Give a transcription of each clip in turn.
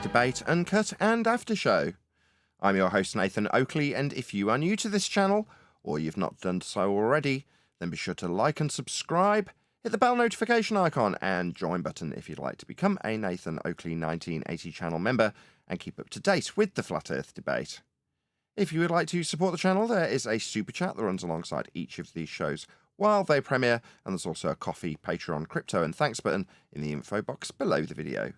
Debate, Uncut and After Show. I'm your host Nathan Oakley, and if you are new to this channel, or you've not done so already, then be sure to like and subscribe, hit the bell notification icon and join button if you'd like to become a Nathan Oakley 1980 channel member and keep up to date with the Flat Earth debate. If you would like to support the channel, there is a super chat that runs alongside each of these shows while they premiere, and there's also a coffee, Patreon, crypto and thanks button in the info box below the video.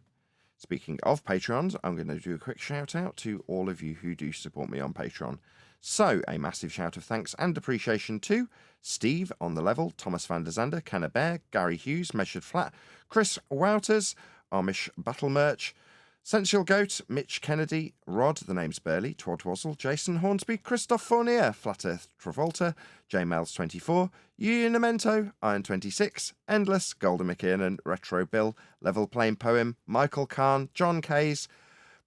Speaking of Patreons, I'm going to do a quick shout out to all of you who do support me on Patreon. So, a massive shout of thanks and appreciation to Steve on the level, Thomas van der Zander, Kenna Bear, Gary Hughes, Measured Flat, Chris Wouters, Amish Battle Merch, Sensual Goat, Mitch Kennedy, Rod, the name's Burley, Twodwazzle, Jason Hornsby, Christoph Fournier, Flat Earth Travolta, JMels24, Unamento, Iron26, Endless, Golden McKiernan, Retro Bill, Level Plain Poem, Michael Kahn, John Kays,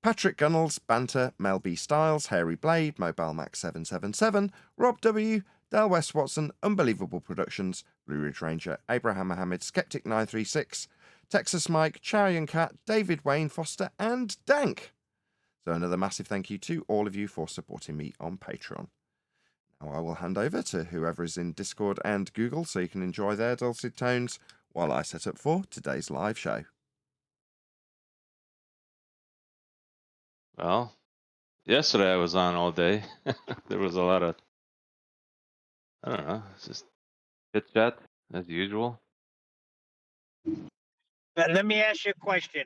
Patrick Gunnels, Banter, Mel B. Styles, Hairy Blade, Mobile Max 777, Rob W., Del West Watson, Unbelievable Productions, Blue Ridge Ranger, Abraham Mohammed, Skeptic 936, Texas Mike, Chow Cat, David Wayne Foster, and Dank. So another massive thank you to all of you for supporting me on Patreon. Now I will hand over to whoever is in Discord and Google so you can enjoy their dulcet tones while I set up for today's live show. Well, yesterday I was on all day. There was a lot of, I don't know, it's just chit chat as usual. But let me ask you a question.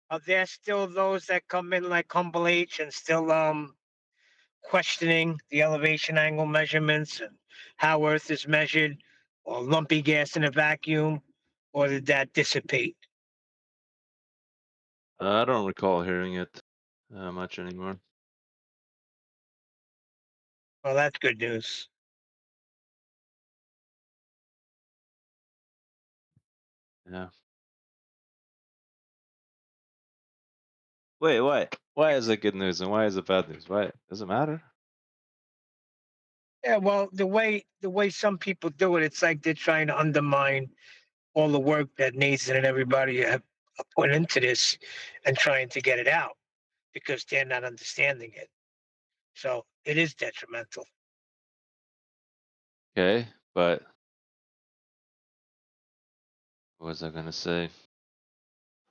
Are there still those that come in like Humble H and still questioning the elevation angle measurements and how Earth is measured, or lumpy gas in a vacuum, or did that dissipate? I don't recall hearing it much anymore. Well, that's good news. Yeah. Wait, why? Why is it good news and why is it bad news? Why does it matter? Yeah, well, the way some people do it, it's like they're trying to undermine all the work that Nathan and everybody have put into this and trying to get it out because they're not understanding it. So it is detrimental. Okay, but what was I gonna say?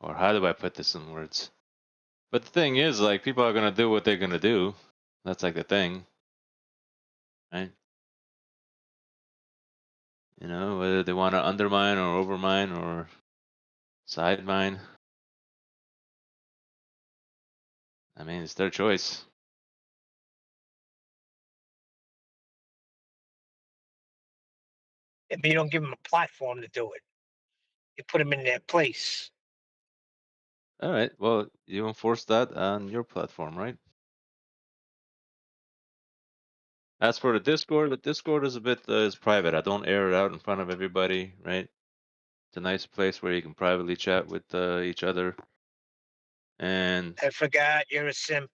Or how do I put this in words? But the thing is, like, people are gonna do what they're gonna do. That's like the thing, right? You know, whether they want to undermine or overmine or side mine. I mean, it's their choice. But you don't give them a platform to do it. You put them in their place. All right. Well, you enforce that on your platform, right? As for the Discord is a bit is private. I don't air it out in front of everybody, right? It's a nice place where you can privately chat with each other. And I forgot you're a simp.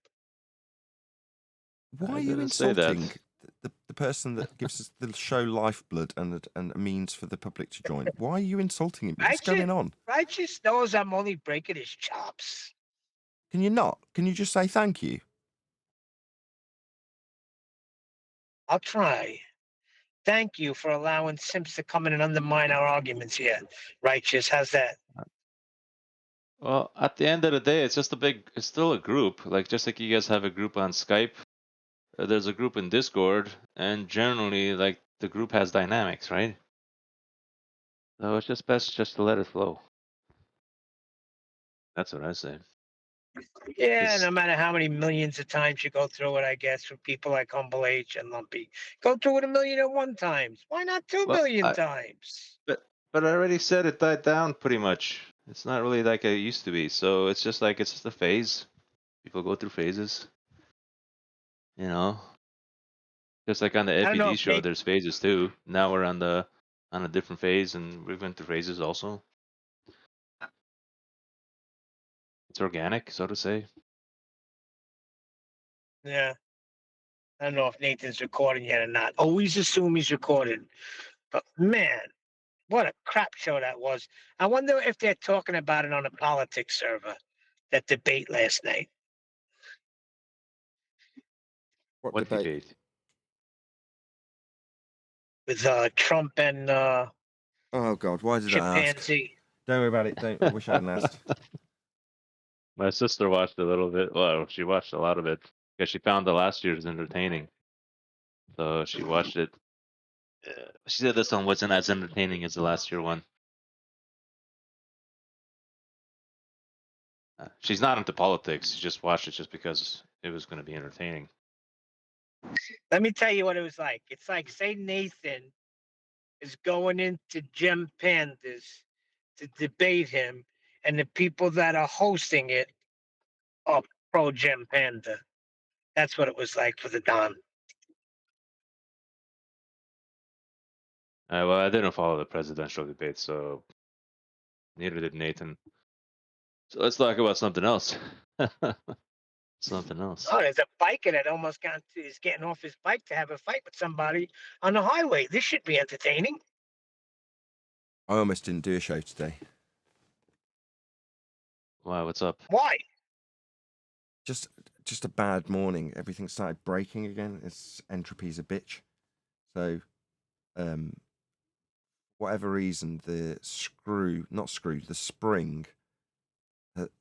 Why I are you didn't say that. insulting the person that gives us the show lifeblood and a means for the public to join? Why are you insulting him? What's going on? Righteous knows I'm only breaking his chops. Can you not? Can you just say thank you? I'll try. Thank you for allowing simps to come in and undermine our arguments here. Righteous, how's that? Well, at the end of the day, it's still a group. Like just like you guys have a group on Skype, there's a group in Discord, and generally, like the group has dynamics, right? So it's just best just to let it flow. That's what I say. Yeah, 'Cause no matter how many millions of times you go through it, I guess, with people like Humble H and Lumpy. Go through it 1,000,001 times. Why not 2,000,000 times? but I already said it died down pretty much. It's not really like it used to be. So it's just a phase. People go through phases. You know, just like on the I don't know FED if show, Nate, there's phases too. Now we're on a different phase, and we've been through phases also. It's organic, so to say. yeah, I don't know if Nathan's recording yet or not. Always assume he's recording. But man, what a crap show that was. I wonder if they're talking about it on a politics server. that debate last night. What What debate? debate? With Trump and Oh God, why did I ask? chimpanzee. Don't worry about it. Don't. I wish I hadn't asked. My sister watched a little bit. Well, she watched a lot of it because she found the last year's entertaining. So she watched it. She said this one wasn't as entertaining as the last year one. She's not into politics. She just watched it just because it was going to be entertaining. Let me tell you what it was like. It's like, say Nathan is going into Jim Pandas to debate him, and the people that are hosting it are pro Jim Panda. That's what it was like for the Don. Well, I didn't follow the presidential debate, so neither did Nathan. So let's talk about something else. Something else. Oh, there's a biker that almost is getting off his bike to have a fight with somebody on the highway. This should be entertaining. I almost didn't do a show today. Wow, what's up? Why? Just a bad morning. Everything started breaking again. It's entropy's a bitch. So, whatever reason, the spring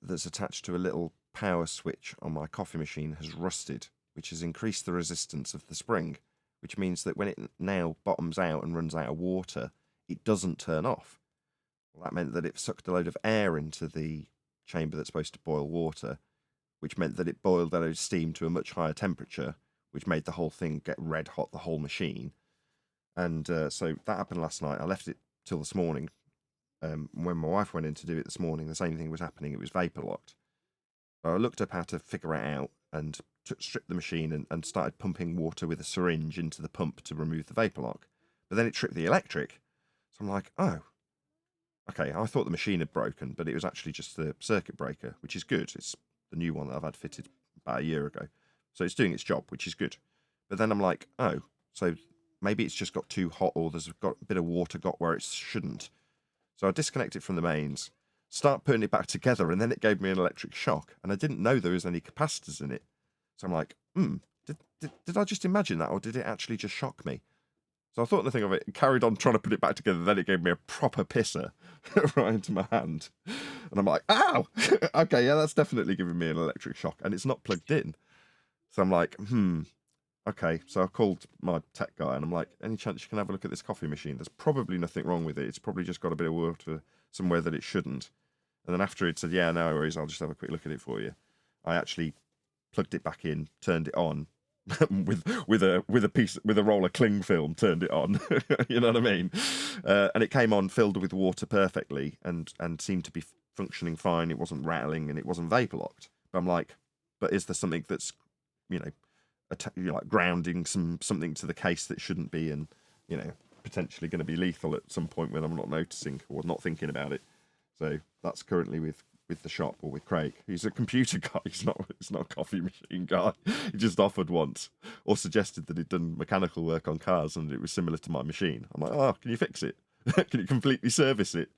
that's attached to a little power switch on my coffee machine has rusted, which has increased the resistance of the spring, which means that when it now bottoms out and runs out of water, it doesn't turn off. Well, that meant that it sucked a load of air into the chamber that's supposed to boil water, which meant that it boiled a load of steam to a much higher temperature, which made the whole thing get red hot, the whole machine. And so that happened last night. I left it till this morning. When my wife went in to do it this morning, the same thing was happening. It was vapor locked. So I looked up how to figure it out and stripped the machine and started pumping water with a syringe into the pump to remove the vapor lock. But then it tripped the electric. So I'm like, oh, okay. I thought the machine had broken, but it was actually just the circuit breaker, which is good. It's the new one that I've had fitted about a year ago. So it's doing its job, which is good. But then I'm like, oh, so maybe it's just got too hot or there's got a bit of water got where it shouldn't. So I disconnect it from the mains, start putting it back together, and then it gave me an electric shock. And I didn't know there was any capacitors in it. So I'm like, did I just imagine that, or did it actually just shock me? So I thought nothing of it and carried on trying to put it back together. Then it gave me a proper pisser right into my hand. And I'm like, ow! Okay, yeah, that's definitely giving me an electric shock. And it's not plugged in. So I'm like, okay. So I called my tech guy and I'm like, any chance you can have a look at this coffee machine? There's probably nothing wrong with it. It's probably just got a bit of water somewhere that it shouldn't. And then after he'd said, yeah, no worries, I'll just have a quick look at it for you. I actually plugged it back in, turned it on, with a roll of cling film, turned it on. You know what I mean? And it came on filled with water perfectly and seemed to be functioning fine. It wasn't rattling and it wasn't vapor locked. But I'm like, but is there something that's, like grounding something to the case that shouldn't be, and potentially going to be lethal at some point when I'm not noticing or not thinking about it? So that's currently with the shop, or with Craig. He's a computer guy. He's not a coffee machine guy. He just offered once, or suggested that he'd done mechanical work on cars and it was similar to my machine. I'm like, oh, can you fix it? Can you completely service it?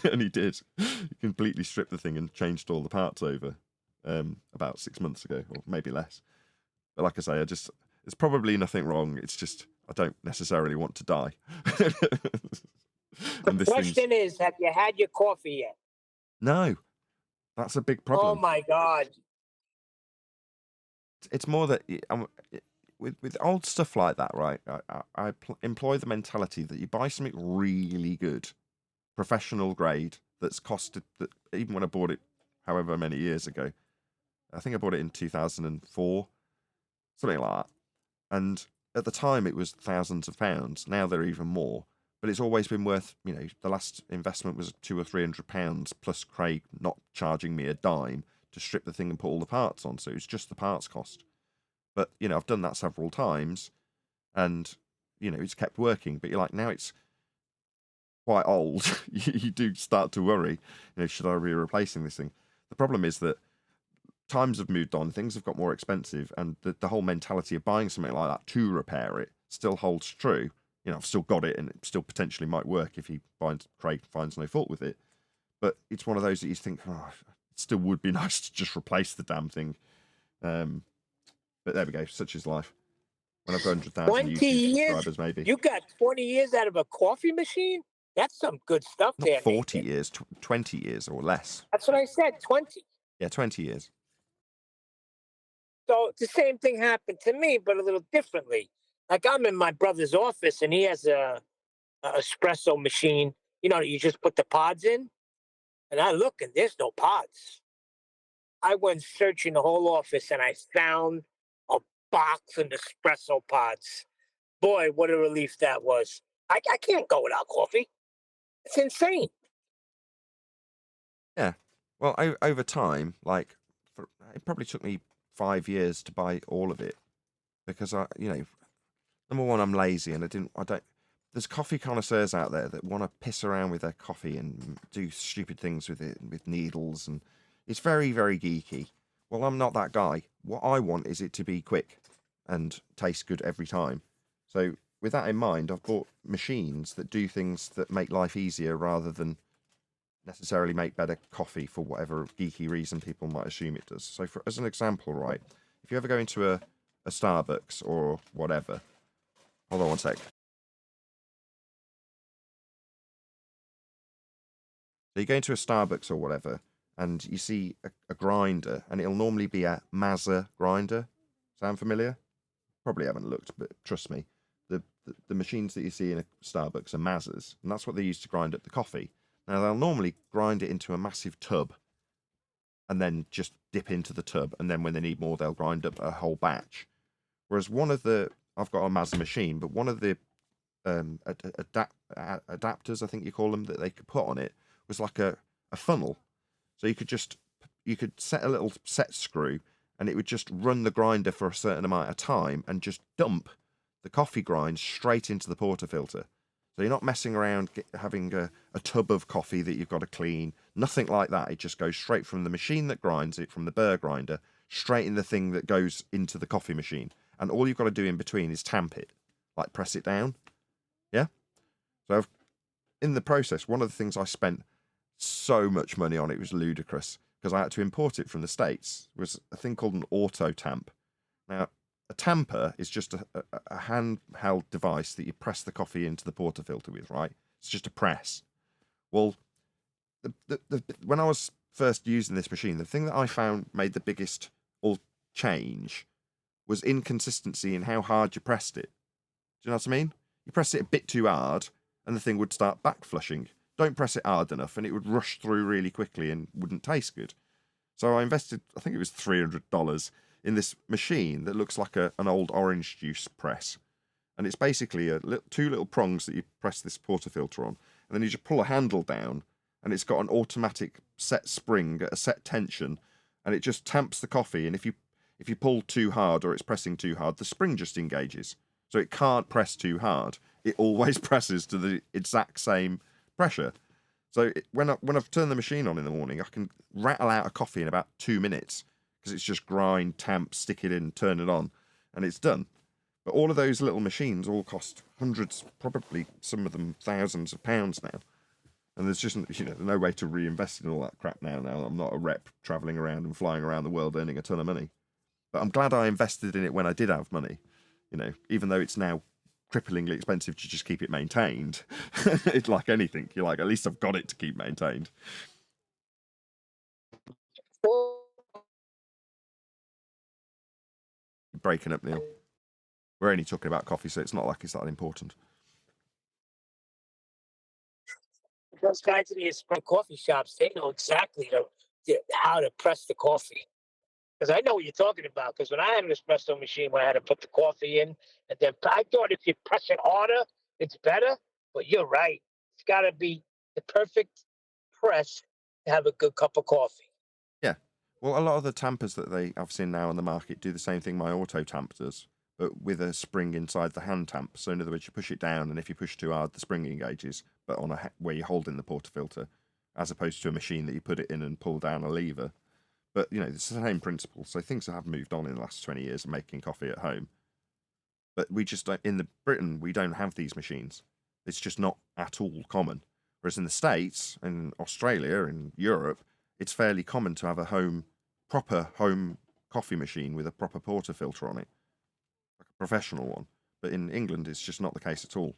And he did. He completely stripped the thing and changed all the parts over about 6 months ago, or maybe less. But like I say, it's probably nothing wrong. It's just I don't necessarily want to die. The question is, have you had your coffee yet? No, that's a big problem. Oh my God! It's more that with old stuff like that, right? I employ the mentality that you buy something really good, professional grade, that's costed that even when I bought it, however many years ago, I think I bought it in 2004, something like that, and at the time it was thousands of pounds. Now they're even more. But it's always been worth, the last investment was £200 or £300 plus Craig not charging me a dime to strip the thing and put all the parts on. So it's just the parts cost. But, I've done that several times and, it's kept working. But you're like, now it's quite old. You do start to worry, should I be replacing this thing? The problem is that times have moved on, things have got more expensive, and the whole mentality of buying something like that to repair it still holds true. I've still got it and it still potentially might work if Craig finds no fault with it. But it's one of those that you think, It still would be nice to just replace the damn thing. But there we go. Such is life. When I've got 100,000 20 YouTube years? subscribers, maybe. You got 20 years out of a coffee machine? That's some good stuff Not there, 40 Nathan. years, 20 years or less. That's what I said, 20. Yeah, 20 years. So the same thing happened to me, but a little differently. Like I'm in my brother's office and he has a espresso machine, you know, you just put the pods in. And I look and there's no pods. I went searching the whole office and I found a box of espresso pods. Boy, what a relief that was. I can't go without coffee. It's insane. Yeah. Well, over time, like, it probably took me 5 years to buy all of it because number one, I'm lazy and I don't. There's coffee connoisseurs out there that want to piss around with their coffee and do stupid things with it, with needles, and it's very, very geeky. Well, I'm not that guy. What I want is it to be quick and taste good every time. So with that in mind, I've bought machines that do things that make life easier rather than necessarily make better coffee for whatever geeky reason people might assume it does. So as an example, right, if you ever go into a Starbucks or whatever, hold on one sec. So you go into a Starbucks or whatever, and you see a grinder, and it'll normally be a Mazda grinder. Sound familiar? Probably haven't looked, but trust me, the machines that you see in a Starbucks are Mazdas, and that's what they use to grind up the coffee. Now, they'll normally grind it into a massive tub, and then just dip into the tub, and then when they need more, they'll grind up a whole batch. Whereas I've got a Mazda machine, but one of the adapters, I think you call them, that they could put on it was like a funnel. So you could set a little set screw and it would just run the grinder for a certain amount of time and just dump the coffee grind straight into the portafilter. So you're not messing around having a tub of coffee that you've got to clean. Nothing like that. It just goes straight from the machine that grinds it, from the burr grinder, straight in the thing that goes into the coffee machine. And all you've got to do in between is tamp it, like press it down. Yeah? So in the process, one of the things I spent so much money on, it was ludicrous, because I had to import it from the States, was a thing called an auto tamp. Now, a tamper is just a handheld device that you press the coffee into the portafilter with, right? It's just a press. Well, when I was first using this machine, the thing that I found made the biggest change was inconsistency in how hard you pressed it. Do you know what I mean? You press it a bit too hard, and the thing would start back flushing. Don't press it hard enough, and it would rush through really quickly and wouldn't taste good. So I invested, I think it was $300 in this machine that looks like an old orange juice press. And it's basically two little prongs that you press this portafilter on, and then you just pull a handle down, and it's got an automatic set spring at a set tension, and it just tamps the coffee. And if you pull too hard or it's pressing too hard, the spring just engages. So it can't press too hard. It always presses to the exact same pressure. So when I've turned the machine on in the morning, I can rattle out a coffee in about 2 minutes because it's just grind, tamp, stick it in, turn it on, and it's done. But all of those little machines all cost hundreds, probably some of them thousands of pounds now. And there's just no way to reinvest in all that crap now. Now I'm not a rep traveling around and flying around the world earning a ton of money. But I'm glad I invested in it when I did have money. Even though it's now cripplingly expensive to just keep it maintained. It's like anything. You're like, at least I've got it to keep maintained. Breaking up, Neil. We're only talking about coffee, so it's not like it's that important. Those guys in the coffee shops, they know exactly how to press the coffee. Because I know what you're talking about. Because when I had an espresso machine where I had to put the coffee in, and then I thought if you press it harder, it's better. But you're right. It's got to be the perfect press to have a good cup of coffee. Yeah. Well, a lot of the tampers that I've seen now on the market do the same thing my auto tamp does, but with a spring inside the hand tamp. So in other words, you push it down, and if you push too hard, the spring engages, but on where you're holding the portafilter, as opposed to a machine that you put it in and pull down a lever. But, it's the same principle. So things have moved on in the last 20 years of making coffee at home. But we just don't, in Britain, we don't have these machines. It's just not at all common. Whereas in the States, in Australia, in Europe, it's fairly common to have a proper home coffee machine with a proper portafilter on it, like a professional one. But in England, it's just not the case at all.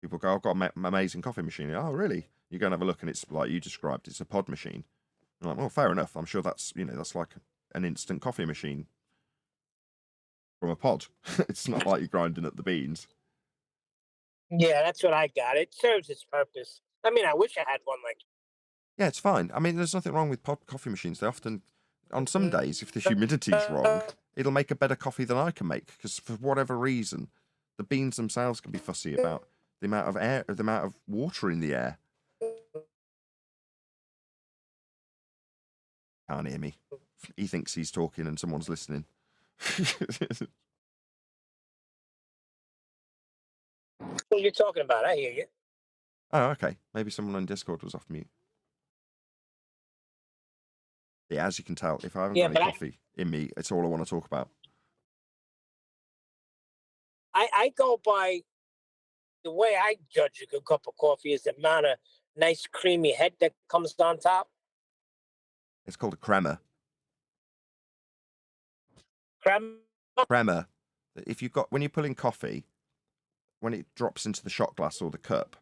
People go, I've got an amazing coffee machine. Oh, really? You go and have a look, and it's like you described. It's a pod machine. I'm like, well, fair enough. I'm sure that's that's like an instant coffee machine from a pod. It's not like you're grinding up the beans. Yeah, that's what I got. It serves its purpose. I mean, I wish I had one like. Yeah, it's fine. I mean, there's nothing wrong with pod coffee machines. They often, on some days, if the humidity's wrong, it'll make a better coffee than I can make because for whatever reason, the beans themselves can be fussy about the amount of air, the amount of water in the air. Can't hear me. He thinks he's talking and someone's listening. What you're talking about? I hear you. Oh, okay. Maybe someone on Discord was off mute. Yeah, as you can tell, if I haven't got any coffee in me, it's all I want to talk about. I go by the way I judge a good cup of coffee is the amount of nice creamy head that comes on top. It's called a crema. Crema. If you've got when you're pulling coffee, when it drops into the shot glass or the cup,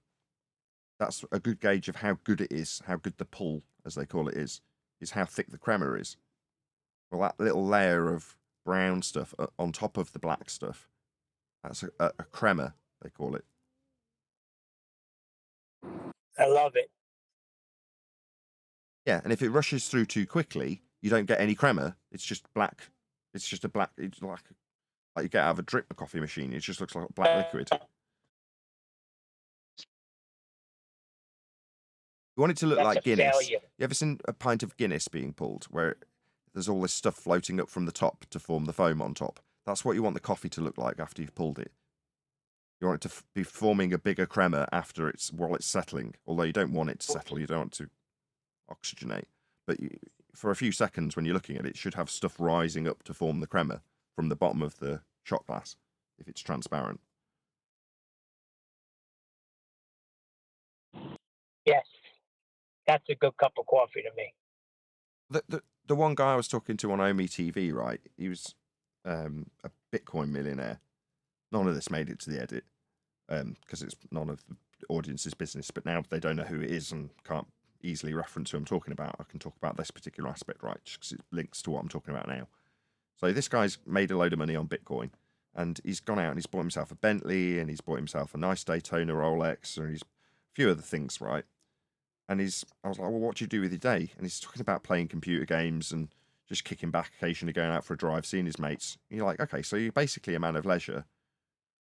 that's a good gauge of how good it is, how good the pull, as they call it, is how thick the crema is. Well, that little layer of brown stuff on top of the black stuff, that's a crema, they call it. I love it. Yeah, and if it rushes through too quickly, you don't get any crema. It's just black. It's just a black. It's like you get out of a drip coffee machine. It just looks like black liquid. You want it to look like Guinness. You ever seen a pint of Guinness being pulled where there's all this stuff floating up from the top to form the foam on top? That's what you want the coffee to look like after you've pulled it. You want it to be forming a bigger crema while it's settling. Although you don't want it to settle. You don't want to oxygenate. But for a few seconds when you're looking at it, it should have stuff rising up to form the crema from the bottom of the shot glass if it's transparent. Yes. That's a good cup of coffee to me. The one guy I was talking to on Omi TV, right? He was a Bitcoin millionaire. None of this made it to the edit because it's none of the audience's business. But now they don't know who it is and can't easily reference who I'm talking about. I can talk about this particular aspect, right? Just because it links to what I'm talking about now. So this guy's made a load of money on Bitcoin, and he's gone out and he's bought himself a Bentley, and he's bought himself a nice Daytona Rolex, and he's a few other things, right? And I was like, well, what do you do with your day? And he's talking about playing computer games and just kicking back, occasionally going out for a drive, seeing his mates. And you're like, okay, so you're basically a man of leisure,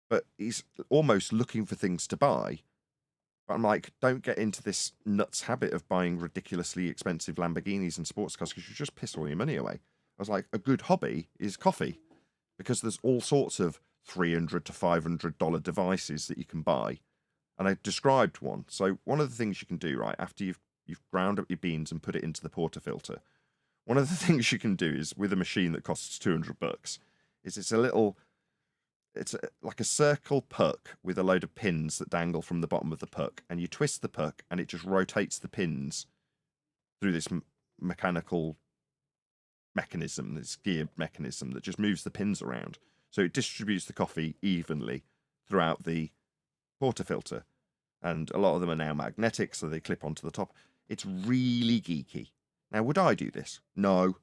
but he's almost looking for things to buy. But I'm like, don't get into this nuts habit of buying ridiculously expensive Lamborghinis and sports cars because you just piss all your money away. I was like, a good hobby is coffee because there's all sorts of $300 to $500 devices that you can buy. And I described one. So one of the things you can do, right, after you've ground up your beans and put it into the portafilter, one of the things you can do is with a machine that costs $200, is it's like a circle puck with a load of pins that dangle from the bottom of the puck, and you twist the puck and it just rotates the pins through this mechanical mechanism, this gear mechanism that just moves the pins around. So it distributes the coffee evenly throughout the portafilter, and a lot of them are now magnetic, so they clip onto the top. It's really geeky. Now, would I do this? No.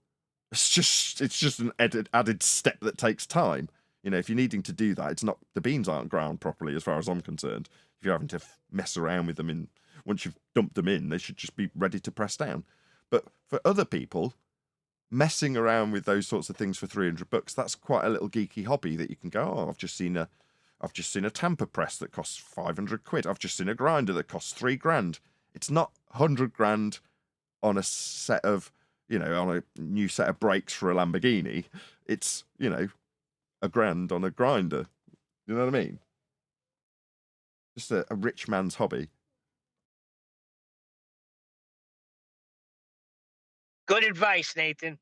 It's just an added step that takes time. You know, if you're needing to do that, it's not, the beans aren't ground properly as far as I'm concerned. If you're having to mess around with them once you've dumped them in, they should just be ready to press down. But for other people, messing around with those sorts of things for $300, that's quite a little geeky hobby that you can go, oh, I've just seen a tamper press that costs £500. I've just seen a grinder that costs $3,000. It's not $100,000 on a set of, on a new set of brakes for a Lamborghini. It's, $1,000 on a grinder. You know what I mean? Just a rich man's hobby. Good advice, Nathan.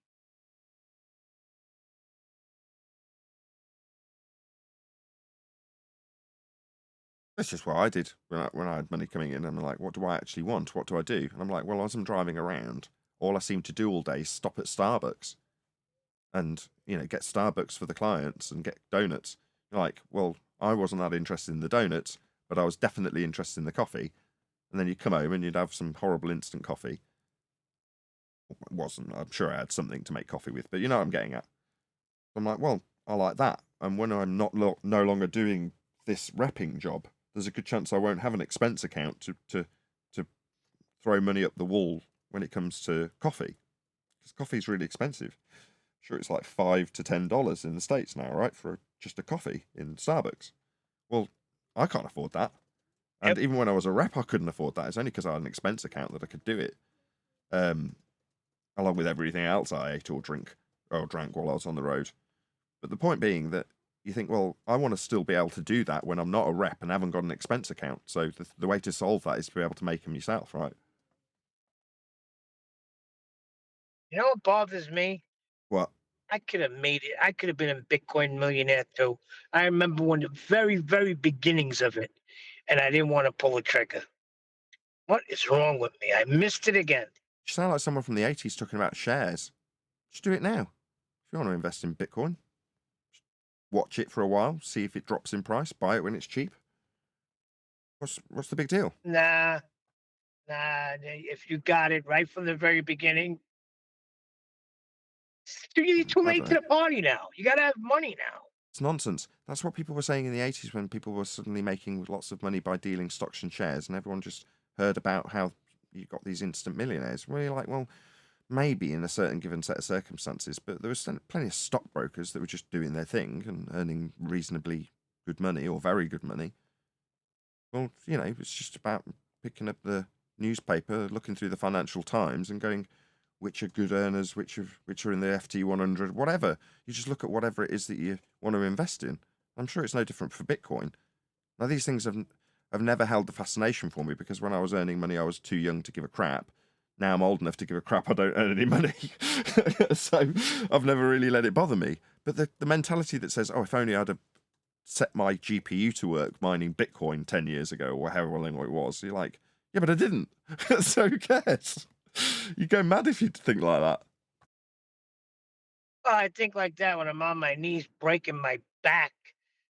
That's just what I did when I had money coming in. I'm like, what do I actually want? What do I do? And I'm like, well, as I'm driving around, all I seem to do all day is stop at Starbucks and, get Starbucks for the clients and get donuts. You're like, well, I wasn't that interested in the donuts, but I was definitely interested in the coffee. And then you'd come home and you'd have some horrible instant coffee. It wasn't. I'm sure I had something to make coffee with, but you know what I'm getting at. I'm like, well, I like that. And when I'm no longer doing this repping job, there's a good chance I won't have an expense account to throw money up the wall when it comes to coffee, because coffee is really expensive. Sure, it's like $5 to $10 in the States now, right, for just a coffee in Starbucks. Well, I can't afford that. And Yep. even when I was a rep, I couldn't afford that. It's only because I had an expense account that I could do it. Along with everything else I ate or drank while I was on the road. But the point being that you think, well, I want to still be able to do that when I'm not a rep and haven't got an expense account. So the way to solve that is to be able to make them yourself, right? You know what bothers me? What? I could have made it. I could have been a Bitcoin millionaire too. I remember when the very, very beginnings of it, and I didn't want to pull the trigger. What is wrong with me? I missed it again. You sound like someone from the 80s talking about shares. Just do it now. If you want to invest in Bitcoin, watch it for a while, see if it drops in price, buy it when it's cheap. What's the big deal? Nah, nah. If you got it right from the very beginning, you're too I don't late to know. the party now. You got to have money now. It's nonsense. That's what people were saying in the 80s when people were suddenly making lots of money by dealing stocks and shares, and everyone just heard about how you got these instant millionaires. Where you're like, well, maybe in a certain given set of circumstances, but there was plenty of stockbrokers that were just doing their thing and earning reasonably good money or very good money. Well, it's just about picking up the newspaper, looking through the Financial Times, and going, which are good earners, which are in the FT 100, whatever. You just look at whatever it is that you want to invest in. I'm sure it's no different for Bitcoin. Now, these things have never held the fascination for me because when I was earning money, I was too young to give a crap. Now I'm old enough to give a crap. I don't earn any money, so I've never really let it bother me. But the mentality that says, "Oh, if only I'd have set my GPU to work mining Bitcoin 10 years ago or however long it was," you're like, "Yeah, but I didn't." So who cares? You go mad if you think like that. Well, I think like that when I'm on my knees breaking my back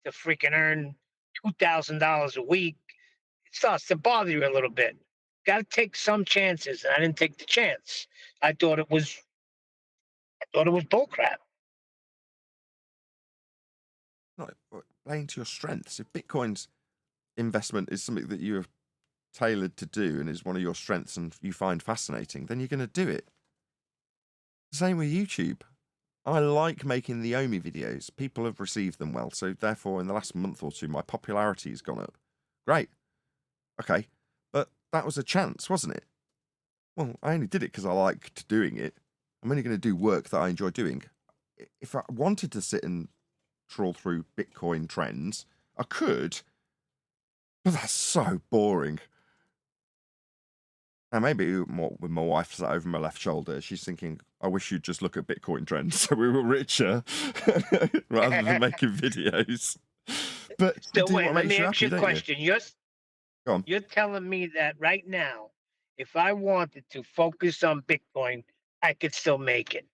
to freaking earn $2,000 a week. It starts to bother you a little bit. Got to take some chances, and I didn't take the chance. I thought it was, I thought it was bullcrap. Not playing to your strengths. If Bitcoin's investment is something that you have tailored to do and is one of your strengths and you find fascinating, then you're going to do it. Same with YouTube. I like making the Omi videos. People have received them well, so therefore, in the last month or two, my popularity has gone up. Great. Okay. But that was a chance, wasn't it? Well, I only did it because I liked doing it. I'm only going to do work that I enjoy doing. If I wanted to sit and trawl through Bitcoin trends, I could, but that's so boring. And maybe with my wife sat over my left shoulder, she's thinking, I wish you'd just look at Bitcoin trends so we were richer rather than making videos. But you So do wait, what let makes me you ask you happy, a don't you? question. Go on. You're telling me that right now, if I wanted to focus on Bitcoin, I could still make it.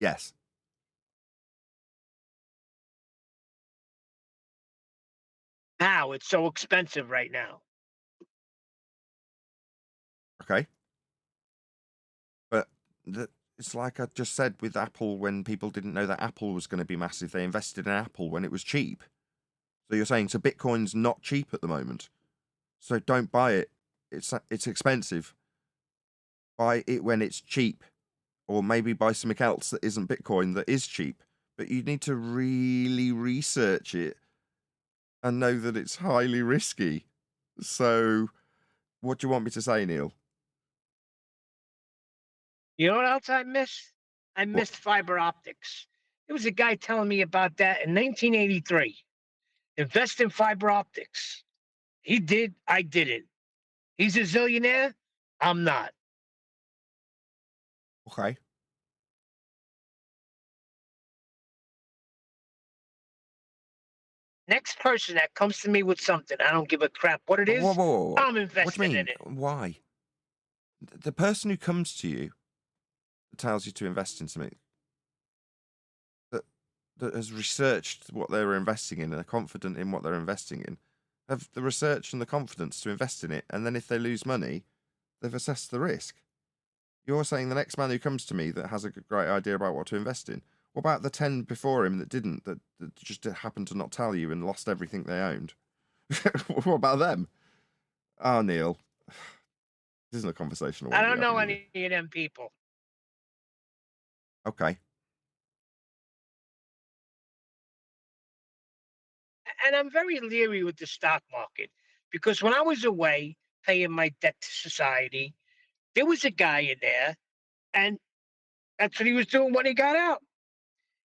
Yes. How? It's so expensive right now. Okay. But it's like I just said with Apple when people didn't know that Apple was going to be massive. They invested in Apple when it was cheap. So you're saying, so Bitcoin's not cheap at the moment. So don't buy it. It's expensive. Buy it when it's cheap. Or maybe buy something else that isn't Bitcoin that is cheap. But you need to really research it and know that it's highly risky. So what do you want me to say, Neil? You know what else I missed? I What? missed fiber optics. There was a guy telling me about that in 1983. Invest in fiber optics. He did. I didn't. He's a zillionaire. I'm not. Okay. Next person that comes to me with something, I don't give a crap what it Whoa, is. whoa, whoa, whoa. I'm What do you investing in mean? it. Why? The person who comes to you tells you to invest in something that has researched what they were investing in and are confident in what they're investing in, have the research and the confidence to invest in it, and then if they lose money, they've assessed the risk. You're saying the next man who comes to me that has a great idea about what to invest in. What about the 10 before him that didn't, that just happened to not tell you and lost everything they owned? What about them? Oh, Neil, this isn't a conversation I I want to be don't know having with any of them people. you. Okay. And I'm very leery with the stock market because when I was away paying my debt to society, there was a guy in there, and that's what he was doing when he got out.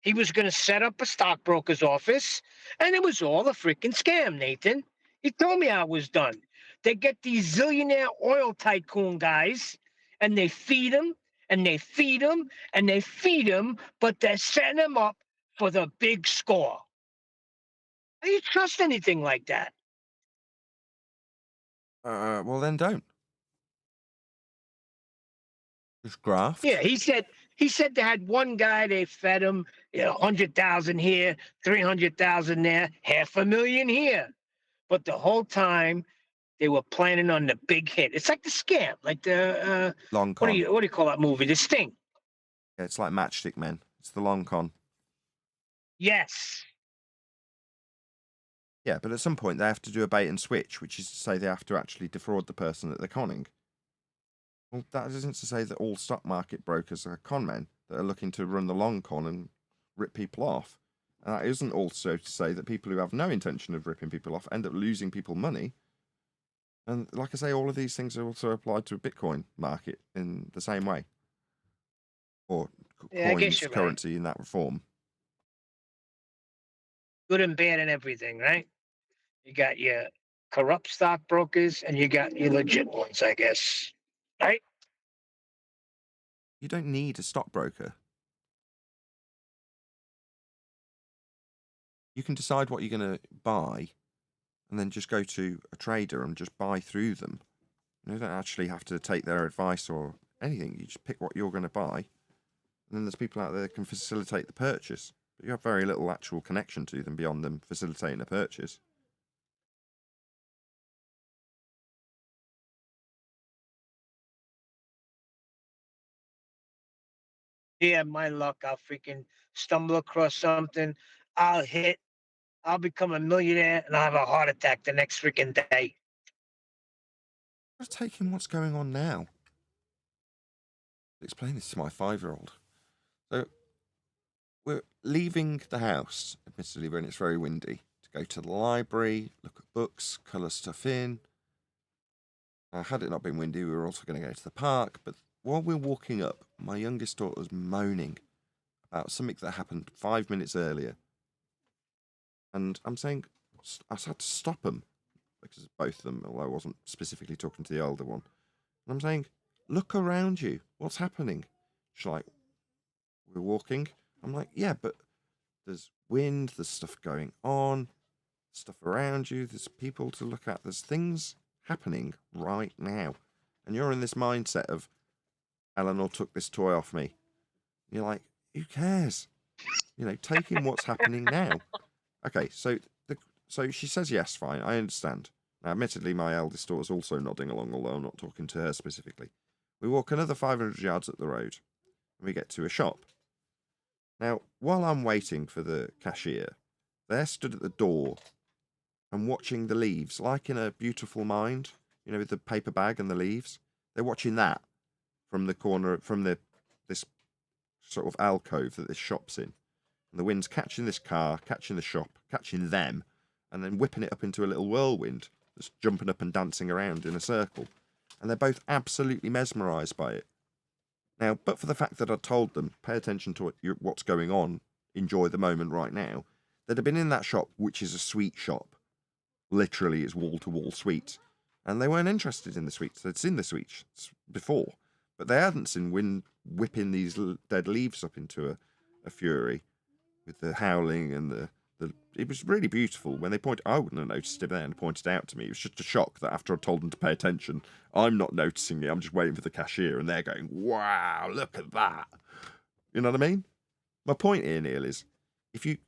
He was going to set up a stockbroker's office, and it was all a freaking scam, Nathan. He told me I was done. They get these zillionaire oil tycoon guys, and they feed them, and they feed them, and they feed them, but they're setting them up for the big score. How do you trust anything like that? Well, then don't. Just graft. Yeah, he said they had one guy, they fed him, 100,000 here, 300,000 there, 500,000 here. But the whole time they were planning on the big hit. It's like the scam, like the Long what do con. you call that movie? The Sting. Yeah, it's like Matchstick Men. It's the long con. Yes. Yeah, but at some point they have to do a bait and switch, which is to say they have to actually defraud the person that they're conning. Well, that isn't to say that all stock market brokers are con men that are looking to run the long con and rip people off. And that isn't also to say that people who have no intention of ripping people off end up losing people money. And like I say, all of these things are also applied to a Bitcoin market in the same way. Or Yeah, I guess coins, you're right. currency in that form. Good and bad and everything, right? You got your corrupt stockbrokers and you got your legit ones, I guess. Right? You don't need a stockbroker. You can decide what you're going to buy and then just go to a trader and just buy through them. You don't actually have to take their advice or anything. You just pick what you're going to buy. And then there's people out there that can facilitate the purchase. But you have very little actual connection to them beyond them facilitating a purchase. Yeah, my luck. I'll freaking stumble across something. I'll hit. I'll become a millionaire and I'll have a heart attack the next freaking day. Let's take in what's going on now. Explain this to my 5-year-old. So we're leaving the house, admittedly when it's very windy, to go to the library, look at books, colour stuff in. Had it not been windy, we were also going to go to the park, but while we're walking up, my youngest daughter was moaning about something that happened 5 minutes earlier. And I'm saying, I had to stop them, because both of them, although I wasn't specifically talking to the older one. And I'm saying, look around you, what's happening? She's like, we're walking. I'm like, yeah, but there's wind, there's stuff going on, stuff around you, there's people to look at, there's things happening right now. And you're in this mindset of, Eleanor took this toy off me. And you're like, who cares? Taking what's happening now. Okay, so she says yes, fine, I understand. Now, admittedly, my eldest daughter's also nodding along, although I'm not talking to her specifically. We walk another 500 yards up the road, and we get to a shop. Now, while I'm waiting for the cashier, they're stood at the door and watching the leaves, like in A Beautiful Mind, with the paper bag and the leaves. They're watching that from the corner, from this sort of alcove that this shop's in. And the wind's catching this car, catching the shop, catching them, and then whipping it up into a little whirlwind that's jumping up and dancing around in a circle. And they're both absolutely mesmerised by it. Now, but for the fact that I told them, pay attention to what's going on, enjoy the moment right now, they'd have been in that shop, which is a sweet shop. Literally, it's wall-to-wall sweets. And they weren't interested in the sweets. They'd seen the sweets before, but they hadn't seen wind whipping these dead leaves up into a fury with the howling and the It was really beautiful when they pointed. I wouldn't have noticed it then. Pointed out to me. It was just a shock that after I told them to pay attention, I'm not noticing it. I'm just waiting for the cashier, and they're going, "Wow, look at that!" You know what I mean? My point here, Neil, is if you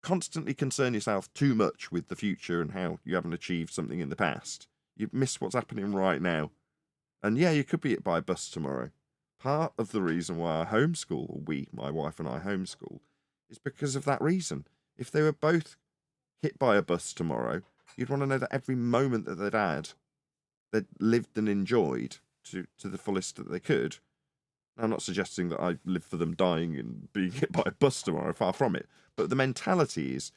constantly concern yourself too much with the future and how you haven't achieved something in the past, you miss what's happening right now. And yeah, you could be hit by a bus tomorrow. Part of the reason why I homeschool, or my wife and I homeschool, is because of that reason. If they were both hit by a bus tomorrow, you'd want to know that every moment that they'd lived and enjoyed to the fullest that they could. I'm not suggesting that I live for them dying and being hit by a bus tomorrow, far from it. But the mentality is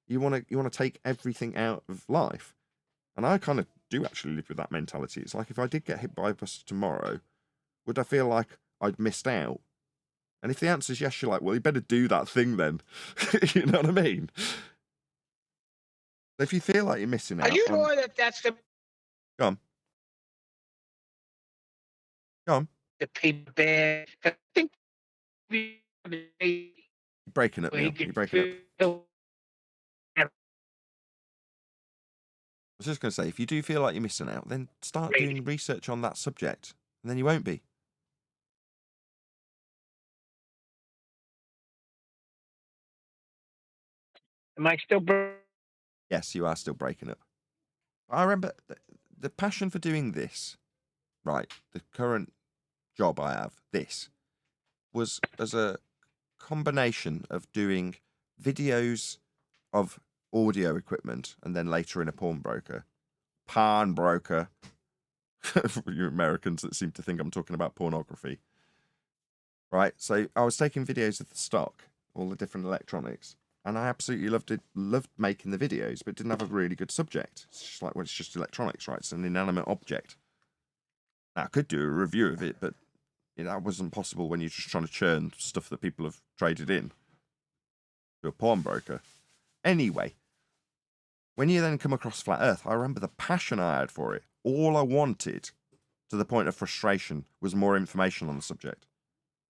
you want to take everything out of life. And I kind of do actually live with that mentality. It's like if I did get hit by a bus tomorrow, would I feel like I'd missed out? And if the answer is yes, you're like, well, you better do that thing then. You know what I mean? If you feel like you're missing out. Are you sure that that's the... Go on. Go on. The paper bag? I think You're breaking up, Neil. You're breaking up. I was just going to say, if you do feel like you're missing out, then start doing research on that subject, and then you won't be. Am I still... Yes, you are still breaking up. I remember the passion for doing this, right, the current job I have, this, was as a combination of doing videos of audio equipment and then later in a pawnbroker. For you Americans that seem to think I'm talking about pornography. Right, so I was taking videos of the stock, all the different electronics, and I absolutely loved making the videos, but didn't have a really good subject. It's just like, well, it's just electronics, right? It's an inanimate object. Now, I could do a review of it, but that wasn't possible when you're just trying to churn stuff that people have traded in to a pawnbroker. Anyway, when you then come across Flat Earth, I remember the passion I had for it. All I wanted, to the point of frustration, was more information on the subject.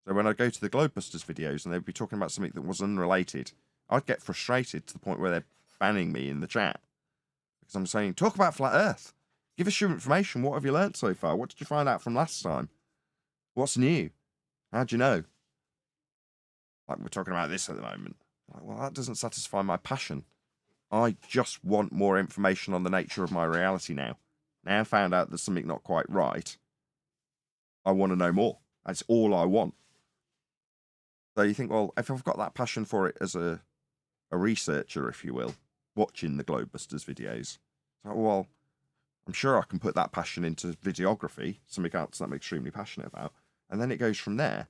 So when I go to the Globebusters videos and they'd be talking about something that was unrelated, I'd get frustrated to the point where they're banning me in the chat. Because I'm saying, talk about Flat Earth. Give us your information. What have you learnt so far? What did you find out from last time? What's new? How'd you know? Like, we're talking about this at the moment. Like, well, that doesn't satisfy my passion. I just want more information on the nature of my reality now. Now I found out there's something not quite right. I want to know more. That's all I want. So you think, well, if I've got that passion for it as a researcher, if you will, watching the Globebusters videos, so, well, I'm sure I can put that passion into videography, something else that I'm extremely passionate about, and then it goes from there,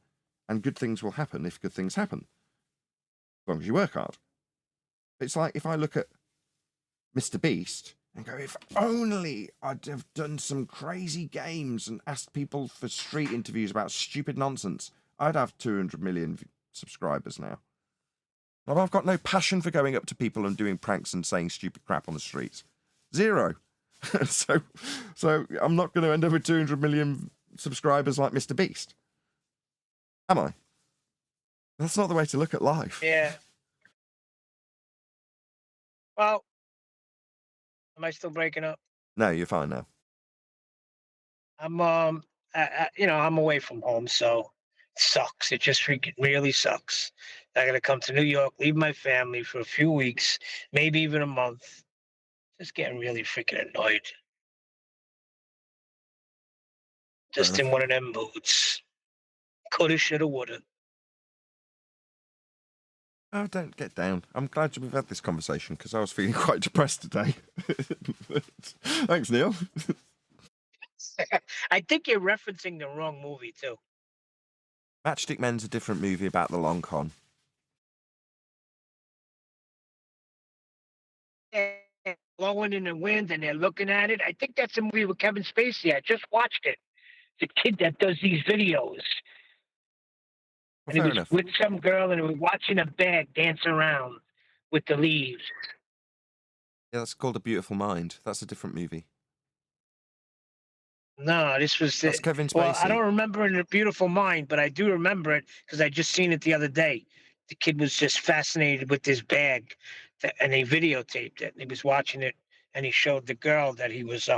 and good things will happen if good things happen, as long as you work hard. It's like if I look at Mr. Beast and go, if only I'd have done some crazy games and asked people for street interviews about stupid nonsense, I'd have 200 million subscribers now. But I've got no passion for going up to people and doing pranks and saying stupid crap on the streets. Zero. So I'm not going to end up with 200 million subscribers like Mr. Beast. Am I? That's not the way to look at life. Yeah. Well, am I still breaking up? No, you're fine now. I'm I'm away from home, so it sucks. It just freaking really sucks. I gotta come to New York, leave my family for a few weeks, maybe even a month. Just getting really freaking annoyed. Just in one of them moods. Coulda, shoulda, woulda. Oh, don't get down. I'm glad we've had this conversation because I was feeling quite depressed today. Thanks, Neil. I think you're referencing the wrong movie too. Matchstick Men's a different movie about the long con. Blowing in the wind and they're looking at it. I think that's a movie with Kevin Spacey. I just watched it. The kid that does these videos. Well, And he fair was enough. with some girl and he was watching a bag dance around with the leaves. Yeah, that's called A Beautiful Mind. That's a different movie. No, this was... That's Kevin Spacey. Well, I don't remember it in A Beautiful Mind, but I do remember it because I just seen it the other day. The kid was just fascinated with this bag and he videotaped it. And he was watching it, and he showed the girl that he was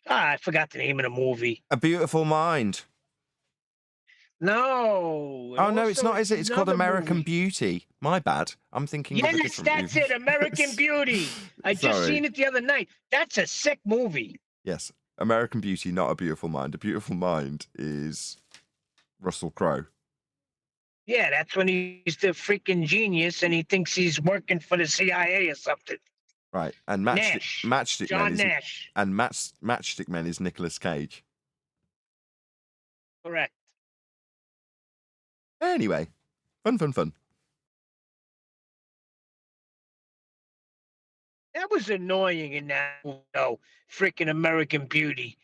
I forgot the name of the movie. A Beautiful Mind. No. Oh no, it's not, is it? It's called another American movie. Beauty. My bad. I'm thinking of a Yes, different that's movie. it. American Beauty. I just Sorry. seen it the other night. That's a sick movie. Yes, American Beauty, not A Beautiful Mind. A Beautiful Mind is Russell Crowe. Yeah, that's when he's the freaking genius and he thinks he's working for the CIA or something. Right, and Nash. Matchstick John Men is Nash. and Matchstick Men is Nicolas Cage. Correct. Anyway, fun. That was annoying in that freaking American Beauty.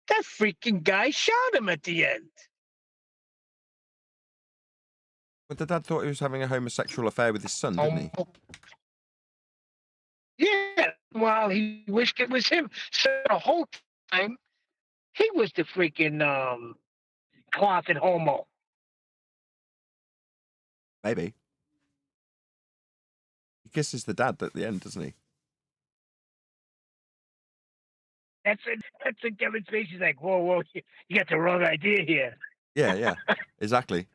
That freaking guy shot him at the end. But the dad thought he was having a homosexual affair with his son, didn't he? Yeah, well, he wished it was him. So the whole time, he was the freaking closet homo. Maybe. He kisses the dad at the end, doesn't he? That's a demonstration. Like, whoa, you got the wrong idea here. Yeah, exactly.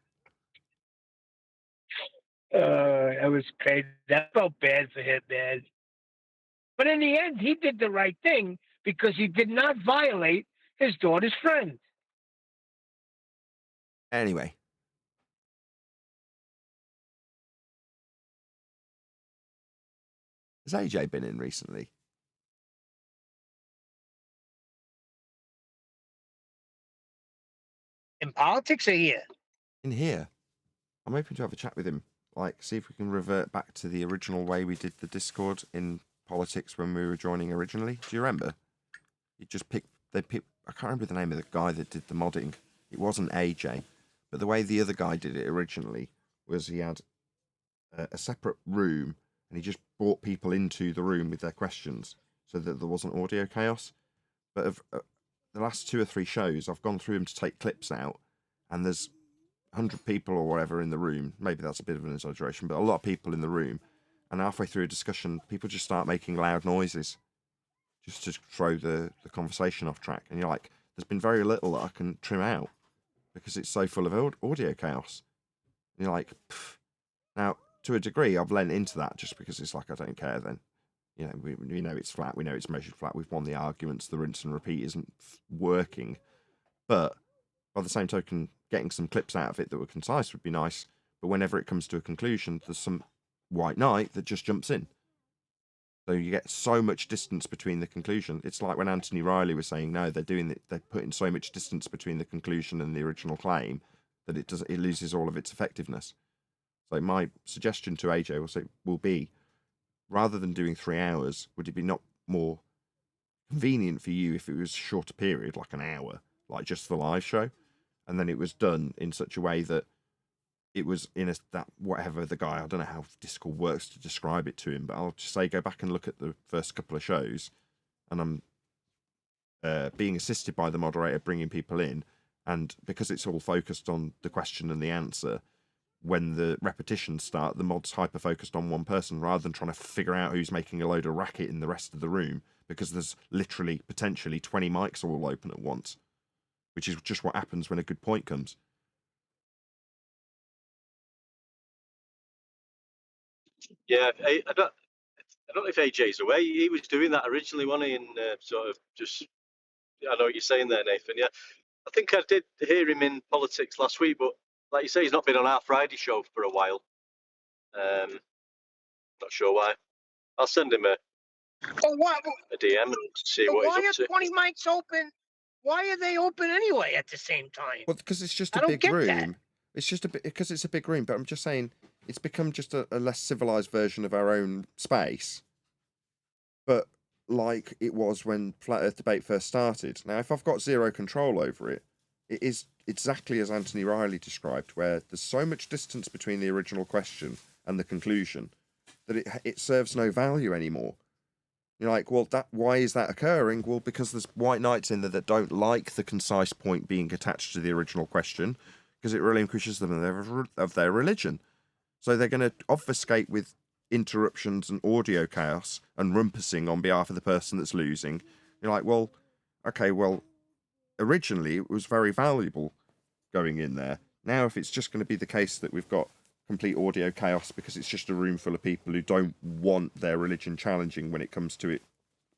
That was crazy. That felt bad for him, man. But in the end, he did the right thing because he did not violate his daughter's friend. Anyway. Has AJ been in recently? In politics or here? In here. I'm hoping to have a chat with him. Like, see if we can revert back to the original way we did the Discord in politics when we were joining originally. Do you remember? You just picked, I can't remember the name of the guy that did the modding. It wasn't AJ. But the way the other guy did it originally was he had a separate room and he just brought people into the room with their questions so that there wasn't audio chaos. But of the last 2 or 3 shows, I've gone through them to take clips out, and there's 100 people or whatever in the room. Maybe that's a bit of an exaggeration, but a lot of people in the room. And halfway through a discussion, people just start making loud noises just to throw the conversation off track. And you're like, there's been very little that I can trim out because it's so full of audio chaos. And you're like, pff. Now, to a degree, I've lent into that just because it's like, I don't care then. You know, we know it's flat. We know it's measured flat. We've won the arguments. The rinse and repeat isn't working. But by the same token, getting some clips out of it that were concise would be nice. But whenever it comes to a conclusion, there's some white knight that just jumps in. So you get so much distance between the conclusion. It's like when Anthony Riley was saying, no, they're putting so much distance between the conclusion and the original claim that it loses all of its effectiveness. So my suggestion to AJ will be, rather than doing 3 hours, would it be not more convenient for you if it was a shorter period, like an hour, like just the live show, and then it was done in such a way that it was in that whatever the guy, I don't know how Discord works to describe it to him, but I'll just say go back and look at the first couple of shows, and I'm being assisted by the moderator bringing people in, and because it's all focused on the question and the answer, when the repetitions start, the mod's hyper-focused on one person rather than trying to figure out who's making a load of racket in the rest of the room, because there's literally, potentially 20 mics all open at once, which is just what happens when a good point comes. Yeah, I don't know if AJ's away. He was doing that originally, wasn't he? And sort of just, I know what you're saying there, Nathan. Yeah, I think I did hear him in politics last week, but like you say, he's not been on our Friday show for a while. Not sure why. I'll send him a DM and see what he's up to. Why are 20 mics open? Why are they open anyway at the same time? Well, because it's just a big room. That. It's just because it's a big room. But I'm just saying, it's become just a less civilized version of our own space. But like it was when Flat Earth debate first started. Now, if I've got zero control over it, it is exactly as Anthony Riley described, where there's so much distance between the original question and the conclusion that it serves no value anymore. You're like, well, why is that occurring? Well, because there's white knights in there that don't like the concise point being attached to the original question, because it relinquishes them of their religion. So they're going to obfuscate with interruptions and audio chaos and rumpusing on behalf of the person that's losing. You're like, well, okay, well, originally it was very valuable going in there. Now, if it's just going to be the case that we've got complete audio chaos because it's just a room full of people who don't want their religion challenging when it comes to it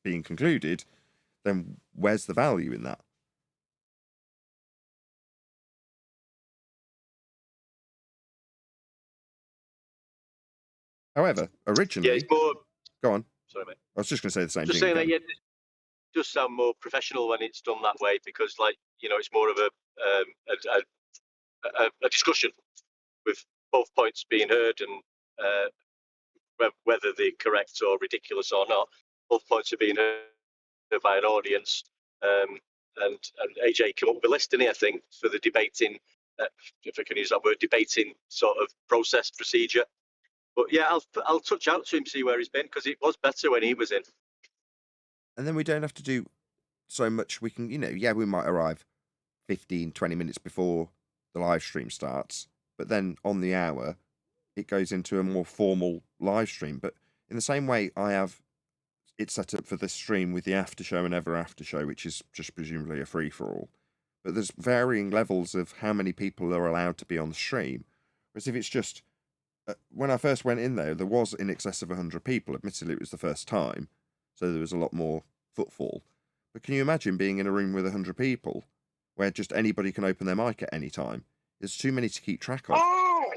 being concluded, then where's the value in that? However, originally... Yeah, it's more... Go on. Sorry, mate. I was just going to say the same Just thing saying again. that, yeah, it does sound more professional when it's done that way because, like, you know, it's more of a discussion with both points being heard and whether they're correct or ridiculous or not. Both points are being heard by an audience. And AJ came up with a list, didn't he, I think, for the debating, if I can use that word, debating sort of process procedure. But yeah, I'll touch out to him, see where he's been, because it was better when he was in. And then we don't have to do so much. We can, yeah, we might arrive 15, 20 minutes before the live stream starts, but then on the hour, it goes into a more formal live stream. But in the same way, I have it set up for this stream with the after show and ever after show, which is just presumably a free for all. But there's varying levels of how many people are allowed to be on the stream. Whereas if it's just when I first went in there was in excess of 100 people. Admittedly, it was the first time, so there was a lot more footfall. But can you imagine being in a room with 100 people where just anybody can open their mic at any time? There's too many to keep track of. Oh,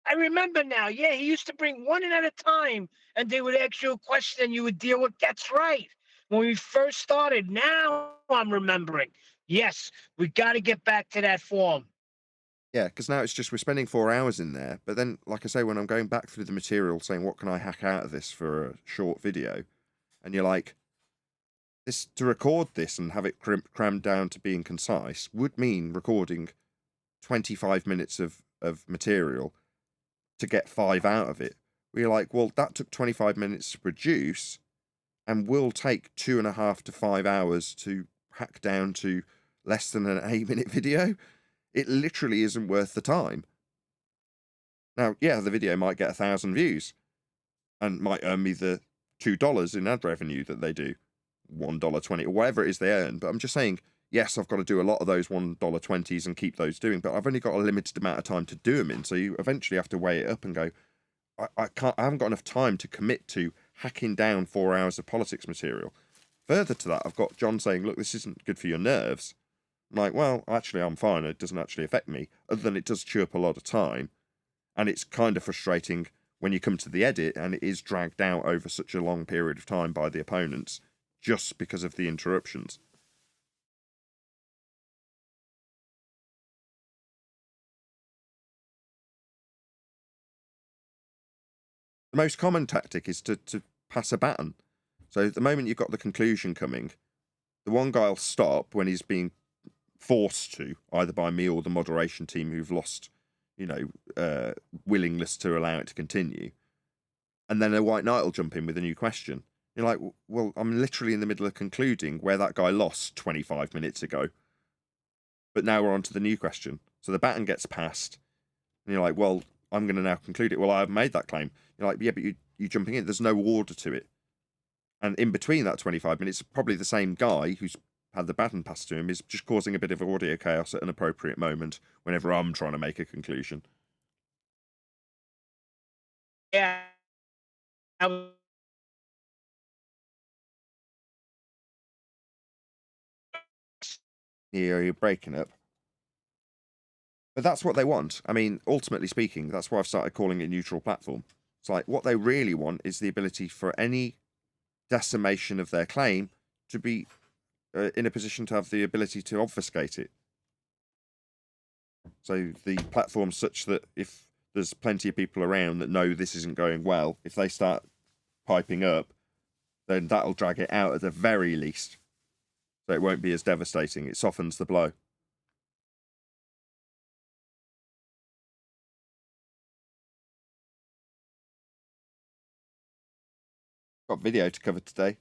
I remember now. Yeah, he used to bring one in at a time, and they would ask you a question, and you would deal with. That's right. When we first started, now I'm remembering. Yes, we got to get back to that form. Yeah, because now it's just we're spending 4 hours in there. But then, like I say, when I'm going back through the material saying, what can I hack out of this for a short video? And you're like, this to record this and have it crammed down to being concise would mean recording 25 minutes of material to get 5 out of it. We're like, well, that took 25 minutes to produce and will take 2.5 to 5 hours to hack down to less than an 8-minute video. It literally isn't worth the time. Now, yeah, the video might get 1,000 views and might earn me the $2 in ad revenue that they do, $1.20 or whatever it is they earn. But I'm just saying, yes, I've got to do a lot of those $1.20s and keep those doing, but I've only got a limited amount of time to do them in. So you eventually have to weigh it up and go, I haven't got enough time to commit to hacking down 4 hours of politics material. Further to that, I've got John saying, look, this isn't good for your nerves. I'm like, well, actually, I'm fine. It doesn't actually affect me, other than it does chew up a lot of time. And it's kind of frustrating when you come to the edit and it is dragged out over such a long period of time by the opponents just because of the interruptions. The most common tactic is to pass a baton. So the moment you've got the conclusion coming, the one guy will stop when he's being forced to, either by me or the moderation team who've lost, willingness to allow it to continue. And then a white knight will jump in with a new question. You're like, well, I'm literally in the middle of concluding where that guy lost 25 minutes ago. But now we're on to the new question. So the baton gets passed. And you're like, well, I'm going to now conclude it. Well, I've made that claim. You're like, yeah, but you're jumping in. There's no order to it. And in between that 25 minutes, probably the same guy who's had the baton passed to him is just causing a bit of audio chaos at an appropriate moment whenever I'm trying to make a conclusion. Yeah. You're breaking up. But that's what they want. I mean, ultimately speaking, that's why I've started calling it neutral platform. It's like what they really want is the ability for any decimation of their claim to be in a position to have the ability to obfuscate it. So the platform's such that if there's plenty of people around that know this isn't going well, if they start piping up, then that'll drag it out at the very least. So it won't be as devastating. It softens the blow. Got video to cover today.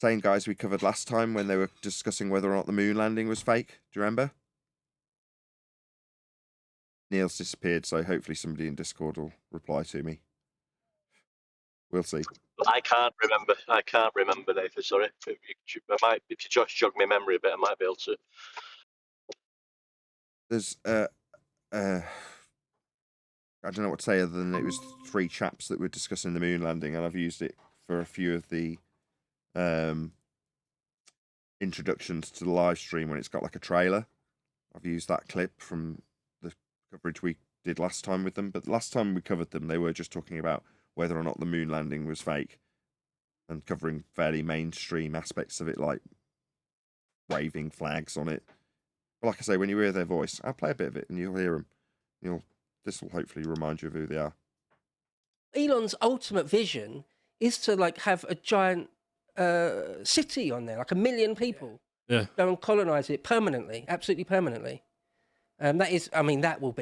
Same guys we covered last time when they were discussing whether or not the moon landing was fake. Do you remember? Neil's disappeared, so hopefully somebody in Discord will reply to me. We'll see. I can't remember, Nathan. Sorry. If you just jog my memory a bit, I might be able to. There's I don't know what to say other than it was 3 chaps that were discussing the moon landing, and I've used it for a few of the introductions to the live stream when it's got like a trailer. I've used that clip from the coverage we did last time with them, but last time we covered them, they were just talking about whether or not the moon landing was fake and covering fairly mainstream aspects of it, like waving flags on it. But like I say, when you hear their voice, I'll play a bit of it and you'll hear them. This will hopefully remind you of who they are. Elon's ultimate vision is to like have a giant city on there, like 1 million people. Yeah. Go and colonize it permanently, absolutely permanently. That is, I mean, that will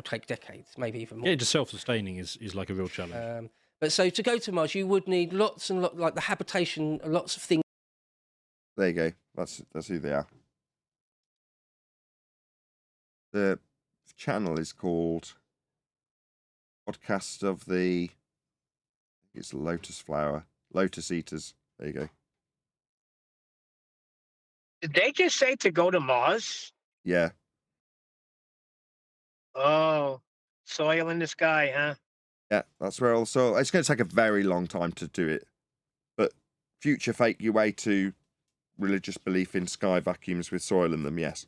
take decades, maybe even more. Yeah, just self-sustaining is like a real challenge. But so to go to Mars, you would need lots and lots, like the habitation, lots of things. There you go. That's who they are. The channel is called Podcast of the... It's Lotus Eaters. There you go. Did they just say to go to Mars? Yeah. Oh, soil in the sky, huh? Yeah, that's where also... It's going to take a very long time to do it. But future fake your way to religious belief in sky vacuums with soil in them, yes.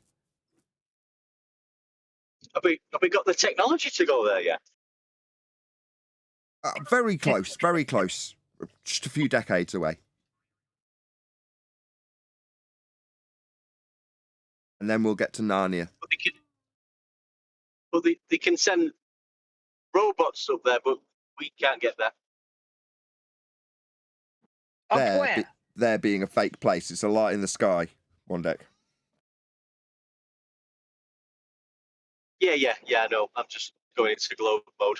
Have we got the technology to go there yet? Very close, very close. Just a few decades away. And then we'll get to Narnia. But they can send robots up there, but we can't get there. Up where? There being a fake place. It's a light in the sky, one deck. Yeah, I know. I'm just going into globe mode.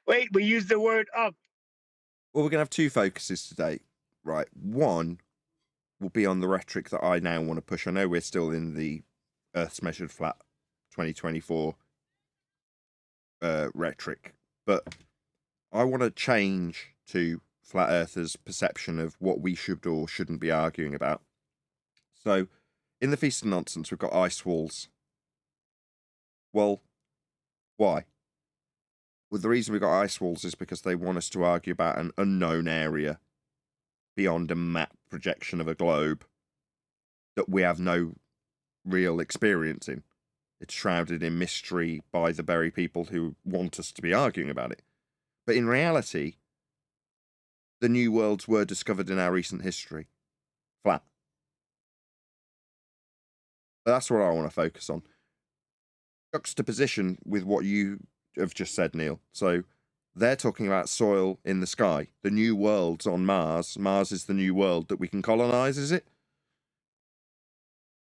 Wait, we used the word up. Well, we're going to have 2 focuses today. Right. One will be on the rhetoric that I now want to push. I know we're still in the Earth's measured flat 2024 rhetoric, but I want to change to flat earthers' perception of what we should or shouldn't be arguing about. So, in the Feast of Nonsense, we've got ice walls. Well, why? Well, the reason we've got ice walls is because they want us to argue about an unknown area beyond a map projection of a globe that we have no real experience in. It's shrouded in mystery by the very people who want us to be arguing about it. But in reality, the new worlds were discovered in our recent history. Flat. But that's what I want to focus on. Juxtaposition with what you have just said, Neil. So they're talking about soil in the sky. The new world's on Mars. Mars is the new world that we can colonize, is it?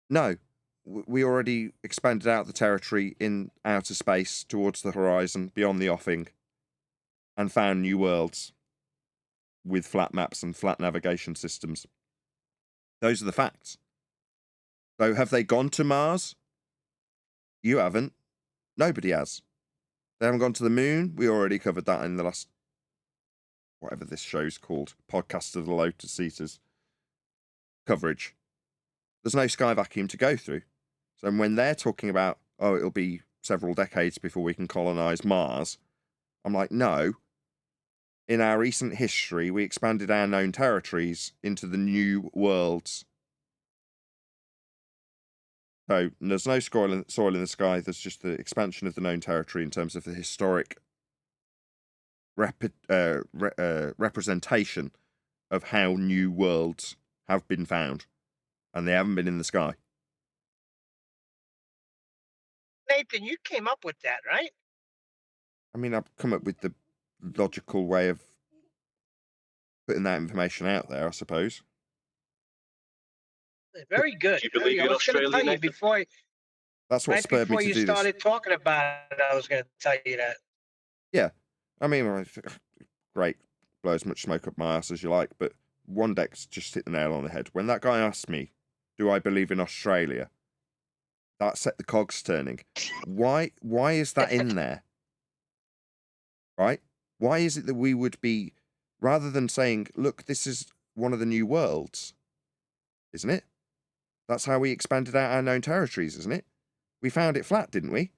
No. We already expanded out the territory in outer space towards the horizon, beyond the offing, and found new worlds with flat maps and flat navigation systems. Those are the facts. So have they gone to Mars? You haven't. Nobody has. They haven't gone to the moon. We already covered that in the last, whatever this show's called, Podcast of the Lotus Eaters coverage. There's no sky vacuum to go through. So when they're talking about, oh, it'll be several decades before we can colonize Mars, I'm like, no. In our recent history, we expanded our known territories into the new worlds. So there's no soil in the sky. There's just the expansion of the known territory in terms of the historic representation of how new worlds have been found. And they haven't been in the sky. Nathan, you came up with that, right? I mean, I've come up with the logical way of putting that information out there, I suppose. Very good. Do you believe in I was going to Australia, tell you Nathan? before, That's what right spurred me before to you do this. started talking about it, I was going to tell you that. Yeah. I mean, great. Blow as much smoke up my ass as you like, but one deck's just hit the nail on the head. When that guy asked me, do I believe in Australia? that set the cogs turning. Why is that in there? Right? Why is it that we would be, rather than saying, look, this is one of the new worlds, isn't it? That's how we expanded out our known territories, isn't it? We found it flat, didn't we?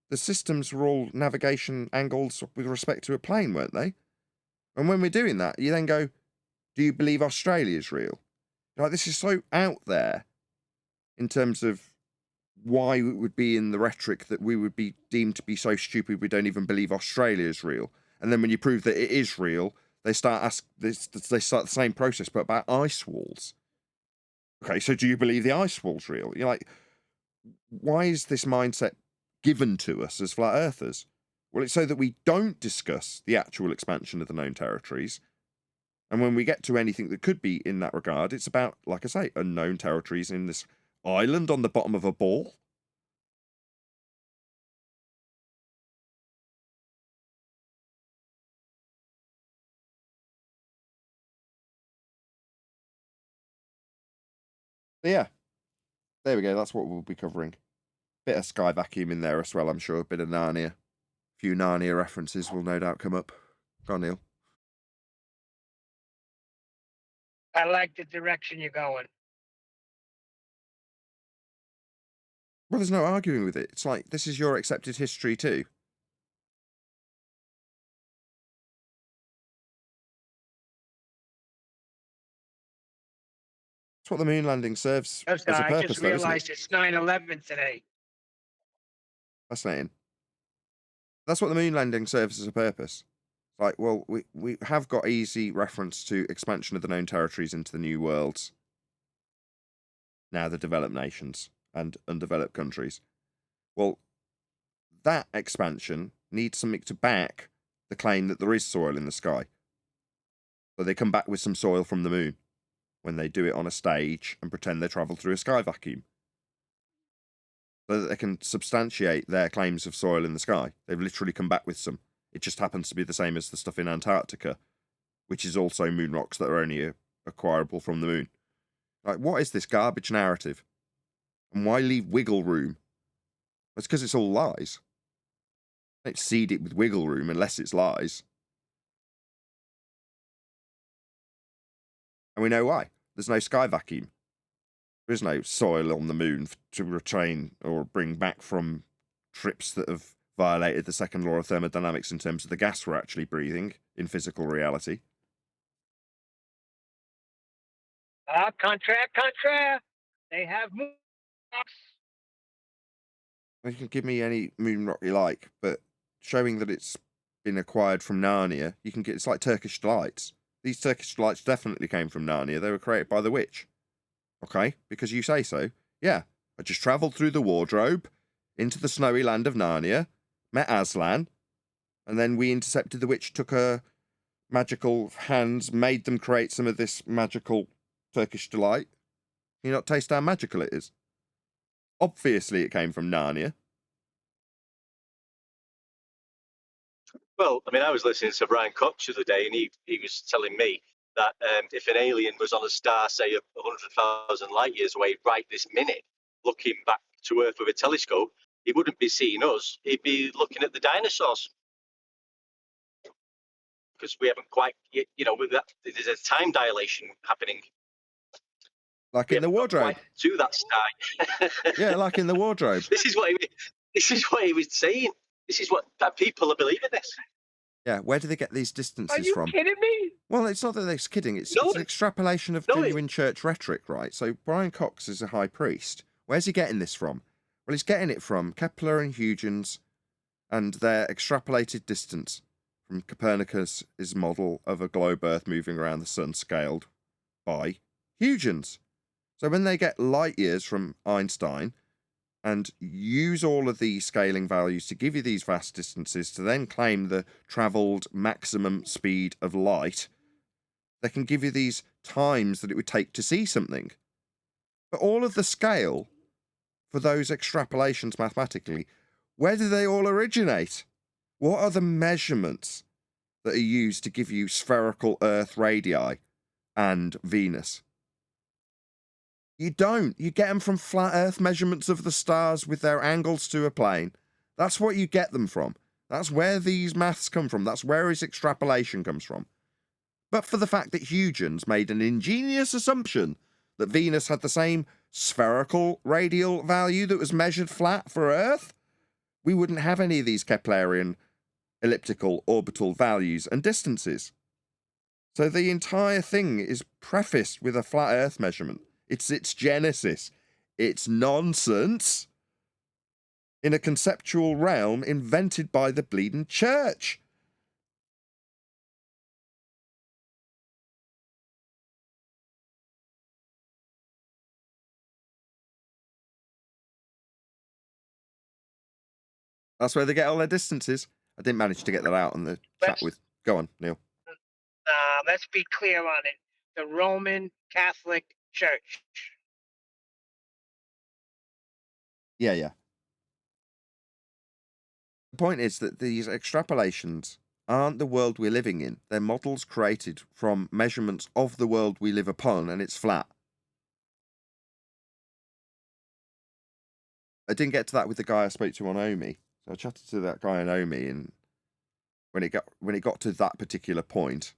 The systems were all navigation angles with respect to a plane, weren't they? And when we're doing that, you then go, do you believe Australia's real? Like, this is so out there in terms of why it would be in the rhetoric that we would be deemed to be so stupid we don't even believe Australia's real. And then when you prove that it is real, they start the same process, but about ice walls. Okay, so do you believe the ice wall's real? You're like, why is this mindset given to us as flat earthers? Well, it's so that we don't discuss the actual expansion of the known territories. And when we get to anything that could be in that regard, it's about, like I say, unknown territories in this island on the bottom of a ball. Yeah, there we go. That's what we'll be covering. Bit of sky vacuum in there as well, I'm sure. A bit of Narnia. A few Narnia references will no doubt come up. Go on, Neil. I like the direction you're going. Well, there's no arguing with it. It's like, this is your accepted history too. That's what the moon landing serves as a purpose, I just realized though, it's 9/11 today. Fascinating. That's what the moon landing serves as a purpose. Like, well, we have got easy reference to expansion of the known territories into the new worlds. Now the developed nations and undeveloped countries. Well, that expansion needs something to back the claim that there is soil in the sky. So they come back with some soil from the moon when they do it on a stage and pretend they travel through a sky vacuum. So that they can substantiate their claims of soil in the sky. They've literally come back with some. It just happens to be the same as the stuff in Antarctica, which is also moon rocks that are only acquirable from the moon. Like, what is this garbage narrative? And why leave wiggle room? It's because it's all lies. Don't seed it with wiggle room unless it's lies. And we know why. There's no sky vacuum. There is no soil on the moon to retain or bring back from trips that have violated the second law of thermodynamics in terms of the gas we're actually breathing in physical reality. Contraire. They have moon rocks. You can give me any moon rock you like, but showing that it's been acquired from Narnia, you can get, it's like Turkish delights. These Turkish delights definitely came from Narnia. They were created by the witch. Okay? Because you say so. Yeah. I just travelled through the wardrobe into the snowy land of Narnia, met Aslan, and then we intercepted the witch, took her magical hands, made them create some of this magical Turkish delight. Can you not taste how magical it is? Obviously it came from Narnia. Well, I mean, I was listening to Brian Cox the other day, and he was telling me that if an alien was on a star, say 100,000 light years away right this minute, looking back to Earth with a telescope, he wouldn't be seeing us. He'd be looking at the dinosaurs. Because we haven't quite, with that, there's a time dilation happening. Like in the wardrobe. To that star. Yeah, like in the wardrobe. This is what he was saying. This is what that people are believing this. Yeah, where do they get these distances from? Are you kidding me? Well, it's not that they're kidding. It's an extrapolation of genuine church rhetoric, right? So Brian Cox is a high priest. Where's he getting this from? Well, he's getting it from Kepler and Huygens and their extrapolated distance from Copernicus' model of a globe Earth moving around the sun scaled by Huygens. So when they get light years from Einstein and use all of these scaling values to give you these vast distances to then claim the travelled maximum speed of light, they can give you these times that it would take to see something. But all of the scale for those extrapolations mathematically, where do they all originate? What are the measurements that are used to give you spherical Earth radii and Venus? You don't. You get them from flat Earth measurements of the stars with their angles to a plane. That's what you get them from. That's where these maths come from. That's where his extrapolation comes from. But for the fact that Huygens made an ingenious assumption that Venus had the same spherical radial value that was measured flat for Earth, we wouldn't have any of these Keplerian elliptical orbital values and distances. So the entire thing is prefaced with a flat Earth measurement. It's its genesis. It's nonsense in a conceptual realm invented by the bleeding church. That's where they get all their distances. I didn't manage to get that out on the chat with... Go on, Neil. Let's be clear on it. The Roman Catholic Church. Yeah. The point is that these extrapolations aren't the world we're living in. They're models created from measurements of the world we live upon, and it's flat. I didn't get to that with the guy I spoke to on Omi. So I chatted to that guy on Omi, and when it got to that particular point,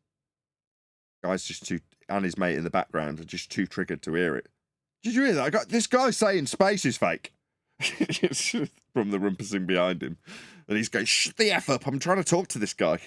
guy's just too, and his mate in the background are just too triggered to hear it. Did you hear that? I got this guy saying space is fake. From the rumpusing behind him. And he's going, shut the F up, I'm trying to talk to this guy.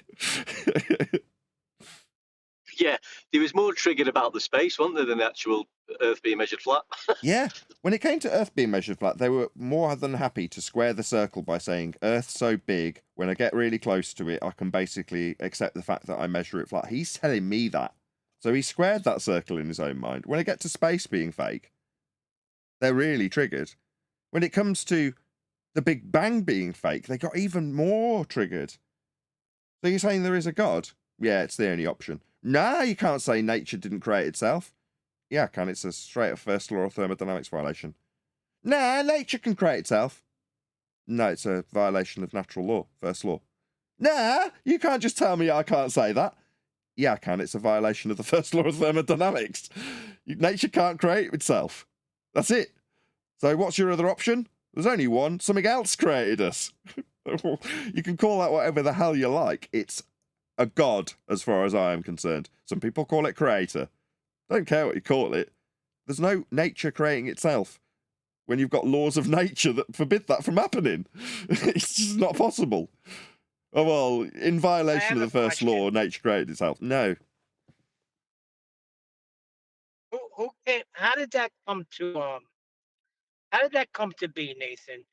Yeah, he was more triggered about the space, wasn't there, than the actual Earth being measured flat. Yeah, when it came to Earth being measured flat, they were more than happy to square the circle by saying, Earth's so big, when I get really close to it, I can basically accept the fact that I measure it flat. He's telling me that. So he squared that circle in his own mind. When I get to space being fake, they're really triggered. When it comes to the Big Bang being fake, they got even more triggered. So you're saying there is a God? Yeah, it's the only option. Nah, you can't say nature didn't create itself. Yeah, I can. It's a straight up first law of thermodynamics violation. Nah, nature can create itself. No, it's a violation of natural law, first law. Nah, you can't just tell me I can't say that. Yeah, I can. It's a violation of the first law of thermodynamics. Nature can't create itself. That's it. So what's your other option? There's only one. Something else created us. You can call that whatever the hell you like. It's a god, as far as I am concerned. Some people call it creator. Don't care what you call it. There's no nature creating itself when you've got laws of nature that forbid that from happening. It's just not possible. Oh, well, in violation of the first law, nature created itself. No. Who came? How did that come to? How did that come to be, Nathan?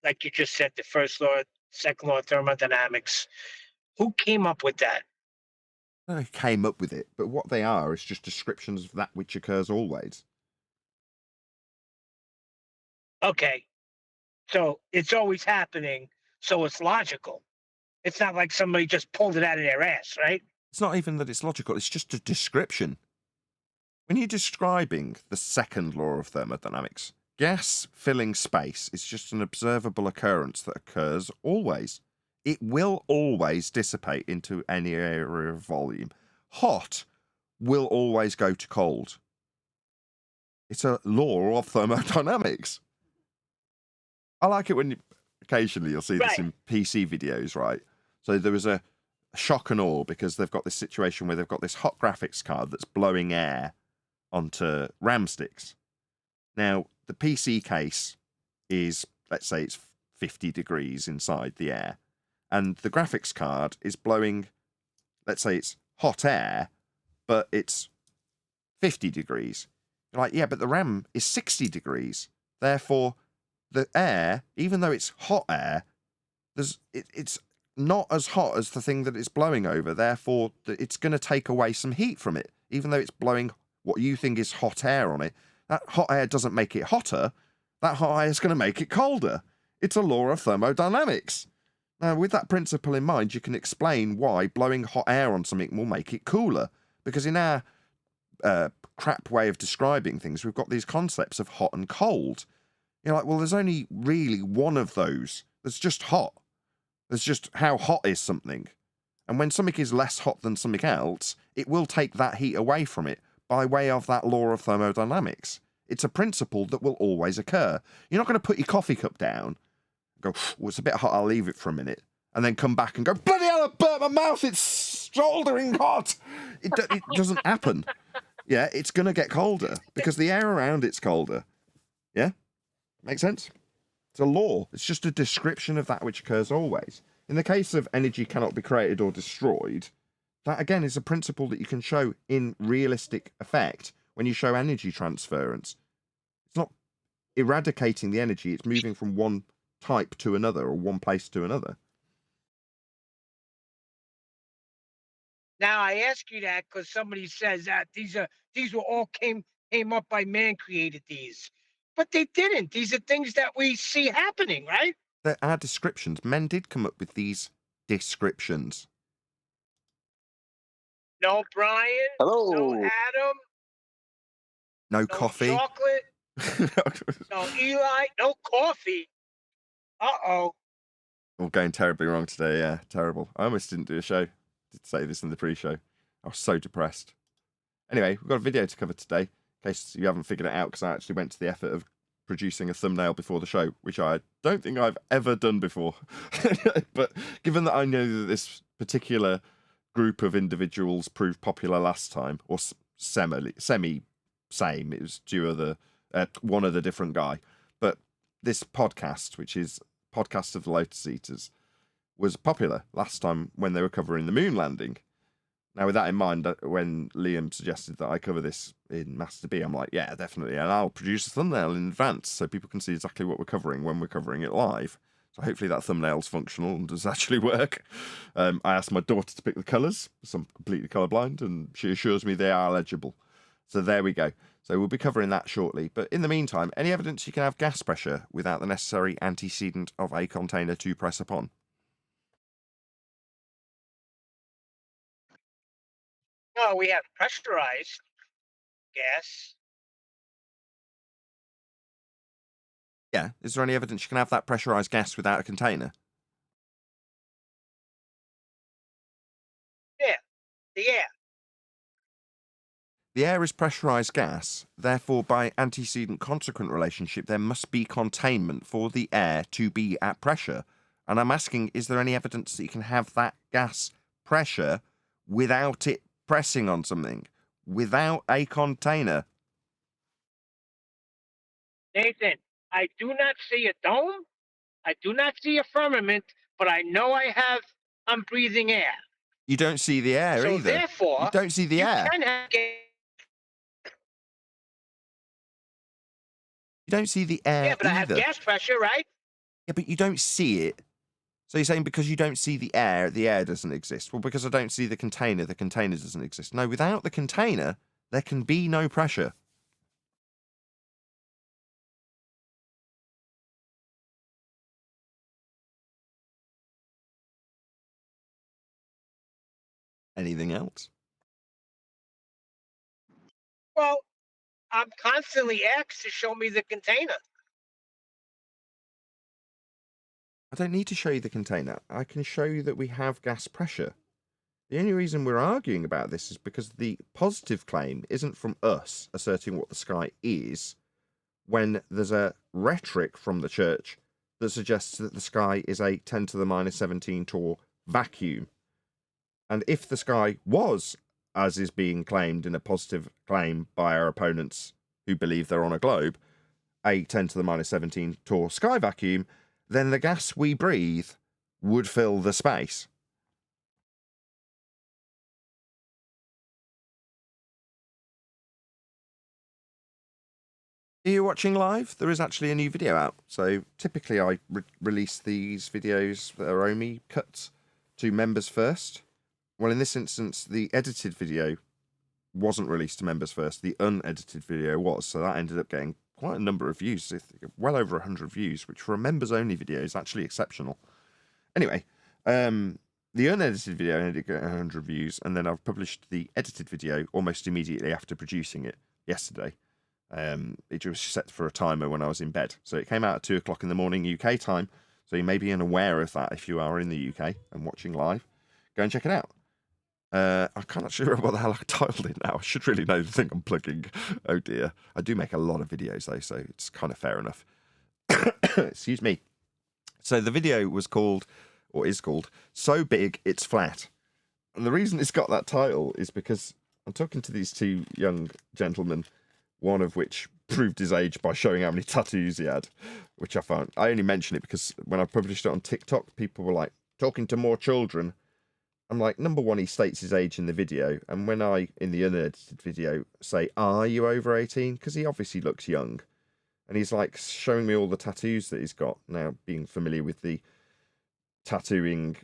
Like you just said, the first law, second law of thermodynamics. Who came up with that? I don't know who came up with it, but what they are is just descriptions of that which occurs always. Okay. So it's always happening, so it's logical. It's not like somebody just pulled it out of their ass, right? It's not even that it's logical, it's just a description. When you're describing the second law of thermodynamics, gas filling space is just an observable occurrence that occurs always. It will always dissipate into any area of volume. Hot will always go to cold. It's a law of thermodynamics. I like it when occasionally you'll see this in PC videos, right? So there was a shock and awe because they've got this situation where they've got this hot graphics card that's blowing air onto RAM sticks. Now, the PC case is, let's say it's 50 degrees inside the air, and the graphics card is blowing, let's say it's hot air, but it's 50 degrees. You're like, yeah, but the RAM is 60 degrees. Therefore, the air, even though it's hot air, it's not as hot as the thing that it's blowing over. Therefore, it's going to take away some heat from it, even though it's blowing what you think is hot air on it. That hot air doesn't make it hotter. That hot air is going to make it colder. It's a law of thermodynamics. Now, with that principle in mind, you can explain why blowing hot air on something will make it cooler. Because in our crap way of describing things, we've got these concepts of hot and cold. You're like, well, there's only really one of those. There's just hot. There's just how hot is something. And when something is less hot than something else, it will take that heat away from it by way of that law of thermodynamics. It's a principle that will always occur. You're not going to put your coffee cup down, go, well, it's a bit hot, I'll leave it for a minute, and then come back and go, bloody hell, I burnt my mouth, it's smoldering hot. It doesn't happen. Yeah, it's going to get colder because the air around it's colder. Yeah? Make sense? It's a law. It's just a description of that which occurs always. In the case of energy cannot be created or destroyed, that again is a principle that you can show in realistic effect when you show energy transference. It's not eradicating the energy, it's moving from one type to another or one place to another. Now I ask you that because somebody says that these were all came up by man created these. But they didn't. These are things that we see happening, right? There are descriptions. Men did come up with these descriptions. No Brian. Hello. No Adam. No coffee. Chocolate. No Eli. No coffee. Uh-oh. All going terribly wrong today, yeah. Terrible. I almost didn't do a show. Did say this in the pre-show. I was so depressed. Anyway, we've got a video to cover today, in case you haven't figured it out, because I actually went to the effort of producing a thumbnail before the show, which I don't think I've ever done before. But given that I know that this particular group of individuals proved popular last time, or semi-same, it was one other different guy. But this podcast, which is Podcast of the Lotus Eaters, was popular last time when they were covering the moon landing. Now, with that in mind, when Liam suggested that I cover this in Master B, I'm like, yeah, definitely. And I'll produce a thumbnail in advance so people can see exactly what we're covering when we're covering it live. So hopefully that thumbnail's functional and does actually work. I asked my daughter to pick the colours, because I'm completely colourblind, and she assures me they are legible. So there we go. So we'll be covering that shortly. But in the meantime, any evidence you can have gas pressure without the necessary antecedent of a container to press upon? No, we have pressurized gas. Yeah. Is there any evidence you can have that pressurised gas without a container? Yeah, the air. The air is pressurised gas, therefore by antecedent consequent relationship there must be containment for the air to be at pressure. And I'm asking, is there any evidence that you can have that gas pressure without it pressing on something, without a container? Nathan, I do not see a dome. I do not see a firmament, but I know I'm breathing air. You don't see the air so either. Therefore, you don't see the air. You don't see the air. Yeah, but either. I have gas pressure, right? Yeah, but you don't see it. So you're saying because you don't see the air doesn't exist. Well, because I don't see the container doesn't exist. No, without the container, there can be no pressure. Anything else? Well, I'm constantly asked to show me the container. I don't need to show you the container. I can show you that we have gas pressure. The only reason we're arguing about this is because the positive claim isn't from us asserting what the sky is, when there's a rhetoric from the church that suggests that the sky is a 10 to the minus 17 torr vacuum. And if the sky was, as is being claimed in a positive claim by our opponents who believe they're on a globe, a 10 to the minus 17 torr sky vacuum, then the gas we breathe would fill the space. Are you watching live? There is actually a new video out. So typically I release these videos that are Omi cuts to members first. Well, in this instance, the edited video wasn't released to members first. The unedited video was. So that ended up getting quite a number of views. Well over 100 views, which for a members-only video is actually exceptional. Anyway, the unedited video ended up getting 100 views. And then I've published the edited video almost immediately after producing it yesterday. It was set for a timer when I was in bed. So it came out at 2 o'clock in the morning UK time. So you may be unaware of that if you are in the UK and watching live. Go and check it out. I can't actually remember what the hell I titled it now. I should really know the thing I'm plugging. Oh dear. I do make a lot of videos though, so it's kind of fair enough. Excuse me. So the video was called, or is called, So Big It's Flat. And the reason it's got that title is because I'm talking to these two young gentlemen, one of which proved his age by showing how many tattoos he had, which I found. I only mention it because when I published it on TikTok, people were like, talking to more children. I'm like, number one, he states his age in the video. And when I, in the unedited video, say, are you over 18? Because he obviously looks young. And he's like showing me all the tattoos that he's got. Now, being familiar with the tattooing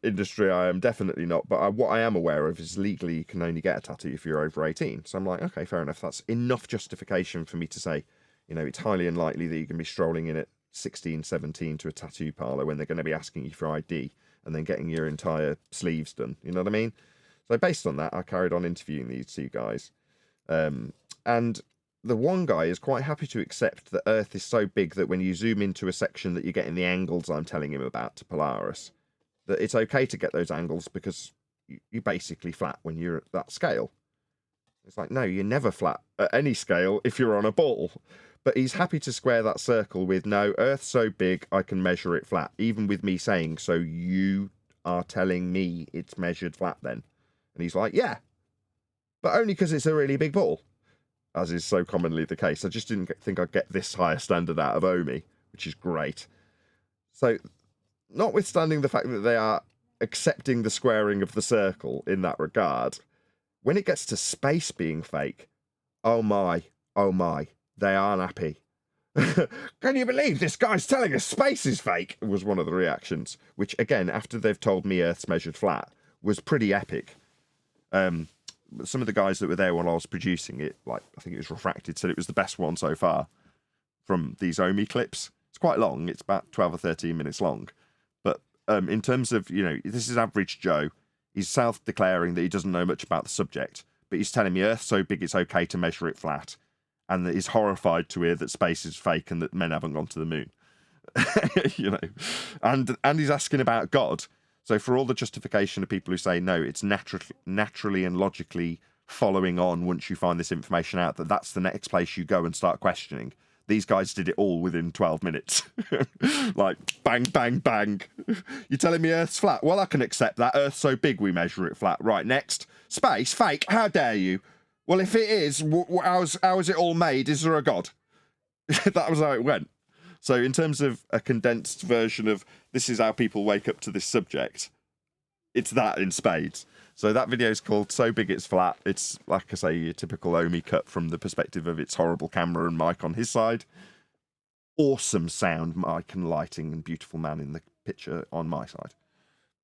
industry, I am definitely not. But what I am aware of is legally you can only get a tattoo if you're over 18. So I'm like, okay, fair enough. That's enough justification for me to say, you know, it's highly unlikely that you can be strolling in at 16, 17 to a tattoo parlour when they're going to be asking you for ID and then getting your entire sleeves done. You know what I mean? So based on that, I carried on interviewing these two guys. And the one guy is quite happy to accept that Earth is so big that when you zoom into a section that you're getting the angles I'm telling him about to Polaris, that it's okay to get those angles because you're basically flat when you're at that scale. It's like, no, you're never flat at any scale if you're on a ball. But he's happy to square that circle with, no, Earth's so big I can measure it flat, even with me saying, so you are telling me it's measured flat then? And he's like, yeah, but only because it's a really big ball, as is so commonly the case. I just didn't think I'd get this higher standard out of Omi, which is great. So, notwithstanding the fact that they are accepting the squaring of the circle in that regard, when it gets to space being fake, oh my, they aren't happy. Can you believe this guy's telling us space is fake? Was one of the reactions, which again, after they've told me Earth's measured flat, was pretty epic. Some of the guys that were there while I was producing it, like I think it was Refracted, said it was the best one so far from these Omi clips. It's quite long. It's about 12 or 13 minutes long. But in terms of, you know, this is average Joe. He's self-declaring that he doesn't know much about the subject, but he's telling me Earth's so big it's okay to measure it flat, and that he's horrified to hear that space is fake and that men haven't gone to the moon. You know, and he's asking about God. So for all the justification of people who say, no, it's naturally and logically following on once you find this information out, that's the next place you go and start questioning. These guys did it all within 12 minutes. Like, bang, bang, bang. You're telling me Earth's flat? Well, I can accept that. Earth's so big we measure it flat. Right, next. Space? Fake? How dare you? Well, if it is, how is it all made? Is there a God? That was how it went. So in terms of a condensed version of this is how people wake up to this subject, it's that in spades. So that video is called So Big It's Flat. It's, like I say, a typical Omi cut from the perspective of its horrible camera and mic on his side. Awesome sound, mic and lighting, and beautiful man in the picture on my side.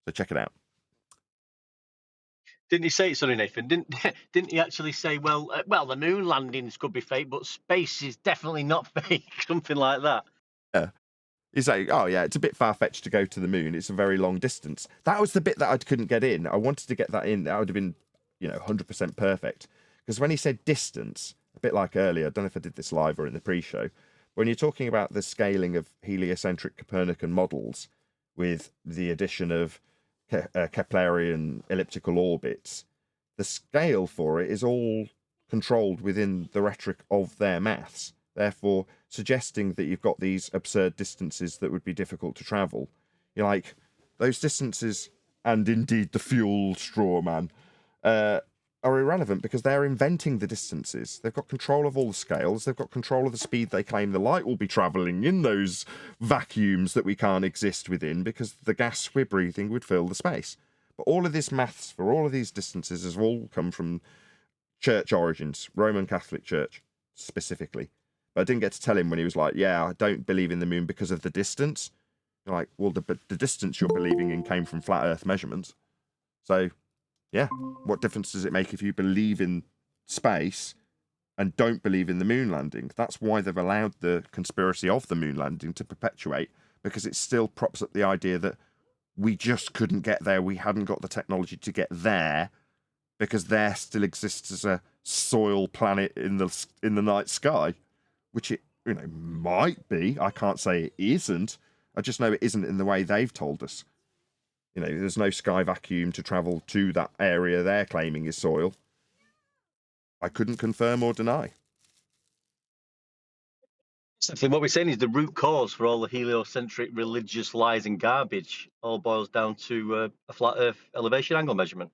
So check it out. Didn't he say, sorry Nathan, didn't he actually say, well, the moon landings could be fake, but space is definitely not fake, something like that? Yeah. He's like, oh yeah, it's a bit far-fetched to go to the moon. It's a very long distance. That was the bit that I couldn't get in. I wanted to get that in. That would have been, 100% perfect. Because when he said distance, a bit like earlier, I don't know if I did this live or in the pre-show, when you're talking about the scaling of heliocentric Copernican models with the addition of Keplerian elliptical orbits, the scale for it is all controlled within the rhetoric of their maths, therefore suggesting that you've got these absurd distances that would be difficult to travel. You're like, those distances, and indeed the fuel straw man, are irrelevant because they're inventing the distances. They've got control of all the scales. They've got control of the speed they claim the light will be travelling in those vacuums that we can't exist within because the gas we're breathing would fill the space. But all of this maths for all of these distances has all come from church origins, Roman Catholic Church specifically. But I didn't get to tell him when he was like, yeah, I don't believe in the moon because of the distance. You're like, well, the distance you're believing in came from flat Earth measurements. So, yeah, what difference does it make if you believe in space and don't believe in the moon landing? That's why they've allowed the conspiracy of the moon landing to perpetuate, because it still props up the idea that we just couldn't get there. We hadn't got the technology to get there because there still exists as a soil planet in the night sky, which it might be. I can't say it isn't. I just know it isn't in the way they've told us. You know, there's no sky vacuum to travel to that area they're claiming is soil. I couldn't confirm or deny. Essentially, what we're saying is the root cause for all the heliocentric religious lies and garbage all boils down to a flat Earth elevation angle measurement.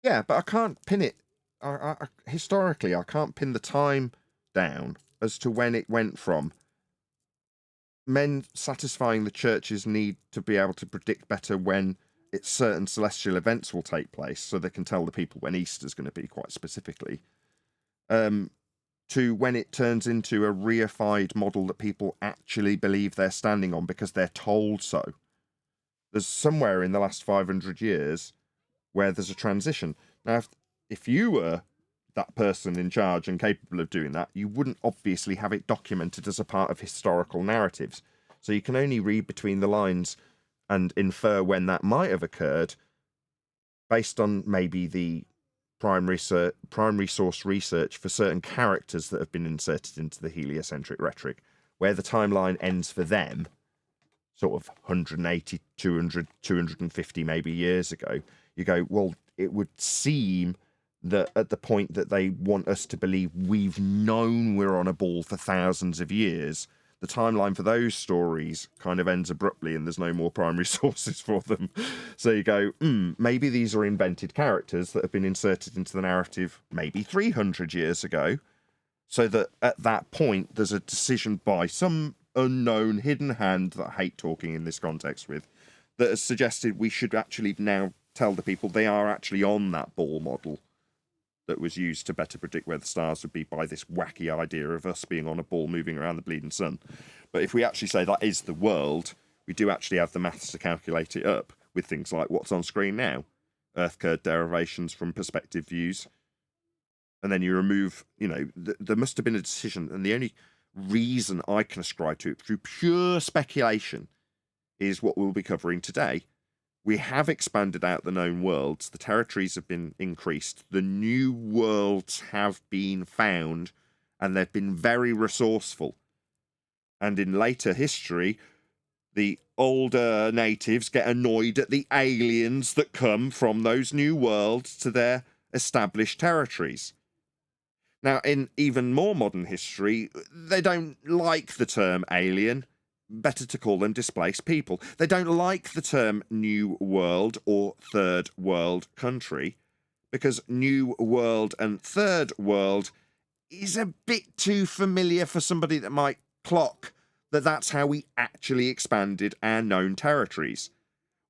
Yeah, but I can't pin it. Historically, I can't pin the time down as to when it went from men satisfying the church's need to be able to predict better when certain celestial events will take place, so they can tell the people when Easter's going to be, quite specifically, to when it turns into a reified model that people actually believe they're standing on because they're told so. There's somewhere in the last 500 years where there's a transition. Now, if you were that person in charge and capable of doing that, you wouldn't obviously have it documented as a part of historical narratives. So you can only read between the lines and infer when that might have occurred based on maybe the primary source research for certain characters that have been inserted into the heliocentric rhetoric, where the timeline ends for them sort of 180, 200, 250 maybe years ago. You go, well, it would seem that at the point that they want us to believe we've known we're on a ball for thousands of years, the timeline for those stories kind of ends abruptly and there's no more primary sources for them. So you go, maybe these are invented characters that have been inserted into the narrative maybe 300 years ago, so that at that point there's a decision by some unknown hidden hand that I hate talking in this context with, that has suggested we should actually now tell the people they are actually on that ball model that was used to better predict where the stars would be by this wacky idea of us being on a ball moving around the bleeding sun. But if we actually say that is the world, we do actually have the maths to calculate it up with things like what's on screen now, Earth curve derivations from perspective views, and then you remove, you know, there must have been a decision, and the only reason I can ascribe to it through pure speculation is what we'll be covering today. We have expanded out the known worlds. The territories have been increased. The new worlds have been found, and they've been very resourceful. And in later history, the older natives get annoyed at the aliens that come from those new worlds to their established territories. Now, in even more modern history, they don't like the term alien. Better to call them displaced people. They don't like the term New World or Third World country because New World and Third World is a bit too familiar for somebody that might clock that that's how we actually expanded our known territories.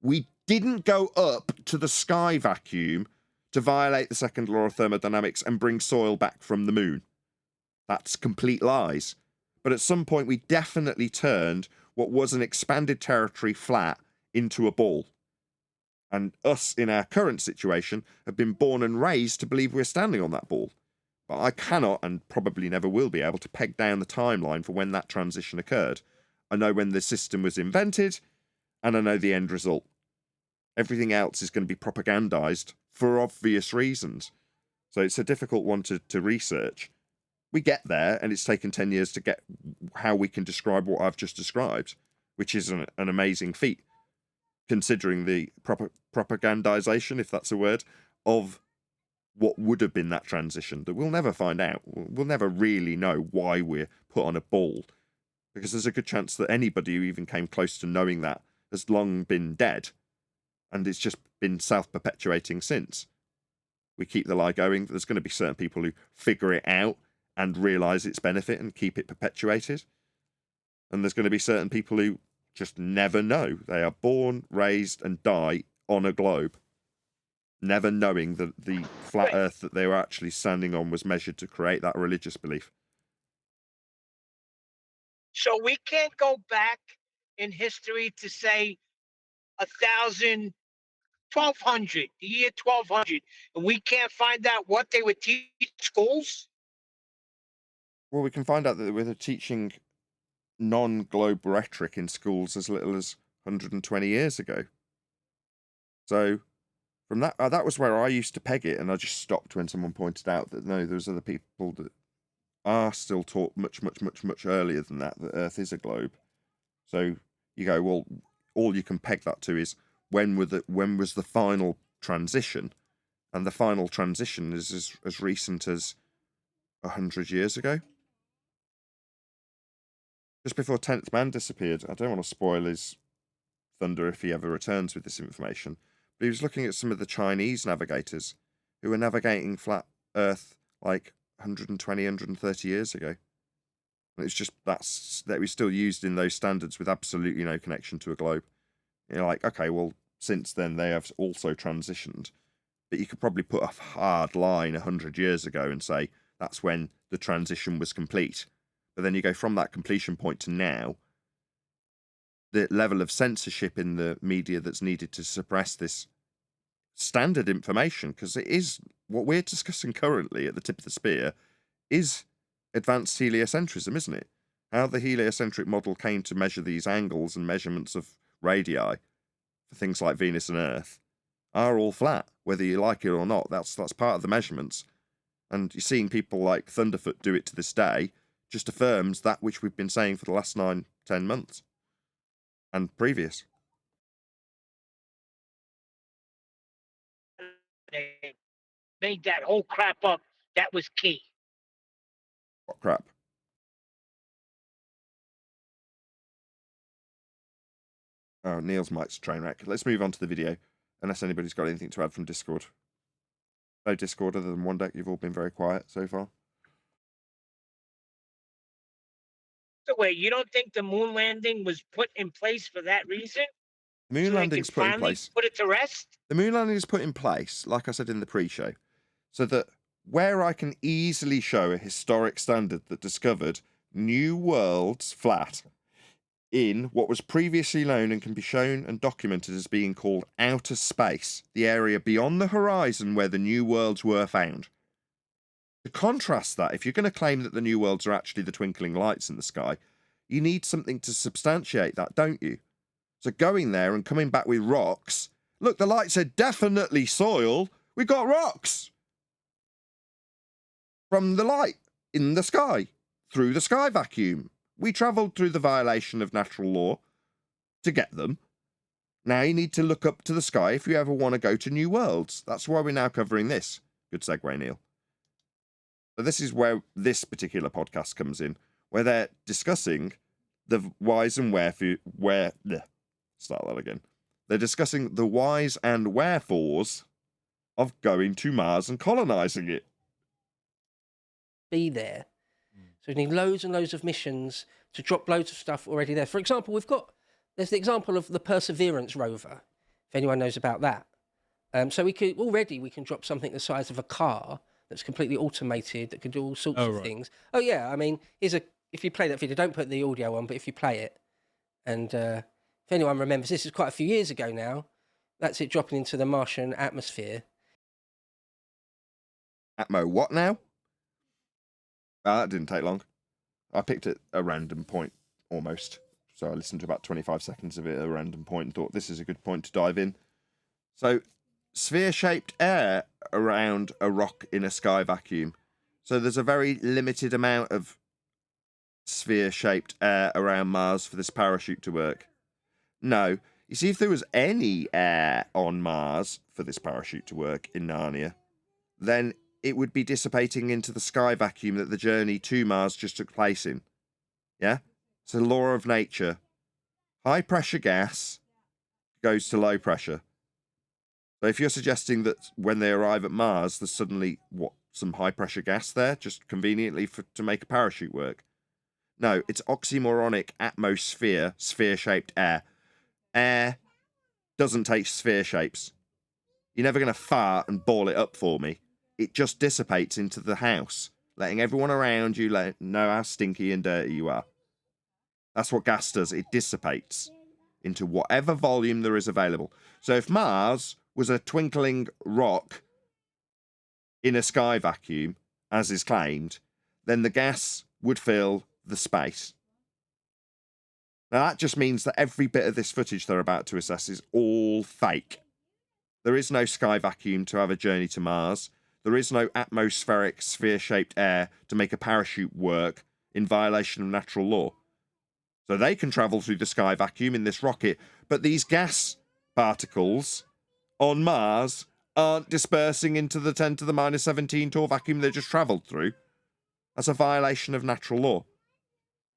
We didn't go up to the sky vacuum to violate the second law of thermodynamics and bring soil back from the moon. That's complete lies. But at some point we definitely turned what was an expanded territory flat into a ball. And us, in our current situation, have been born and raised to believe we're standing on that ball. But I cannot, and probably never will be able to peg down the timeline for when that transition occurred. I know when the system was invented, and I know the end result. Everything else is going to be propagandized for obvious reasons. So it's a difficult one to research. We get there, and it's taken 10 years to get how we can describe what I've just described, which is an amazing feat, considering the propagandization, if that's a word, of what would have been that transition that we'll never find out. We'll never really know why we're put on a ball, because there's a good chance that anybody who even came close to knowing that has long been dead, and it's just been self-perpetuating since. We keep the lie going. There's going to be certain people who figure it out and realise its benefit and keep it perpetuated. And there's going to be certain people who just never know. They are born, raised and die on a globe, never knowing that the flat earth that they were actually standing on was measured to create that religious belief. So we can't go back in history to say 1,000, 1,200, the year 1,200, and we can't find out what they would teach in schools? Well, we can find out that they were teaching non-globe rhetoric in schools as little as 120 years ago. So from that was where I used to peg it, and I just stopped when someone pointed out that no, there's other people that are still taught much earlier than that Earth is a globe. So you go, well, all you can peg that to is when was the final transition? And the final transition is as recent as 100 years ago. Just before 10th Man disappeared. I don't want to spoil his thunder if he ever returns with this information. But he was looking at some of the Chinese navigators who were navigating flat Earth like 120, 130 years ago. And it's just that was still used in those standards with absolutely no connection to a globe. You're like, okay, well, since then they have also transitioned. But you could probably put a hard line 100 years ago and say that's when the transition was complete. But then you go from that completion point to now, the level of censorship in the media that's needed to suppress this standard information, because it is what we're discussing currently at the tip of the spear, is advanced heliocentrism, isn't it? How the heliocentric model came to measure these angles and measurements of radii for things like Venus and Earth are all flat, whether you like it or not. That's part of the measurements. And you're seeing people like Thunderfoot do it to this day, just affirms that which we've been saying for the last 9-10 months. And previous. They made that whole crap up. That was key. What crap? Oh, Neil's mic's a train wreck. Let's move on to the video, unless anybody's got anything to add from Discord. No Discord other than one deck. You've all been very quiet so far. So wait, you don't think the moon landing was put in place for that reason? The moon so landing's put in place. Put it to rest? The moon landing is put in place, like I said in the pre-show, so that where I can easily show a historic standard that discovered new worlds flat in what was previously known and can be shown and documented as being called outer space, the area beyond the horizon where the new worlds were found. To contrast that, if you're going to claim that the new worlds are actually the twinkling lights in the sky, you need something to substantiate that, don't you? So going there and coming back with rocks, look, the lights are definitely soil. We got rocks from the light in the sky, through the sky vacuum. We travelled through the violation of natural law to get them. Now you need to look up to the sky if you ever want to go to new worlds. That's why we're now covering this. Good segue, Neil. So this is where this particular podcast comes in, where they're discussing the whys and start that again. They're discussing the whys and wherefores of going to Mars and colonising it. Be there. So we need loads and loads of missions to drop loads of stuff already there. For example, there's the example of the Perseverance rover, if anyone knows about that. So we can drop something the size of a car that's completely automated, that can do all sorts of things. Oh yeah, I mean, if you play that video, don't put the audio on, but if you play it, and if anyone remembers, this is quite a few years ago now, that's it dropping into the Martian atmosphere. Atmo what now? That didn't take long. I picked it a random point, almost. So I listened to about 25 seconds of it at a random point and thought this is a good point to dive in. So, sphere-shaped air around a rock in a sky vacuum. So there's a very limited amount of sphere-shaped air around Mars for this parachute to work. No. You see, if there was any air on Mars for this parachute to work in Narnia, then it would be dissipating into the sky vacuum that the journey to Mars just took place in. Yeah? It's a law of nature. High pressure gas goes to low pressure. So if you're suggesting that when they arrive at Mars, there's suddenly, some high pressure gas there, just conveniently to make a parachute work? No, it's oxymoronic atmosphere, sphere-shaped air. Air doesn't take sphere shapes. You're never going to fart and ball it up for me. It just dissipates into the house, letting everyone around you know how stinky and dirty you are. That's what gas does. It dissipates into whatever volume there is available. So if Mars was a twinkling rock in a sky vacuum, as is claimed, then the gas would fill the space. Now that just means that every bit of this footage they're about to assess is all fake. There is no sky vacuum to have a journey to Mars. There is no atmospheric sphere-shaped air to make a parachute work in violation of natural law. So they can travel through the sky vacuum in this rocket, but these gas particles on Mars aren't dispersing into the 10 to the minus 17 Torr vacuum they just travelled through. That's a violation of natural law.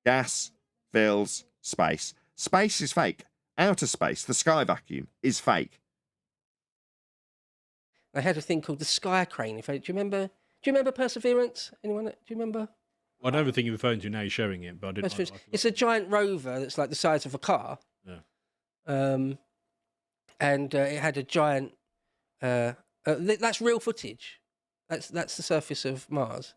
Gas fills space. Space is fake. Outer space, the sky vacuum, is fake. They had a thing called the Sky Crane. Do you remember? Do you remember Perseverance? Anyone? Do you remember? I know the thing you're referring to now. You're showing it, but I didn't. It's a giant rover that's like the size of a car. Yeah. And it had a giant. That's real footage. That's the surface of Mars.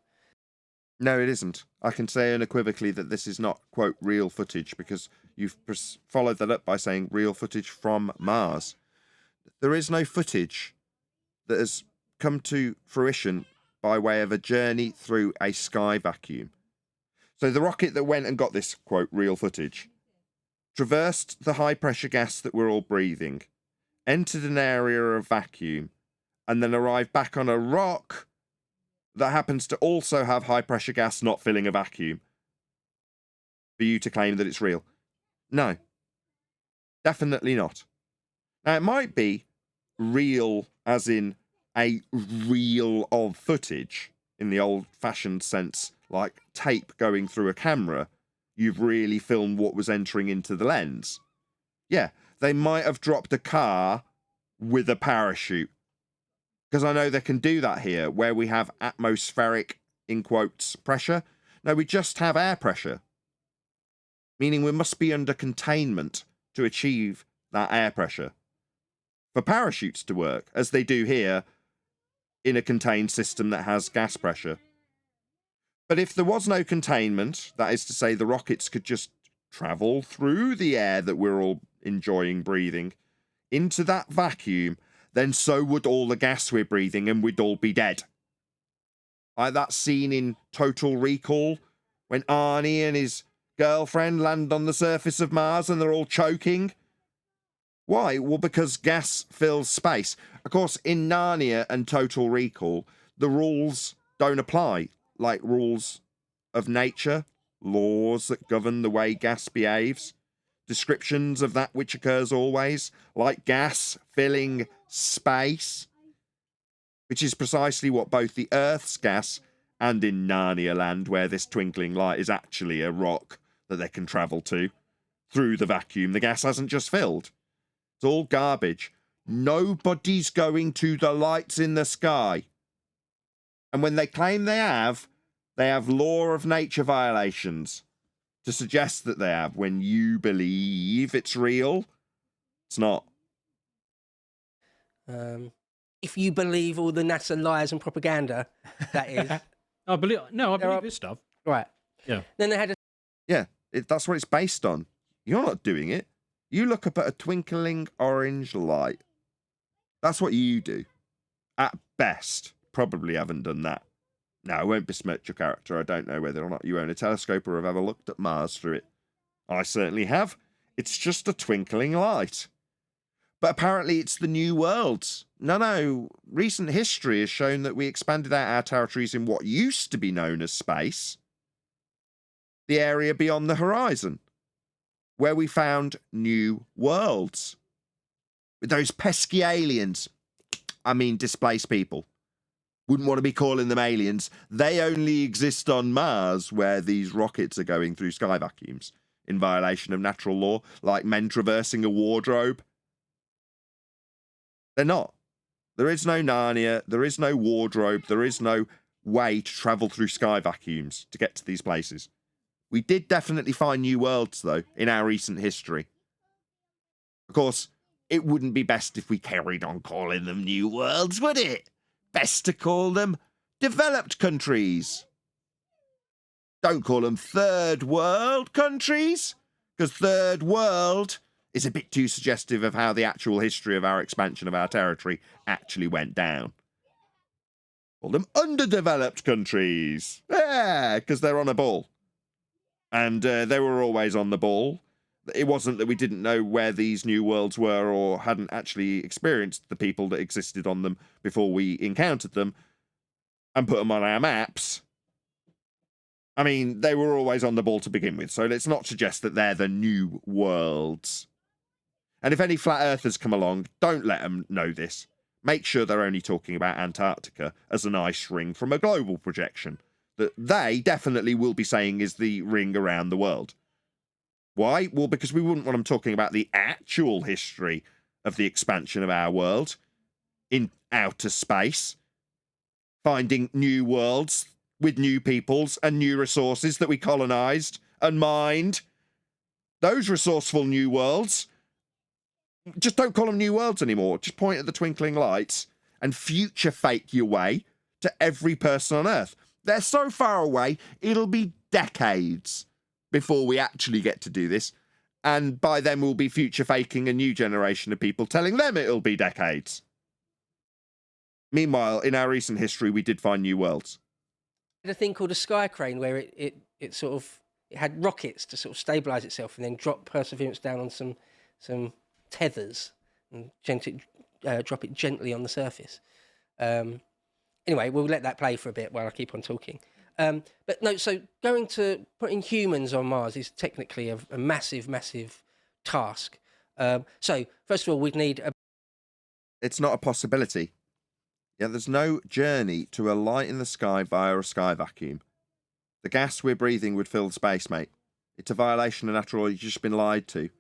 No, it isn't. I can say unequivocally that this is not, quote, real footage, because you've followed that up by saying real footage from Mars. There is no footage that has come to fruition by way of a journey through a sky vacuum. So the rocket that went and got this, quote, real footage, traversed the high-pressure gas that we're all breathing, entered an area of vacuum, and then arrived back on a rock that happens to also have high-pressure gas not filling a vacuum for you to claim that it's real. No. Definitely not. Now, it might be real as in a reel of footage, in the old-fashioned sense, like tape going through a camera. You've really filmed what was entering into the lens. Yeah, they might have dropped a car with a parachute. Because I know they can do that here, where we have atmospheric, in quotes, pressure. No, we just have air pressure. Meaning we must be under containment to achieve that air pressure. For parachutes to work, as they do here, in a contained system that has gas pressure. But if there was no containment, that is to say the rockets could just travel through the air that we're all enjoying breathing, into that vacuum, then so would all the gas we're breathing and we'd all be dead. Like that scene in Total Recall, when Arnie and his girlfriend land on the surface of Mars and they're all choking. Why? Well, because gas fills space. Of course, in Narnia and Total Recall, the rules don't apply, like rules of nature, laws that govern the way gas behaves, descriptions of that which occurs always, like gas filling space, which is precisely what both the Earth's gas and in Narnia land, where this twinkling light is actually a rock that they can travel to, through the vacuum. The gas hasn't just filled. It's all garbage. Nobody's going to the lights in the sky. And when they claim they have law of nature violations to suggest that they have when you believe it's real. It's not. If you believe all the NASA lies and propaganda, that is. I believe this stuff. Right. Yeah. Then they had a... Yeah, that's what it's based on. You're not doing it. You look up at a twinkling orange light. That's what you do. At best, probably haven't done that. Now, I won't besmirch your character. I don't know whether or not you own a telescope or have ever looked at Mars through it. I certainly have. It's just a twinkling light. But apparently it's the new worlds. No. Recent history has shown that we expanded out our territories in what used to be known as space. The area beyond the horizon. Where we found new worlds. With those pesky aliens. I mean, displaced people. Wouldn't want to be calling them aliens. They only exist on Mars, where these rockets are going through sky vacuums in violation of natural law, like men traversing a wardrobe. They're not. There is no Narnia, there is no wardrobe, there is no way to travel through sky vacuums to get to these places. We did definitely find new worlds, though, in our recent history. Of course, it wouldn't be best if we carried on calling them new worlds, would it? Best to call them developed countries. Don't call them third world countries, because third world is a bit too suggestive of how the actual history of our expansion of our territory actually went down. Call them underdeveloped countries. Yeah, because they're on a ball. And they were always on the ball. It wasn't that we didn't know where these new worlds were or hadn't actually experienced the people that existed on them before we encountered them and put them on our maps. I mean, they were always on the ball to begin with, so let's not suggest that they're the new worlds. And if any flat earthers come along, don't let them know this. Make sure they're only talking about Antarctica as an ice ring from a global projection that they definitely will be saying is the ring around the world. Why? Well, because we wouldn't want them talking about the actual history of the expansion of our world in outer space, finding new worlds with new peoples and new resources that we colonized and mined. Those resourceful new worlds, just don't call them new worlds anymore. Just point at the twinkling lights and future fake your way to every person on Earth. They're so far away, it'll be decades before we actually get to do this. And by then we'll be future faking a new generation of people telling them it'll be decades. Meanwhile, in our recent history, we did find new worlds. A thing called a sky crane where it had rockets to sort of stabilize itself and then drop Perseverance down on some tethers and drop it gently on the surface. Anyway, we'll let that play for a bit while I keep on talking. But no, so putting humans on Mars is technically a massive, massive task. So first of all, we'd need It's not a possibility. Yeah, there's no journey to a light in the sky via a sky vacuum. The gas we're breathing would fill space, mate. It's a violation of natural law. You've just been lied to.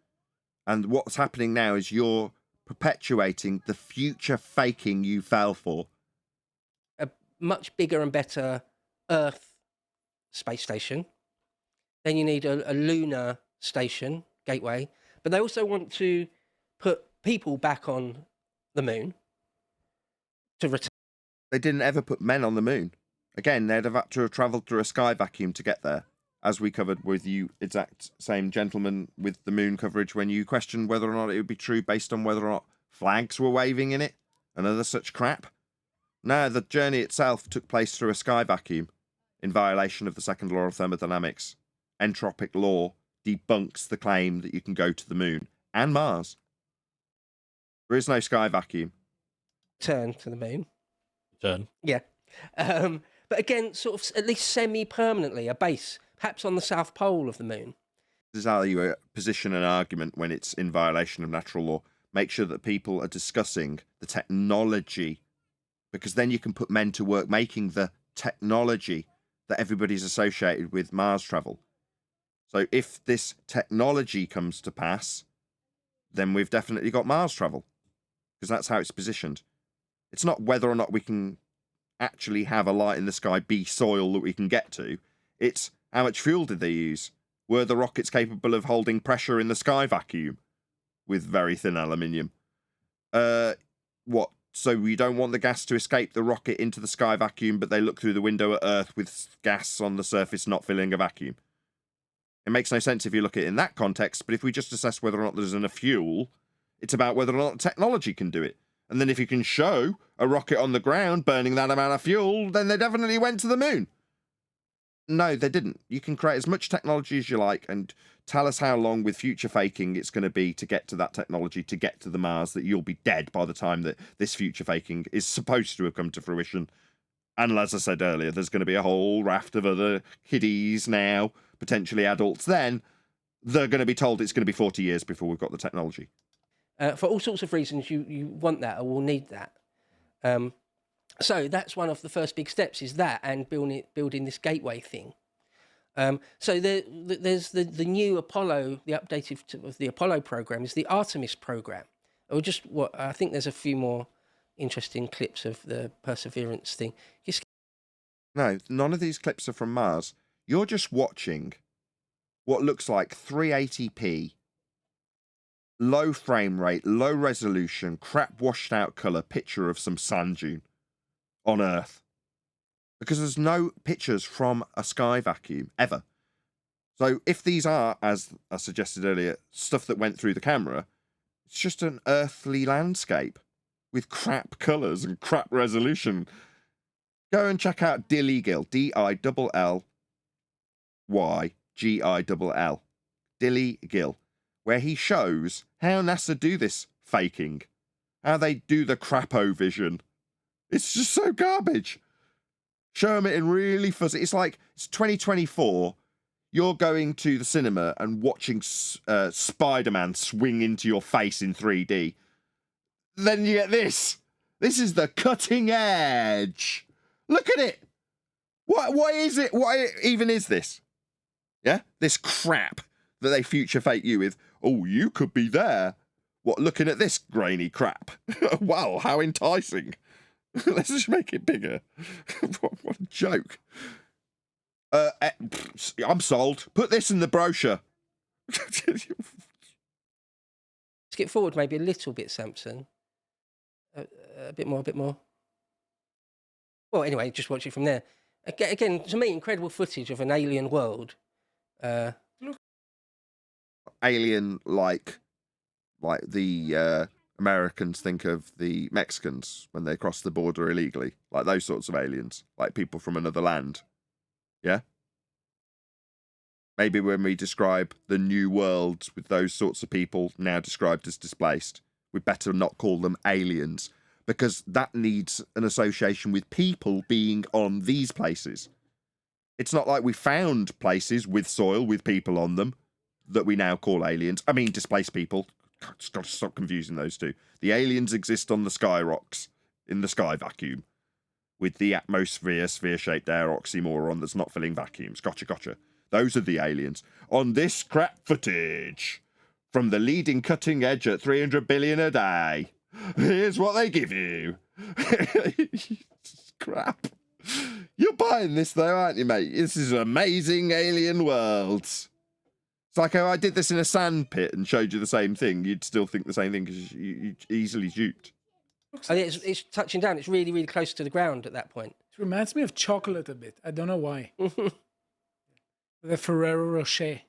And what's happening now is you're perpetuating the future faking you fell for. a much bigger and better Earth space station. Then you need a lunar station, gateway. But they also want to put people back on the moon to return. They didn't ever put men on the moon. Again, they'd have had to have travelled through a sky vacuum to get there, as we covered with you, exact same gentleman with the moon coverage, when you questioned whether or not it would be true based on whether or not flags were waving in it and other such crap. No, the journey itself took place through a sky vacuum in violation of the second law of thermodynamics. Entropic law debunks the claim that you can go to the moon and Mars. There is no sky vacuum. Turn to the moon. Turn. Yeah. But again, sort of at least semi-permanently, a base, perhaps on the south pole of the moon. This is how you position an argument when it's in violation of natural law. Make sure that people are discussing the technology, because then you can put men to work making the technology that everybody's associated with Mars travel. So if this technology comes to pass, then we've definitely got Mars travel, because that's how it's positioned. It's not whether or not we can actually have a light in the sky be soil that we can get to. It's how much fuel did they use? Were the rockets capable of holding pressure in the sky vacuum with very thin aluminium? What? So we don't want the gas to escape the rocket into the sky vacuum, but they look through the window at Earth with gas on the surface not filling a vacuum. It makes no sense if you look at it in that context, but if we just assess whether or not there's enough fuel, it's about whether or not technology can do it. And then if you can show a rocket on the ground burning that amount of fuel, then they definitely went to the moon. No, they didn't. You can create as much technology as you like and tell us how long with future faking it's going to be to get to that technology, to get to the Mars, that you'll be dead by the time that this future faking is supposed to have come to fruition. And as I said earlier, there's going to be a whole raft of other kiddies now, potentially adults then. They're going to be told it's going to be 40 years before we've got the technology. For all sorts of reasons, you want that or will need that. So that's one of the first big steps, is that, and building this gateway thing. So there's the new Apollo, the updated of the Apollo program is the Artemis program. Or just what I think there's a few more interesting clips of the Perseverance thing. No, none of these clips are from Mars. You're just watching what looks like 380p, low frame rate, low resolution, crap washed out colour picture of some sand dune on Earth. Because there's no pictures from a sky vacuum, ever. So if these are, as I suggested earlier, stuff that went through the camera, it's just an earthly landscape with crap colours and crap resolution. Go and check out Dilly Gill, Dillyllygill, Dilly Gill, where he shows how NASA do this faking, how they do the crapo-vision. It's just so garbage. Show them it in really fuzzy. It's like, it's 2024. you're going to the cinema and watching Spider-Man swing into your face in 3D. Then you get this. This is the cutting edge. Look at it. What is it? What even is this? Yeah? This crap that they future fake you with. Oh, you could be there. What, looking at this grainy crap? Wow, how enticing. Let's just make it bigger. What a joke. I'm sold. Put this in the brochure. Skip forward maybe a little bit, Samson. A bit more, a bit more. Well, anyway, just watch it from there. Again, to me, incredible footage of an alien world. Alien like the Americans think of the Mexicans when they cross the border illegally. Like those sorts of aliens. Like people from another land. Yeah? Maybe when we describe the new worlds with those sorts of people now described as displaced, we'd better not call them aliens, because that needs an association with people being on these places. It's not like we found places with soil with people on them that we now call aliens. I mean, displaced people. Just got to stop confusing those two. The aliens exist on the sky rocks, in the sky vacuum, with the atmosphere, sphere-shaped air oxymoron that's not filling vacuums. Gotcha. Those are the aliens. On this crap footage, from the leading cutting edge at 300 billion a day, here's what they give you. Crap. You're buying this though, aren't you, mate? This is an amazing alien world. It's like how I did this in a sand pit and showed you the same thing. You'd still think the same thing because you easily duped. I mean, it's touching down. It's really, really close to the ground at that point. It reminds me of chocolate a bit. I don't know why. The Ferrero Rocher.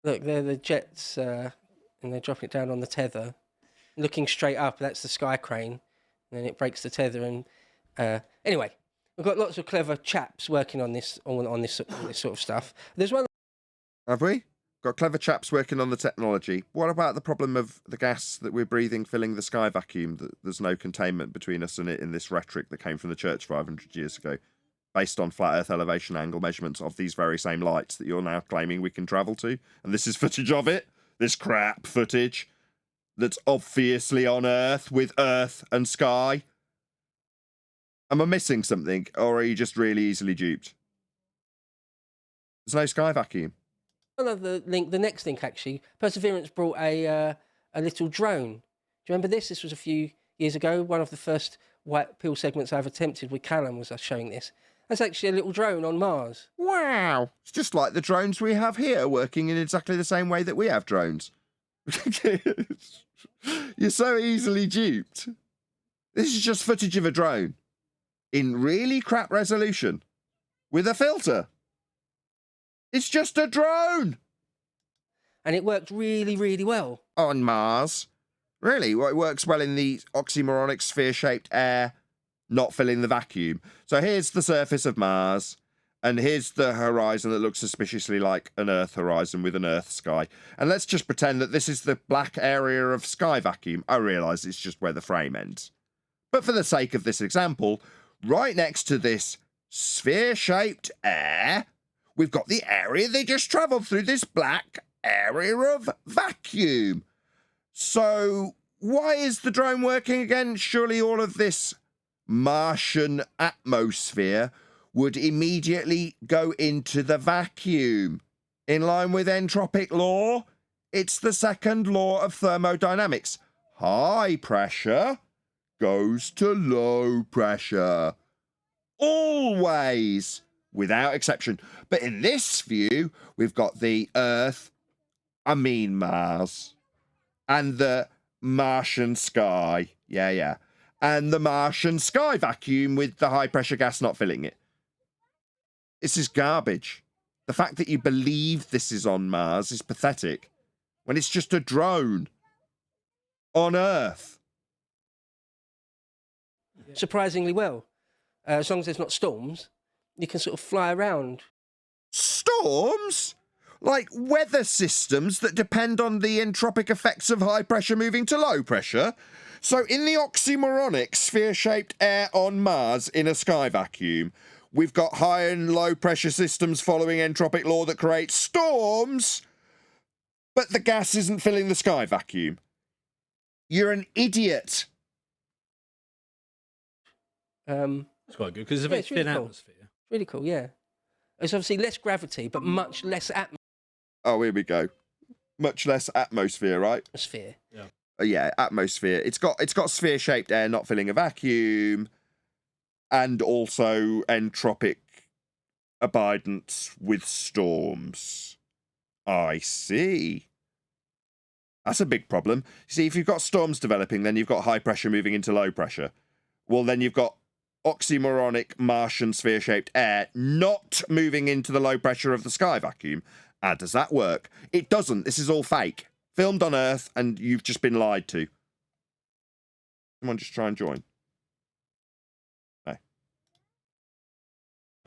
Look, they're the jets, and they're dropping it down on the tether. Looking straight up, that's the sky crane. And then it breaks the tether. And anyway, we've got lots of clever chaps working on this sort of stuff. There's one. Have we? Got clever chaps working on the technology. What about the problem of the gas that we're breathing filling the sky vacuum? That there's no containment between us and it in this rhetoric that came from the church 500 years ago, based on flat Earth elevation angle measurements of these very same lights that you're now claiming we can travel to. And this is footage of it. This crap footage that's obviously on Earth with Earth and sky. Am I missing something, or are you just really easily duped? There's no sky vacuum. Another link, the next link actually, Perseverance brought a little drone. Do you remember this? This was a few years ago. One of the first white pill segments I've attempted with Callum was us showing this. That's actually a little drone on Mars. Wow. It's just like the drones we have here, working in exactly the same way that we have drones. You're so easily duped. This is just footage of a drone in really crap resolution with a filter. It's just a drone. And it worked really, really well. On Mars. Really? Well, it works well in the oxymoronic sphere-shaped air, not filling the vacuum. So here's the surface of Mars, and here's the horizon that looks suspiciously like an Earth horizon with an Earth sky. And let's just pretend that this is the black area of sky vacuum. I realise it's just where the frame ends. But for the sake of this example, right next to this sphere-shaped air, we've got the area they just travelled through, this black area of vacuum. So why is the drone working again? Surely all of this Martian atmosphere would immediately go into the vacuum. In line with entropic law, it's the second law of thermodynamics. High pressure goes to low pressure. Always. Without exception. But in this view, we've got the Earth, Mars, and the Martian sky. Yeah. And the Martian sky vacuum with the high-pressure gas not filling it. This is garbage. The fact that you believe this is on Mars is pathetic, when it's just a drone on Earth. Surprisingly well. As long as there's not storms, you can sort of fly around. Storms? Like weather systems that depend on the entropic effects of high pressure moving to low pressure? So in the oxymoronic sphere-shaped air on Mars in a sky vacuum, we've got high and low pressure systems following entropic law that creates storms, but the gas isn't filling the sky vacuum. You're an idiot. It's quite good because it's a very thin atmosphere. Really cool, yeah. It's obviously less gravity, but much less atmosphere. Oh, here we go. Much less atmosphere, right? Atmosphere. Yeah. Yeah, atmosphere. It's got sphere-shaped air not filling a vacuum, and also entropic abidance with storms. I see. That's a big problem. See, if you've got storms developing, then you've got high pressure moving into low pressure. Well, then you've got oxymoronic Martian sphere-shaped air not moving into the low pressure of the sky vacuum. How does that work? It doesn't. This is all fake. Filmed on Earth, and you've just been lied to. Someone just try and join. No.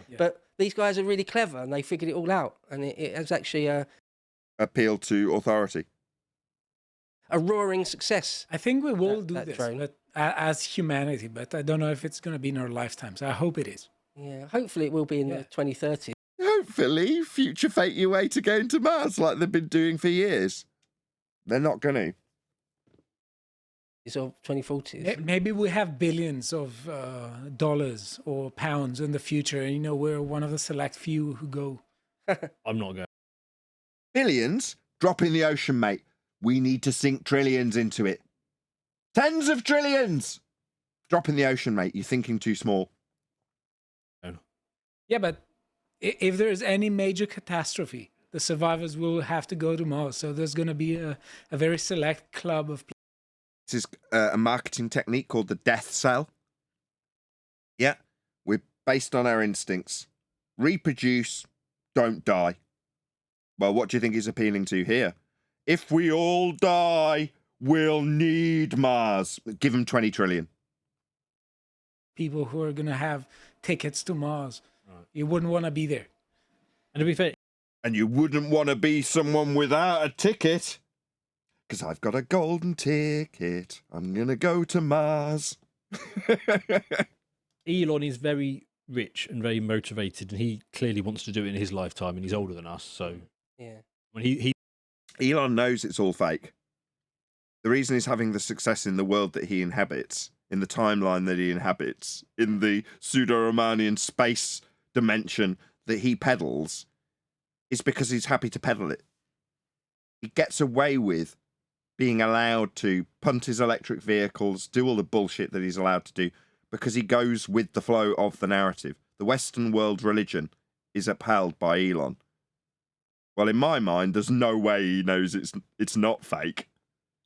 Yeah. But these guys are really clever, and they figured it all out. And it has actually appeal to authority. A roaring success. I think we will do this drone. but, as humanity, but I don't know if it's going to be in our lifetimes. I hope it is. Yeah, hopefully it will be in the 2030s. Hopefully, future fate your way to going to Mars like they've been doing for years. They're not going to. It's all 2040s. Maybe we have billions of dollars or pounds in the future. And, you know, we're one of the select few who go. I'm not going. Billions? Drop in the ocean, mate. We need to sink trillions into it. Tens of trillions! Drop in the ocean, mate. You're thinking too small. Yeah, but if there's any major catastrophe, the survivors will have to go to Mars. So there's going to be a very select club of people. This is a marketing technique called the death cell. Yeah, we're based on our instincts. Reproduce, don't die. Well, what do you think he's appealing to here? If we all die, we'll need Mars. Give them 20 trillion. People who are going to have tickets to Mars. Right. You wouldn't want to be there. And to be fair, and you wouldn't want to be someone without a ticket. Because I've got a golden ticket. I'm going to go to Mars. Elon is very rich and very motivated, and he clearly wants to do it in his lifetime, and he's older than us. So yeah, when Elon knows it's all fake. The reason he's having the success in the world that he inhabits, in the timeline that he inhabits, in the pseudo-Romanian space dimension that he peddles, is because he's happy to peddle it. He gets away with being allowed to punt his electric vehicles, do all the bullshit that he's allowed to do, because he goes with the flow of the narrative. The Western world religion is upheld by Elon. Well, in my mind, there's no way he knows it's not fake.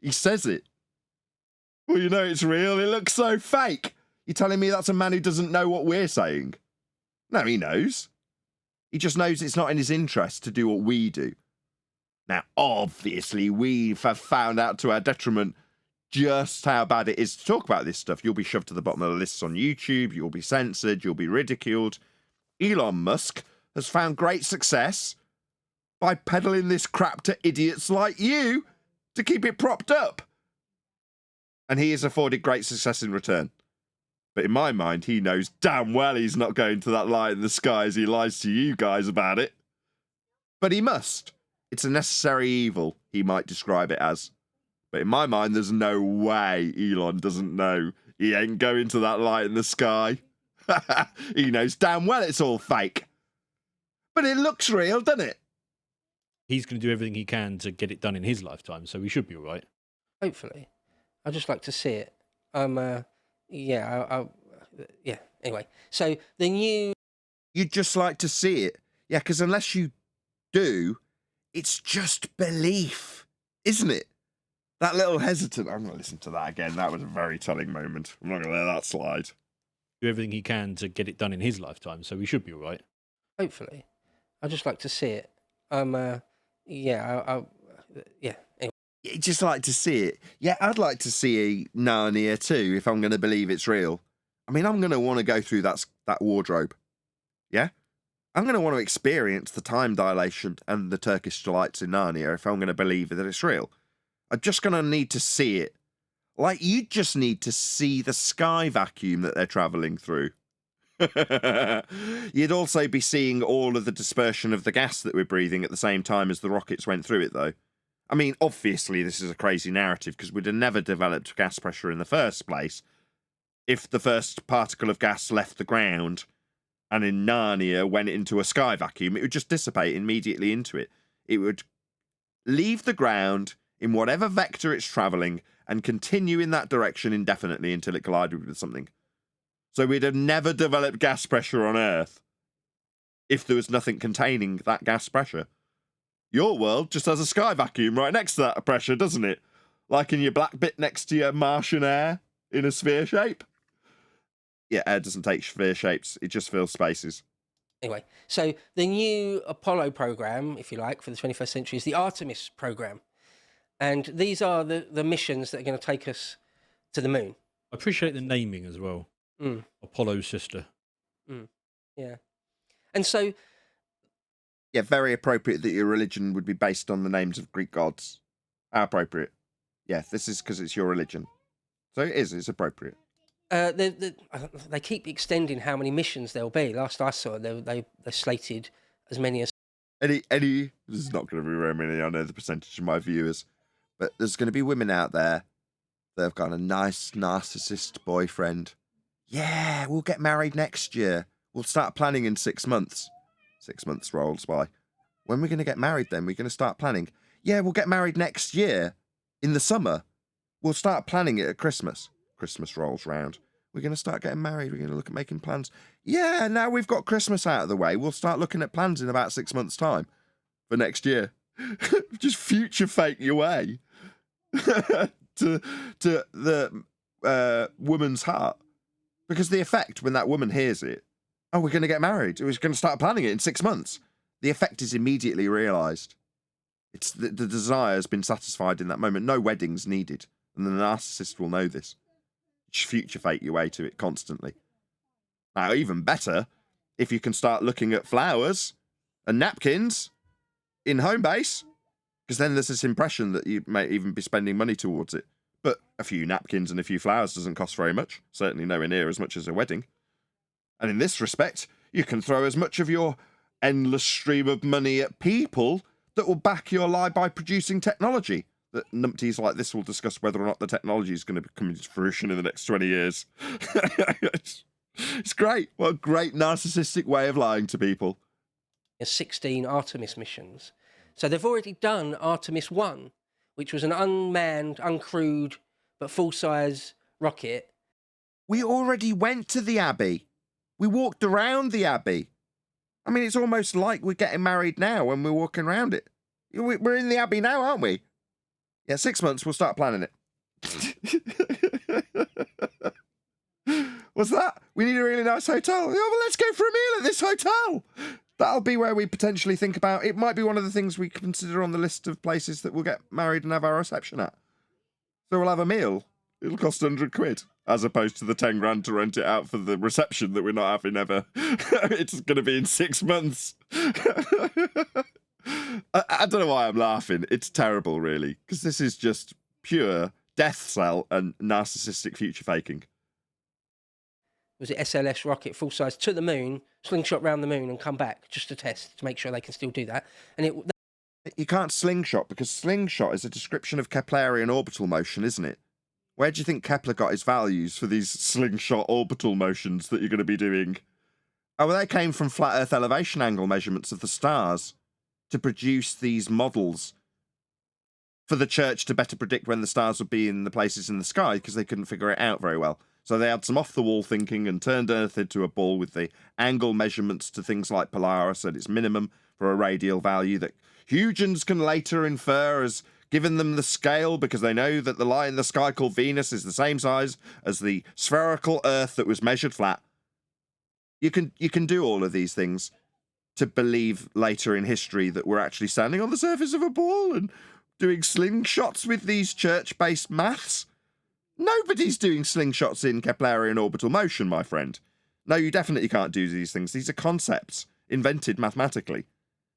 He says it. Well, you know it's real. It looks so fake. You're telling me that's a man who doesn't know what we're saying? No, he knows. He just knows it's not in his interest to do what we do. Now, obviously, we have found out to our detriment just how bad it is to talk about this stuff. You'll be shoved to the bottom of the lists on YouTube. You'll be censored. You'll be ridiculed. Elon Musk has found great success by peddling this crap to idiots like you to keep it propped up. And he has afforded great success in return. But in my mind, he knows damn well he's not going to that light in the sky as he lies to you guys about it. But he must. It's a necessary evil, he might describe it as. But in my mind, there's no way Elon doesn't know. He ain't going to that light in the sky. He knows damn well it's all fake. But it looks real, doesn't it? He's going to do everything he can to get it done in his lifetime, so we should be all right. Hopefully. I'd just like to see it. Yeah, anyway. So the new... You'd just like to see it. Yeah, because unless you do, it's just belief, isn't it? That little hesitant... I'm going to listen to that again. That was a very telling moment. I'm not going to let that slide. Do everything he can to get it done in his lifetime, so we should be all right. Hopefully. I'd just like to see it. Anyway. You'd just like to see it. Yeah, I'd like to see a Narnia too, if I'm going to believe it's real. I mean, I'm going to want to go through that wardrobe. Yeah? I'm going to want to experience the time dilation and the Turkish delights in Narnia if I'm going to believe that it's real. I'm just going to need to see it. Like, you just need to see the sky vacuum that they're travelling through. You'd also be seeing all of the dispersion of the gas that we're breathing at the same time as the rockets went through it, though. I mean, obviously, this is a crazy narrative because we'd have never developed gas pressure in the first place if the first particle of gas left the ground and in Narnia went into a sky vacuum. It would just dissipate immediately into it. It would leave the ground in whatever vector it's travelling and continue in that direction indefinitely until it collided with something. So we'd have never developed gas pressure on Earth if there was nothing containing that gas pressure. Your world just has a sky vacuum right next to that pressure, doesn't it? Like in your black bit next to your Martian air in a sphere shape. Yeah, air doesn't take sphere shapes. It just fills spaces. Anyway, so the new Apollo program, if you like, for the 21st century is the Artemis program. And these are the missions that are going to take us to the moon. I appreciate the naming as well. Apollo's sister. Yeah. And so... Yeah, very appropriate that your religion would be based on the names of Greek gods. How appropriate. Yeah, this is because it's your religion. So it is, it's appropriate. They keep extending how many missions there'll be. Last I saw, they slated as many as... This is not going to be very many, I know the percentage of my viewers, but there's going to be women out there that have got a nice narcissist boyfriend. Yeah, we'll get married next year. We'll start planning in 6 months. 6 months rolls by. When we're going to get married then? We're going to start planning. Yeah, we'll get married next year in the summer. We'll start planning it at Christmas. Christmas rolls round. We're going to start getting married. We're going to look at making plans. Yeah, now we've got Christmas out of the way. We'll start looking at plans in about 6 months' time for next year. Just future fake your way to the woman's heart. Because the effect when that woman hears it, oh, we're going to get married. We're going to start planning it in 6 months. The effect is immediately realised. It's the desire has been satisfied in that moment. No weddings needed. And the narcissist will know this. Just future fake your way to it constantly. Now, even better, if you can start looking at flowers and napkins in Homebase, because then there's this impression that you may even be spending money towards it. But a few napkins and a few flowers doesn't cost very much. Certainly nowhere near as much as a wedding. And in this respect, you can throw as much of your endless stream of money at people that will back your lie by producing technology. That numpties like this will discuss whether or not the technology is going to come into fruition in the next 20 years. It's great. What a great narcissistic way of lying to people. 16 Artemis missions. So they've already done Artemis 1, which was an unmanned, uncrewed, but full-size rocket. We already went to the Abbey. We walked around the Abbey. I mean, it's almost like we're getting married now when we're walking around it. We're in the Abbey now, aren't we? Yeah, 6 months, we'll start planning it. What's that? We need a really nice hotel. Oh, well, let's go for a meal at this hotel. That'll be where we potentially think about. It might be one of the things we consider on the list of places that we'll get married and have our reception at. So we'll have a meal. It'll cost 100 quid, as opposed to the 10 grand to rent it out for the reception that we're not having ever. It's going to be in 6 months. I don't know why I'm laughing. It's terrible, really, because this is just pure death cell and narcissistic future faking. Was it SLS rocket full size to the moon, slingshot round the moon and come back just to test to make sure they can still do that? And you can't slingshot because slingshot is a description of Keplerian orbital motion, isn't it? Where do you think Kepler got his values for these slingshot orbital motions that you're going to be doing? Oh, well, they came from flat Earth elevation angle measurements of the stars to produce these models for the church to better predict when the stars would be in the places in the sky because they couldn't figure it out very well. So they had some off-the-wall thinking and turned Earth into a ball with the angle measurements to things like Polaris at its minimum for a radial value that Huygens can later infer as given them the scale because they know that the line in the sky called Venus is the same size as the spherical Earth that was measured flat. You can do all of these things to believe later in history that we're actually standing on the surface of a ball and doing slingshots with these church-based maths. Nobody's doing slingshots in Keplerian orbital motion, my friend. No, you definitely can't do these things. These are concepts invented mathematically.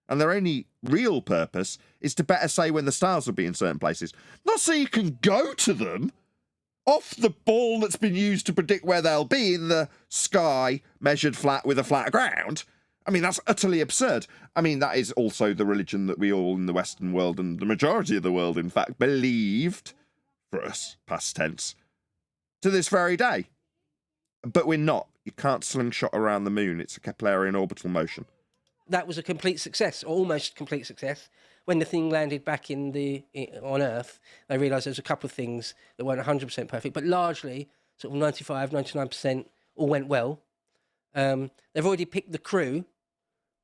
And their only real purpose is to better say when the stars will be in certain places. Not so you can go to them. off the ball that's been used to predict where they'll be in the sky, measured flat with a flat ground. I mean, that's utterly absurd. I mean, that is also the religion that we all in the Western world, and the majority of the world, in fact, believed, for us, past tense, to this very day. But we're not. You can't slingshot around the moon. It's a Keplerian orbital motion. That was a complete success, or almost complete success. When the thing landed back on Earth, they realised there was a couple of things that weren't 100% perfect, but largely, sort of 95, 99%, all went well. They've already picked the crew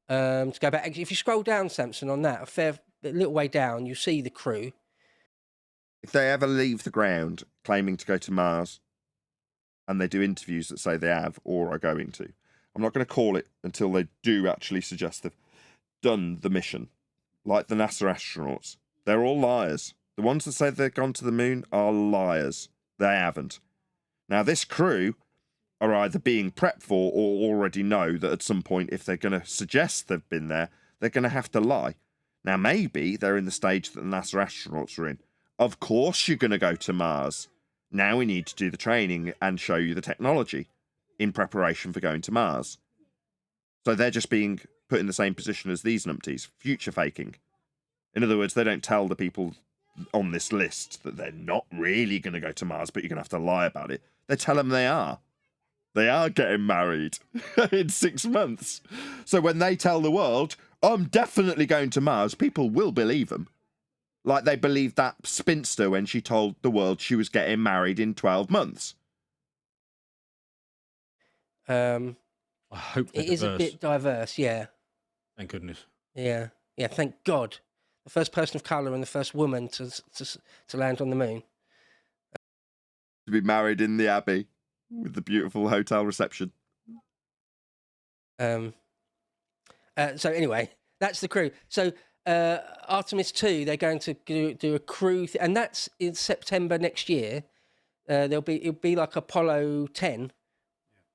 to go back. If you scroll down, Samson, on that, a little way down, you see the crew. If they ever leave the ground claiming to go to Mars, and they do interviews that say they have or are going to, I'm not going to call it until they do actually suggest they've done the mission. Like the NASA astronauts. They're all liars. The ones that say they've gone to the moon are liars. They haven't. Now, this crew are either being prepped for or already know that at some point, if they're going to suggest they've been there, they're going to have to lie. Now, maybe they're in the stage that the NASA astronauts are in. Of course you're going to go to Mars. Now we need to do the training and show you the technology in preparation for going to Mars. So they're just being put in the same position as these numpties, future faking. In other words, they don't tell the people on this list that they're not really going to go to Mars, but you're going to have to lie about it. They tell them they are. They are getting married in 6 months. So when they tell the world, I'm definitely going to Mars, people will believe them. Like they believed that spinster when she told the world she was getting married in 12 months. I hope It is a bit diverse, yeah. Thank goodness. Yeah, thank God. The first person of colour and the first woman to land on the moon. To be married in the Abbey with the beautiful hotel reception. So anyway, that's the crew. So Artemis 2, they're going to do a crew, and that's in September next year. It'll be like Apollo 10,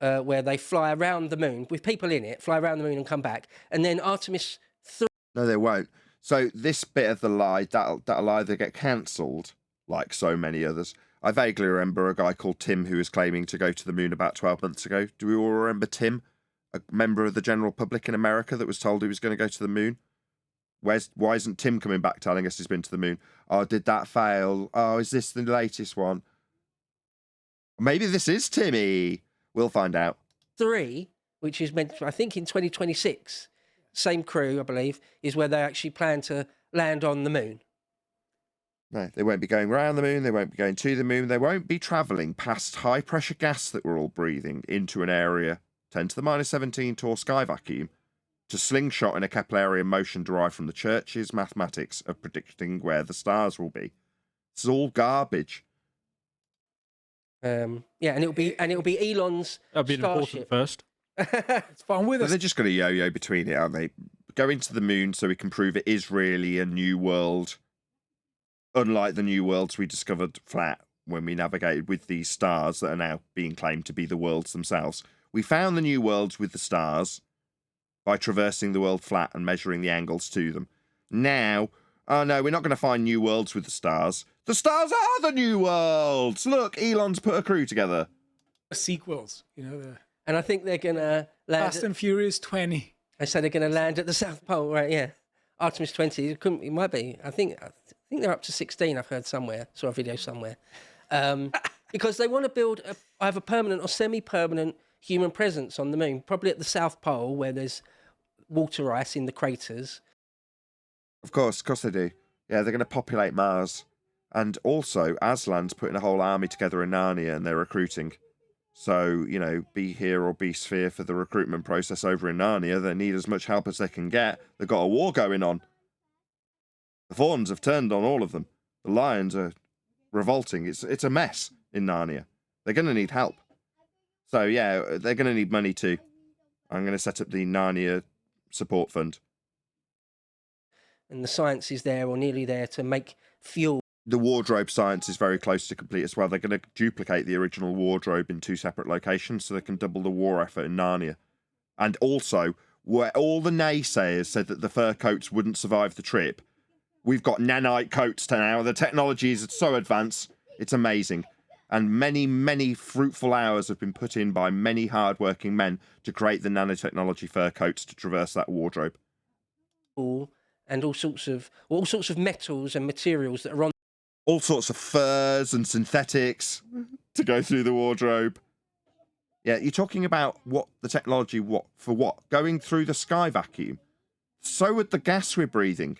where they fly around the moon with people in it, fly around the moon and come back, and then Artemis 3. No, they won't. So this bit of the lie, that'll either get cancelled, like so many others. I vaguely remember a guy called Tim who was claiming to go to the moon about 12 months ago. Do we all remember Tim? A member of the general public in America that was told he was going to go to the moon? Why isn't Tim coming back telling us he's been to the moon? Oh, did that fail? Oh, is this the latest one? Maybe this is Timmy. We'll find out. 3, which is meant, I think, in 2026, same crew, I believe, is where they actually plan to land on the moon. No, they won't be going around the moon. They won't be going to the moon. They won't be travelling past high-pressure gas that we're all breathing into an area 10 to the minus 17 torr sky vacuum to slingshot in a Keplerian motion derived from the church's mathematics of predicting where the stars will be. It's all garbage. And it'll be Elon's That'll be an important Starship. first. It's fun with But us. they're just going to yo-yo between it, aren't they? Going to the moon so we can prove it is really a new world, unlike the new worlds we discovered flat when we navigated with these stars that are now being claimed to be the worlds themselves. We found the new worlds with the stars by traversing the world flat and measuring the angles to them. Now, oh no, we're not going to find new worlds with the stars. The stars are the new worlds! Look, Elon's put a crew together. Sequels, the And I think they're going to land. Fast and Furious 20. I said they're going to land at the South Pole, right? Yeah, Artemis 20. It might be. I think they're up to 16. I've heard somewhere. Saw a video somewhere. Because they want to build either permanent or semi-permanent human presence on the moon, probably at the South Pole where there's water ice in the craters. Of course they do. Yeah, they're going to populate Mars. And also, Aslan's putting a whole army together in Narnia and they're recruiting. So, be here or be sphere for the recruitment process over in Narnia. They need as much help as they can get. They've got a war going on. The Fawns have turned on all of them. The Lions are revolting. It's a mess in Narnia. They're going to need help. So, yeah, they're going to need money too. I'm going to set up the Narnia support fund. And the science is there or nearly there to make fuel. The wardrobe science is very close to complete as well. They're going to duplicate the original wardrobe in 2 separate locations so they can double the war effort in Narnia. And also, where all the naysayers said that the fur coats wouldn't survive the trip, we've got nanite coats now. The technology is so advanced, it's amazing. And many, many fruitful hours have been put in by many hard-working men to create the nanotechnology fur coats to traverse that wardrobe. And all sorts of metals and materials that are on. All sorts of furs and synthetics to go through the wardrobe. Yeah, you're talking about what the technology, for what? Going through the sky vacuum. So would the gas we're breathing.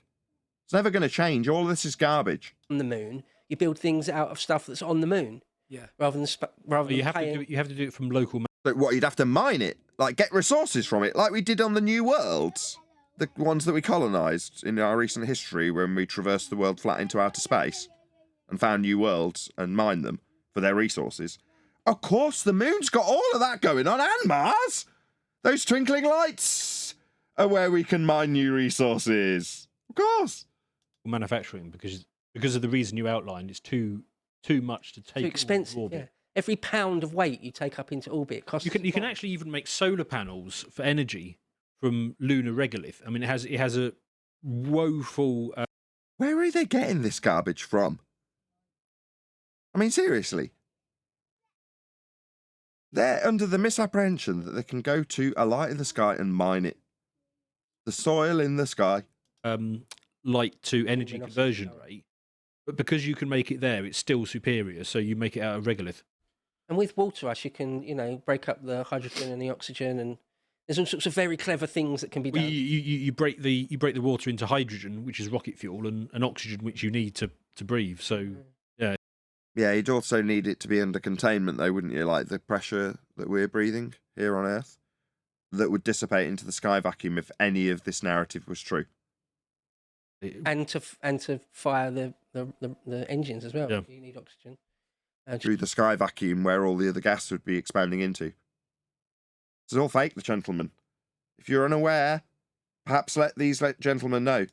It's never going to change. All this is garbage. On the moon, you build things out of stuff that's on the moon. Yeah. Rather than You have to do it from local. But what, you'd have to mine it? Like, get resources from it, like we did on the New Worlds? The ones that we colonised in our recent history when we traversed the world flat into outer space and found new worlds and mined them for their resources. Of course, the moon's got all of that going on, and Mars! Those twinkling lights are where we can mine new resources. Of course. Manufacturing, because of the reason you outlined, it's too much to take. Too expensive. orbit. Yeah. Every pound of weight you take up into orbit costs. You can actually even make solar panels for energy from lunar regolith. I mean, it has a woeful. Where are they getting this garbage from? I mean, seriously. They're under the misapprehension that they can go to a light in the sky and mine it. The soil in the sky. Light to energy conversion rate. But because you can make it there, it's still superior. So you make it out of regolith. And with water ash, you can, break up the hydrogen and the oxygen, and there's all sorts of very clever things that can be done. Well, you break the water into hydrogen, which is rocket fuel, and oxygen, which you need to breathe. So yeah. Yeah, you'd also need it to be under containment, though, wouldn't you? Like the pressure that we're breathing here on Earth, that would dissipate into the sky vacuum if any of this narrative was true. And to fire the engines as well. Yeah. You need oxygen. Through the sky vacuum where all the other gas would be expanding into. It's all fake, the gentlemen. If you're unaware, perhaps let these gentlemen know.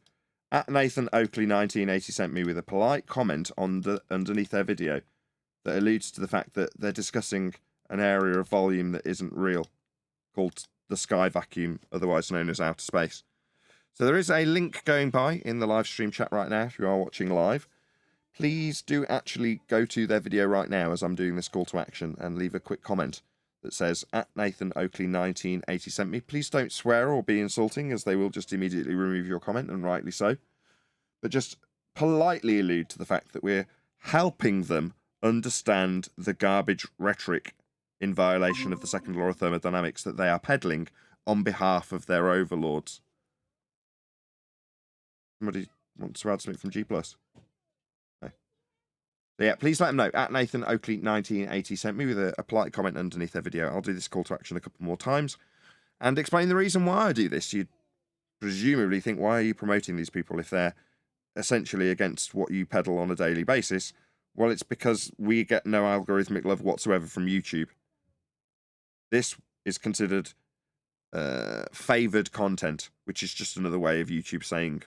At Nathan Oakley 1980 sent me with a polite comment underneath their video that alludes to the fact that they're discussing an area of volume that isn't real, called the sky vacuum, otherwise known as outer space. So there is a link going by in the live stream chat right now if you are watching live. Please do actually go to their video right now as I'm doing this call to action and leave a quick comment that says, at Nathan Oakley 1980 sent me. Please don't swear or be insulting, as they will just immediately remove your comment, and rightly so. But just politely allude to the fact that we're helping them understand the garbage rhetoric in violation of the second law of thermodynamics that they are peddling on behalf of their overlords. Somebody wants to add something from G+. No. So yeah, please let them know. At Nathan Oakley 1980 sent me with a polite comment underneath their video. I'll do this call to action a couple more times and explain the reason why I do this. You'd presumably think, why are you promoting these people if they're essentially against what you peddle on a daily basis? Well, it's because we get no algorithmic love whatsoever from YouTube. This is considered favoured content, which is just another way of YouTube saying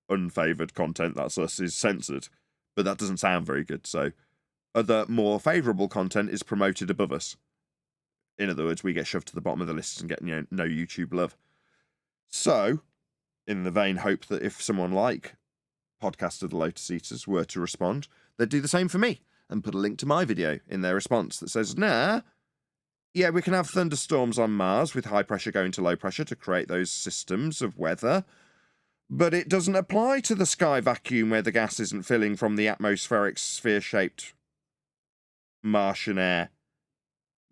unfavoured content, that's us, is censored. But that doesn't sound very good, so other more favourable content is promoted above us. In other words, we get shoved to the bottom of the list and get no YouTube love. So, in the vain hope that if someone like Podcast of the Lotus Eaters were to respond, they'd do the same for me and put a link to my video in their response that says, nah, yeah, we can have thunderstorms on Mars with high pressure going to low pressure to create those systems of weather, but it doesn't apply to the sky vacuum where the gas isn't filling from the atmospheric sphere-shaped Martian air.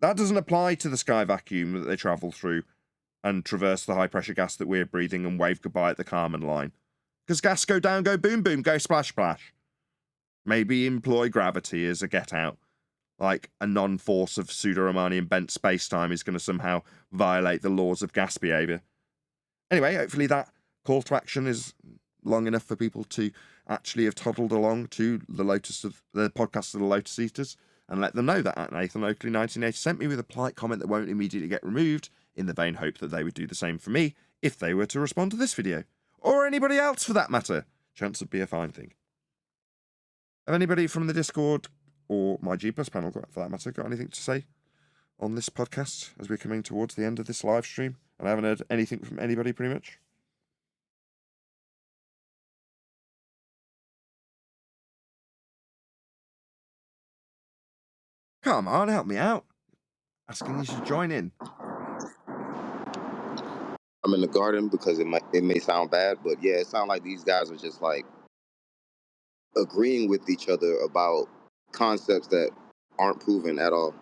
That doesn't apply to the sky vacuum that they travel through and traverse the high-pressure gas that we're breathing and wave goodbye at the Kármán line. Because gas go down, go boom, boom, go splash, splash. Maybe employ gravity as a get-out. Like a non-force of pseudo-Riemannian bent space-time is going to somehow violate the laws of gas behaviour. Anyway, hopefully that call to action is long enough for people to actually have toddled along to the podcast of the Lotus Eaters and let them know that at Nathan Oakley 1980 sent me with a polite comment that won't immediately get removed, in the vain hope that they would do the same for me if they were to respond to this video. Or anybody else for that matter. Chance would be a fine thing. Have anybody from the Discord or my G Plus panel, for that matter, got anything to say on this podcast as we're coming towards the end of this live stream? And I haven't heard anything from anybody pretty much. Come on, help me out. Asking you to join in. I'm in the garden because it may sound bad, but yeah, it sounds like these guys are just like agreeing with each other about concepts that aren't proven at all.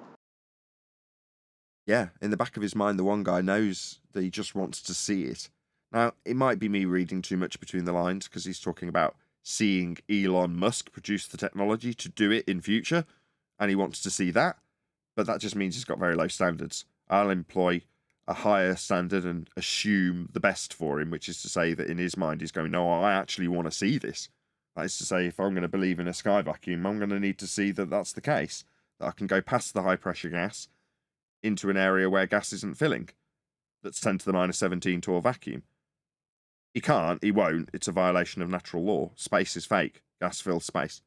Yeah, in the back of his mind, the one guy knows that he just wants to see it. Now, it might be me reading too much between the lines because he's talking about seeing Elon Musk produce the technology to do it in future, and he wants to see that, but that just means he's got very low standards. I'll employ a higher standard and assume the best for him, which is to say that in his mind he's going, no, I actually want to see this. That is to say, if I'm going to believe in a sky vacuum, I'm going to need to see that that's the case, that I can go past the high pressure gas into an area where gas isn't filling. That's 10 to the minus 17 to a vacuum. He can't, he won't. It's a violation of natural law. Space is fake. Gas fills space.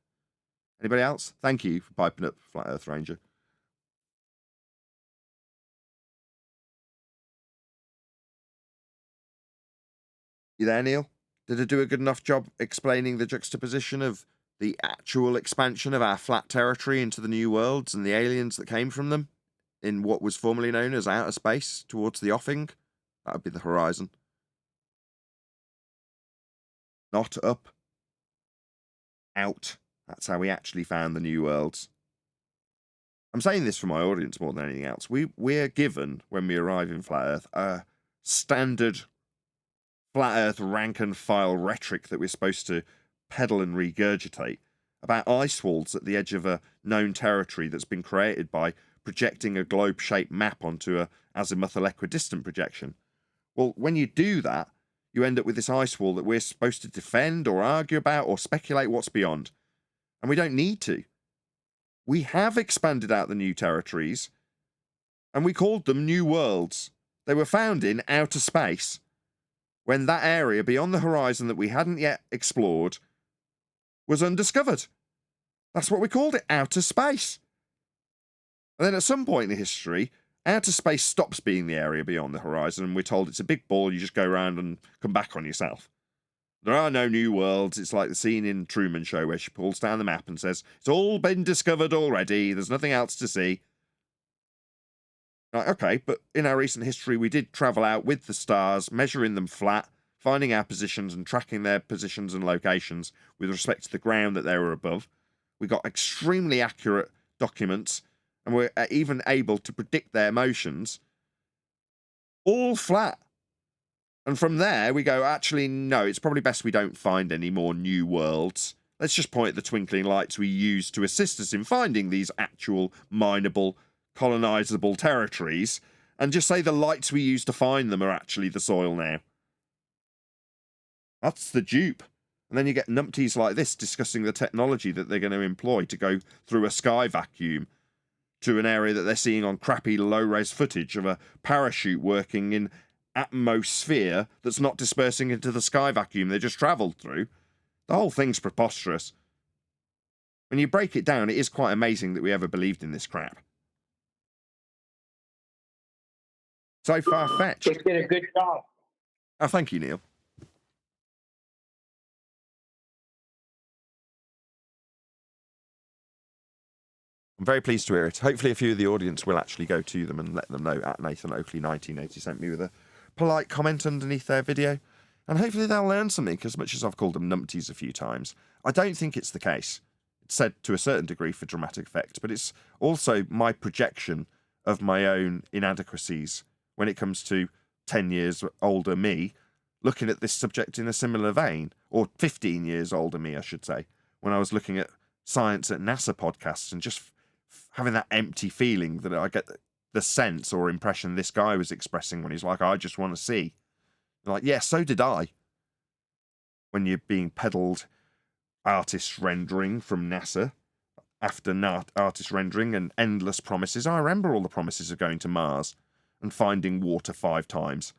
Anybody else? Thank you for piping up, Flat Earth Ranger. You there, Neil? Did I do a good enough job explaining the juxtaposition of the actual expansion of our flat territory into the new worlds and the aliens that came from them in what was formerly known as outer space towards the offing? That would be the horizon. Not up. Out. That's how we actually found the new worlds. I'm saying this for my audience more than anything else. We're given, when we arrive in Flat Earth, a standard Flat Earth rank and file rhetoric that we're supposed to peddle and regurgitate about ice walls at the edge of a known territory that's been created by projecting a globe-shaped map onto a azimuthal equidistant projection. Well, when you do that, you end up with this ice wall that we're supposed to defend or argue about or speculate what's beyond. And we don't need to. We have expanded out the new territories, and we called them new worlds. They were found in outer space, when that area beyond the horizon that we hadn't yet explored was undiscovered. That's what we called it, outer space. And then at some point in history, outer space stops being the area beyond the horizon, and we're told it's a big ball, you just go around and come back on yourself. There are no new worlds. It's like the scene in Truman Show where she pulls down the map and says, it's all been discovered already, there's nothing else to see. Right, okay, but in our recent history, we did travel out with the stars, measuring them flat, finding our positions and tracking their positions and locations with respect to the ground that they were above. We got extremely accurate documents, and we're even able to predict their motions. All flat. And from there, we go, actually, no, it's probably best we don't find any more new worlds. Let's just point at the twinkling lights we use to assist us in finding these actual mineable, colonizable territories, and just say the lights we use to find them are actually the soil now. That's the dupe. And then you get numpties like this discussing the technology that they're going to employ to go through a sky vacuum to an area that they're seeing on crappy low-res footage of a parachute working in atmosphere that's not dispersing into the sky vacuum they just travelled through. The whole thing's preposterous. When you break it down, it is quite amazing that we ever believed in this crap. So far-fetched. They did a good job. Oh, thank you, Neil. I'm very pleased to hear it. Hopefully a few of the audience will actually go to them and let them know. At Nathan Oakley 1980 sent me with a polite comment underneath their video. And hopefully they'll learn something, as much as I've called them numpties a few times. I don't think it's the case. It's said to a certain degree for dramatic effect, but it's also my projection of my own inadequacies when it comes to 10 years older me looking at this subject in a similar vein, or 15 years older me, I should say, when I was looking at Science at NASA podcasts and just having that empty feeling that I get the sense or impression this guy was expressing when he's like, I just want to see. Like, yeah, so did I. When you're being peddled artist rendering from NASA after artist rendering and endless promises. I remember all the promises of going to Mars and finding water 5 times.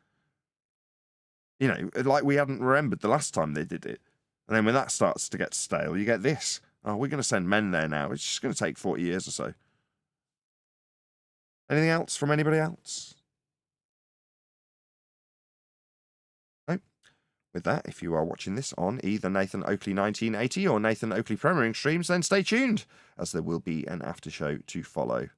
You know, like we hadn't remembered the last time they did it. And then when that starts to get stale, you get this. Oh, we're going to send men there now. It's just going to take 40 years or so. Anything else from anybody else? No? with that, if you are watching this on either Nathan Oakley 1980 or Nathan Oakley premiering streams, then stay tuned, as there will be an after show to follow.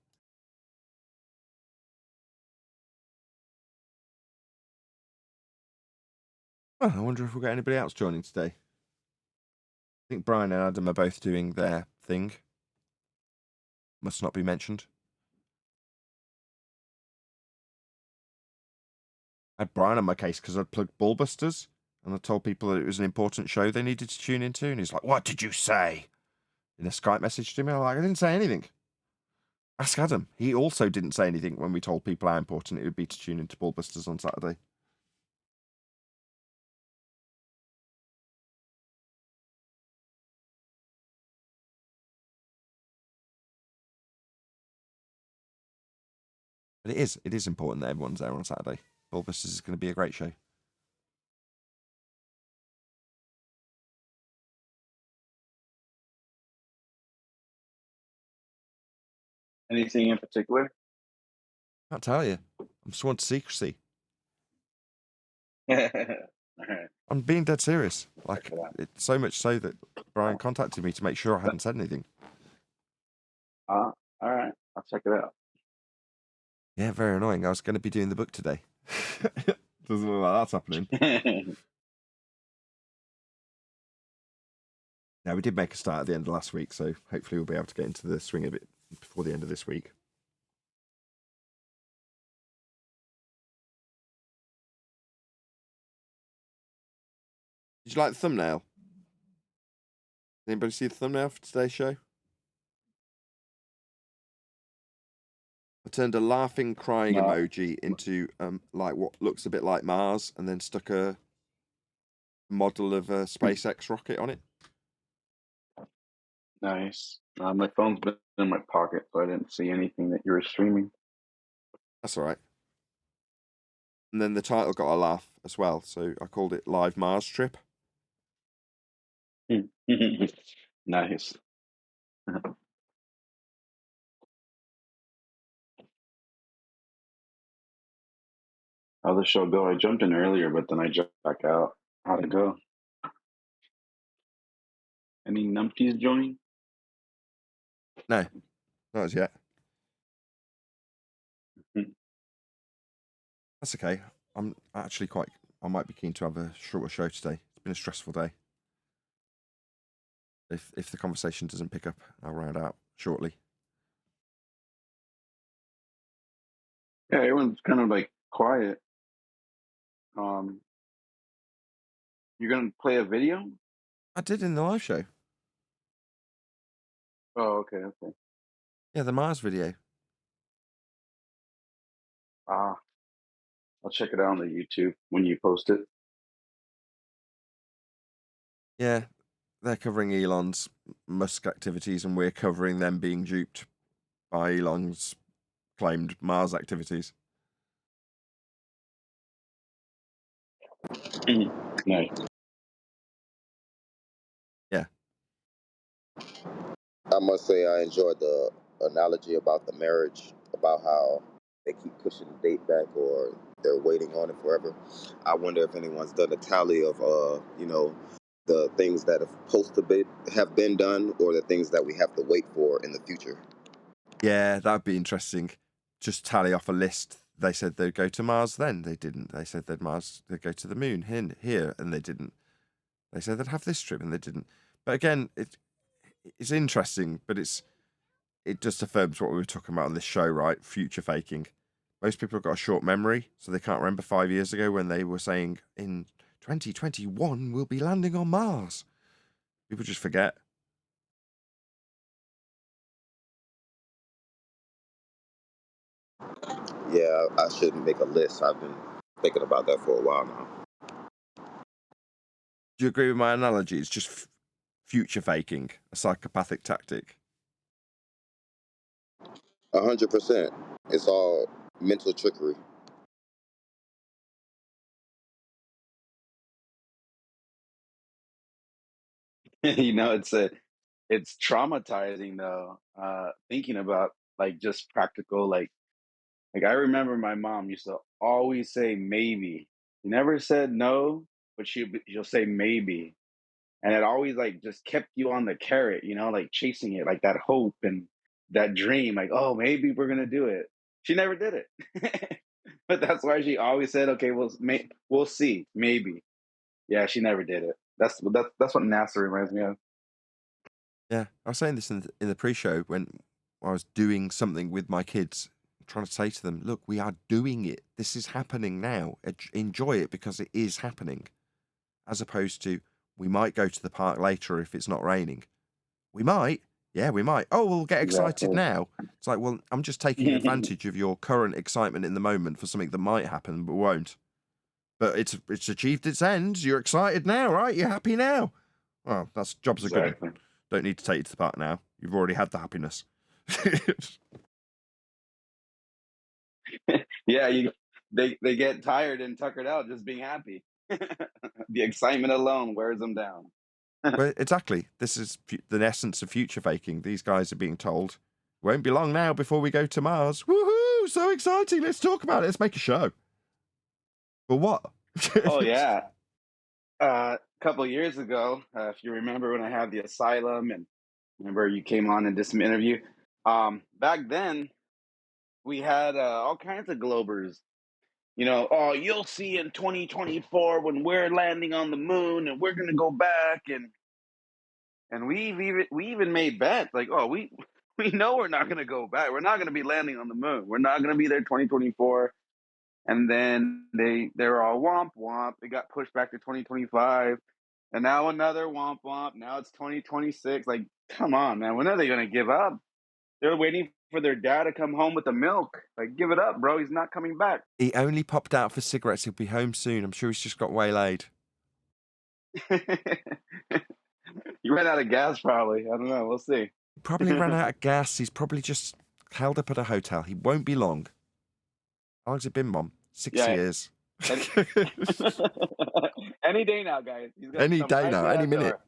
Well, I wonder if we'll get anybody else joining today. I think Brian and Adam are both doing their thing. Must not be mentioned. I had Brian on my case because I'd plugged Ballbusters, and I told people that it was an important show they needed to tune into, and he's like, "What did you say?" In a Skype message to me. I'm like, "I didn't say anything." Ask Adam. He also didn't say anything when we told people how important it would be to tune into Ballbusters on Saturday. But it is important that everyone's there on Saturday. Ballbusters is going to be a great show. Anything in particular? Can't tell you. I'm sworn to secrecy. All right. I'm being dead serious. Like, it's so much so that Brian contacted me to make sure I hadn't said anything. All right. I'll check it out. Yeah, very annoying. I was going to be doing the book today. Doesn't look like that's happening. Now, we did make a start at the end of last week, so hopefully we'll be able to get into the swing of it before the end of this week. Did you like the thumbnail? Anybody see the thumbnail for today's show? I turned a laughing, crying emoji into like what looks a bit like Mars, and then stuck a model of a SpaceX rocket on it. Nice. My phone's been in my pocket, so I didn't see anything that you were streaming. That's all right. And then the title got a laugh as well, so I called it Live Mars Trip. Nice. How'd the show go? I jumped in earlier, but then I jumped back out. How'd it go? Any numpties joining? No, not as yet. That's okay. I'm actually I might be keen to have a shorter show today. It's been a stressful day. If the conversation doesn't pick up, I'll round out shortly. Yeah, everyone's kind of like quiet. You're gonna play a video? I did in the live show. Oh, okay. Yeah, the Mars video. I'll check it out on the YouTube when you post it. Yeah, they're covering Elon's Musk activities, and we're covering them being duped by Elon's claimed Mars activities. Nice. Yeah. I must say I enjoyed the analogy about the marriage, about how they keep pushing the date back or they're waiting on it forever. I wonder if anyone's done a tally of, the things that have been done or the things that we have to wait for in the future. Yeah, that'd be interesting. Just tally off a list. They said they'd go to Mars, then they didn't. They said they'd go to the moon here, and they didn't. They said they'd have this trip, and they didn't. But again, it's interesting, but it just affirms what we were talking about on this show, right? Future faking. Most people have got a short memory, so they can't remember 5 years ago when they were saying in 2021 we'll be landing on Mars. People just forget. Yeah, I shouldn't make a list. I've been thinking about that for a while now. Do you agree with my analogy? It's just future faking, a psychopathic tactic. 100%. It's all mental trickery. It's traumatizing though. Thinking about like just practical like I remember my mom used to always say maybe. She never said no, but she'll say maybe, and it always like just kept you on the carrot, like chasing it, like that hope and that dream, like, oh, maybe we're gonna do it. She never did it, but that's why she always said, okay, we'll see, maybe. Yeah, she never did it. That's what NASA reminds me of. Yeah, I was saying this in the pre-show when I was doing something with my kids, trying to say to them, look, we are doing it. This is happening now. Enjoy it because it is happening. As opposed to, we might go to the park later if it's not raining. We might. Yeah, we might. Oh, we'll get excited now. It's like, well, I'm just taking advantage of your current excitement in the moment for something that might happen but won't. But it's achieved its end. You're excited now, right? You're happy now. Well, jobs are good. Don't need to take you to the park now. You've already had the happiness. Yeah, they get tired and tuckered out just being happy. The excitement alone wears them down. Well, exactly. This is the essence of future faking. These guys are being told, won't be long now before we go to Mars. Woohoo! So exciting. Let's talk about it. Let's make a show. For what? Oh, yeah. A couple of years ago, if you remember when I had the asylum and remember you came on and did some interview, back then we had all kinds of globers. Oh, you'll see in 2024 when we're landing on the moon and we're going to go back. And we even made bets like, oh, we know we're not going to go back. We're not going to be landing on the moon. We're not going to be there 2024. And then they're all womp womp. It got pushed back to 2025. And now another womp womp. Now it's 2026. Like, come on, man. When are they going to give up? They're waiting for their dad to come home with the milk. Like, give it up, bro. He's not coming back. He only popped out for cigarettes. He'll be home soon. I'm sure he's just got waylaid. You ran out of gas, probably. I don't know. We'll see. Probably ran out of gas. He's probably just held up at a hotel. He won't be long. How long's it been, Mom? 6 years. Any day now, guys. Any day now. Any minute.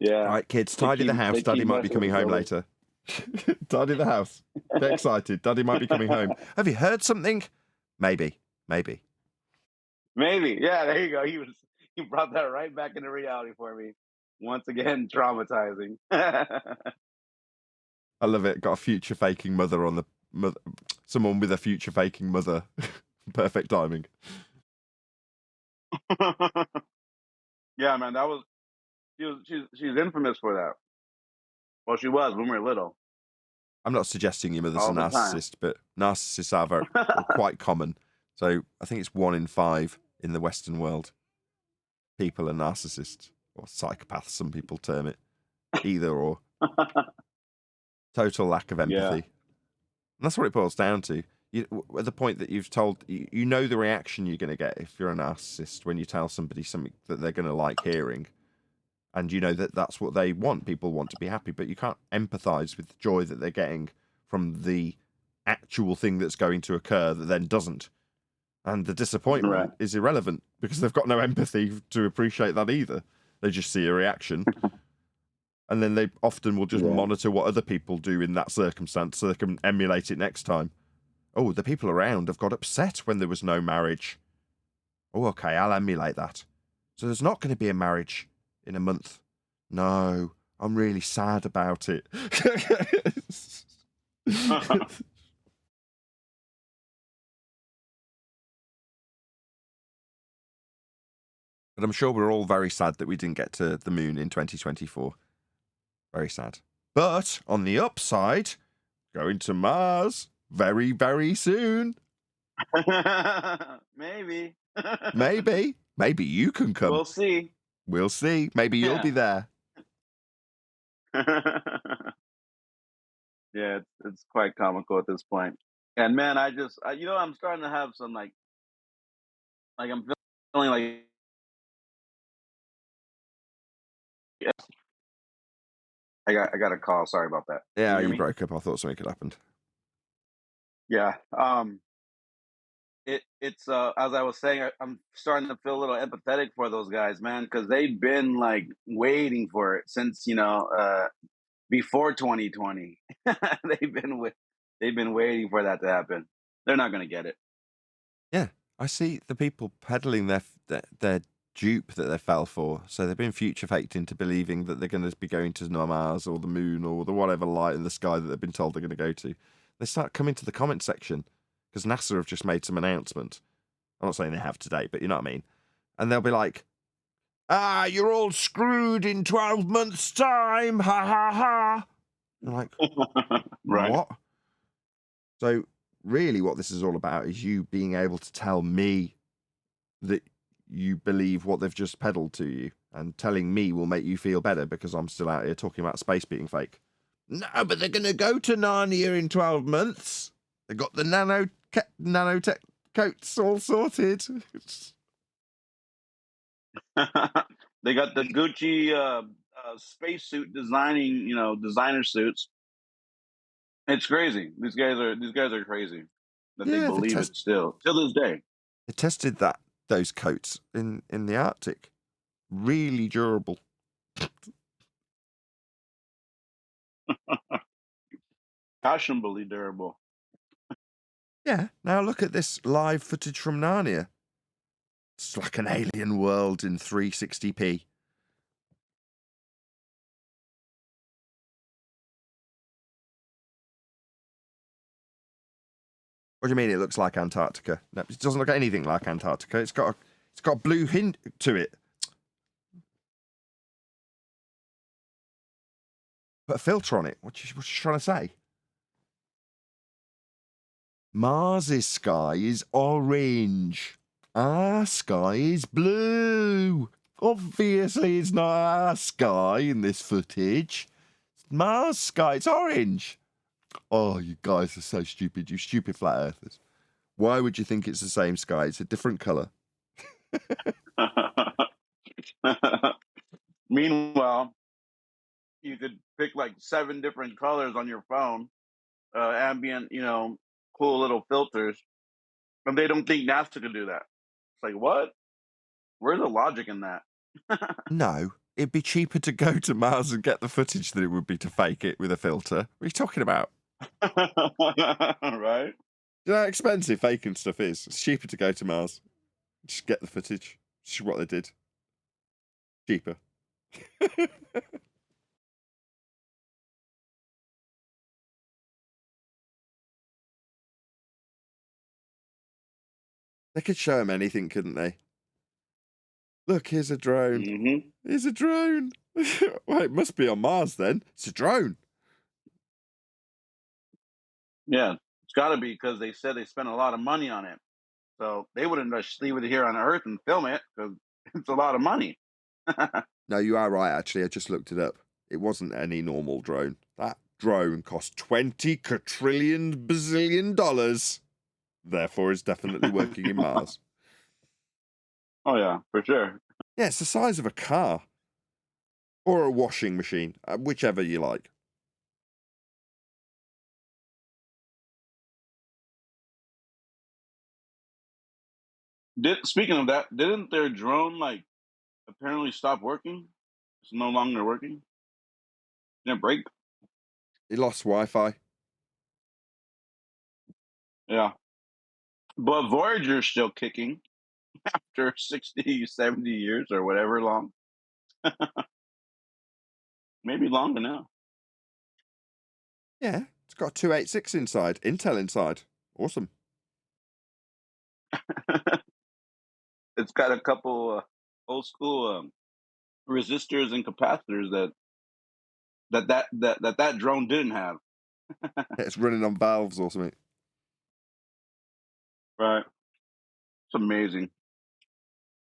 Yeah. All right, kids, tidy the house. Daddy might be coming home later. Tidy the house. Get excited. Daddy might be coming home. Have you heard something? Maybe. Yeah, there you go. He brought that right back into reality for me. Once again, traumatizing. I love it. Got a future faking mother on the someone with a future faking mother. Perfect timing. Yeah, man, she's infamous for that. Well, she was when we were little. I'm not suggesting your mother's a narcissist, but narcissists are quite common. So I think it's 1 in 5 in the Western world. People are narcissists or psychopaths, some people term it. Either or. Total lack of empathy. Yeah. And that's what it boils down to. At the point that you've told, you know the reaction you're going to get if you're a narcissist when you tell somebody something that they're going to like hearing. And you know that that's what they want. People want to be happy, but you can't empathize with the joy that they're getting from the actual thing that's going to occur that then doesn't. And the disappointment is irrelevant because they've got no empathy to appreciate that either. They just see a reaction. And then they often will just monitor what other people do in that circumstance so they can emulate it next time. Oh, the people around have got upset when there was no marriage. Oh, okay, I'll emulate that. So there's not going to be a marriage in a month. No, I'm really sad about it. But I'm sure we're all very sad that we didn't get to the moon in 2024. Very sad. But on the upside, going to Mars very, very soon. Maybe. Maybe you can come. We'll see. Maybe you'll be there. Yeah, it's quite comical at this point. And man, I'm starting to have some like I'm feeling like I got a call. Sorry about that. Yeah, you broke up. I thought something had happened. Yeah. It's as I was saying, I'm starting to feel a little empathetic for those guys, man, because they've been like waiting for it since before 2020. They've been waiting for that to happen. They're not going to get it. Yeah, I see the people peddling their dupe that they fell for. So they've been future faked into believing that they're going to be going to Mars or the moon or the whatever light in the sky that they've been told they're going to go to. They start coming to the comment section because NASA have just made some announcement. I'm not saying they have today, but you know what I mean. And they'll be like, you're all screwed in 12 months' time. Ha ha ha. I'm like, Right. what? So really what this is all about is you being able to tell me that you believe what they've just peddled to you, and telling me will make you feel better because I'm still out here talking about space being fake. No, but they're going to go to Narnia in 12 months. They got the nanotech coats all sorted. They got the Gucci spacesuit designer suits. It's crazy. These guys are crazy that they believe it still till this day. They tested those coats in the Arctic. Really durable. Fashionably durable. Yeah. Now look at this live footage from Narnia. It's like an alien world in 360p. What do you mean it looks like Antarctica? No, it doesn't look anything like Antarctica. It's got a blue hint to it. Put a filter on it. What you trying to say? Mars's sky is orange. Our sky is blue. Obviously, it's not our sky in this footage. Mars sky, it's orange. Oh, you guys are so stupid. You stupid flat earthers. Why would you think it's the same sky? It's a different colour. Meanwhile, you could pick like 7 different colors on your phone, ambient, cool little filters, and they don't think NASA can do that. It's like, what? Where's the logic in that? No, it'd be cheaper to go to Mars and get the footage than it would be to fake it with a filter. What are you talking about? Right? Do you know how expensive faking stuff is? It's cheaper to go to Mars. Just get the footage. This is what they did. Cheaper. They could show him anything, couldn't they? Look, here's a drone. Mm-hmm. Here's a drone. Well, it must be on Mars then. It's a drone. Yeah, it's got to be because they said they spent a lot of money on it. So they wouldn't just leave it here on Earth and film it because it's a lot of money. No, you are right, actually. I just looked it up. It wasn't any normal drone. That drone cost 20 quadrillion bazillion dollars. Therefore, it's definitely working in Mars. Oh, yeah, for sure. Yeah, it's the size of a car. Or a washing machine, whichever you like. Speaking of that, didn't their drone apparently stop working? It's no longer working. Didn't it break? It lost Wi-Fi. Yeah, but Voyager's still kicking after 60, 70 years or whatever long. Maybe longer now. Yeah, it's got 286 inside, Intel inside. Awesome. It's got a couple old school resistors and capacitors that drone didn't have. It's running on valves or something. Right. It's amazing.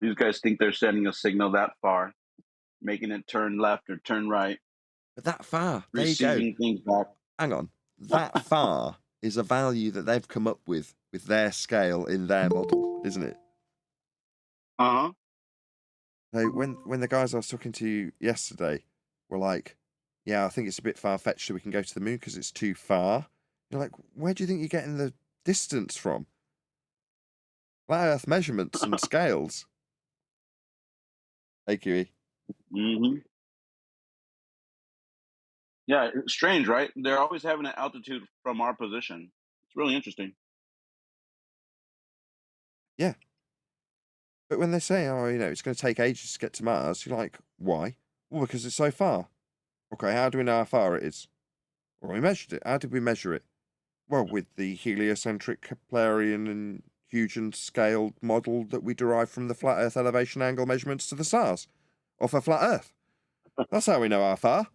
These guys think they're sending a signal that far, making it turn left or turn right. But that far, there you go. Receiving things back. Hang on. That far is a value that they've come up with their scale in their model, isn't it? Uh-huh. So when the guys I was talking to yesterday were like, yeah, I think it's a bit far-fetched so we can go to the moon because it's too far. You're like, where do you think you're getting the distance from? Flat Earth measurements and scales. AQE. Mm-hmm. Yeah, it's strange, right? They're always having an altitude from our position. It's really interesting. Yeah. But when they say, oh, it's going to take ages to get to Mars, you're like, why? Well, because it's so far. Okay, how do we know how far it is? Well, we measured it. How did we measure it? Well, with the heliocentric Keplerian and Huygens scale model that we derived from the flat Earth elevation angle measurements to the stars, off a flat Earth. That's how we know how far.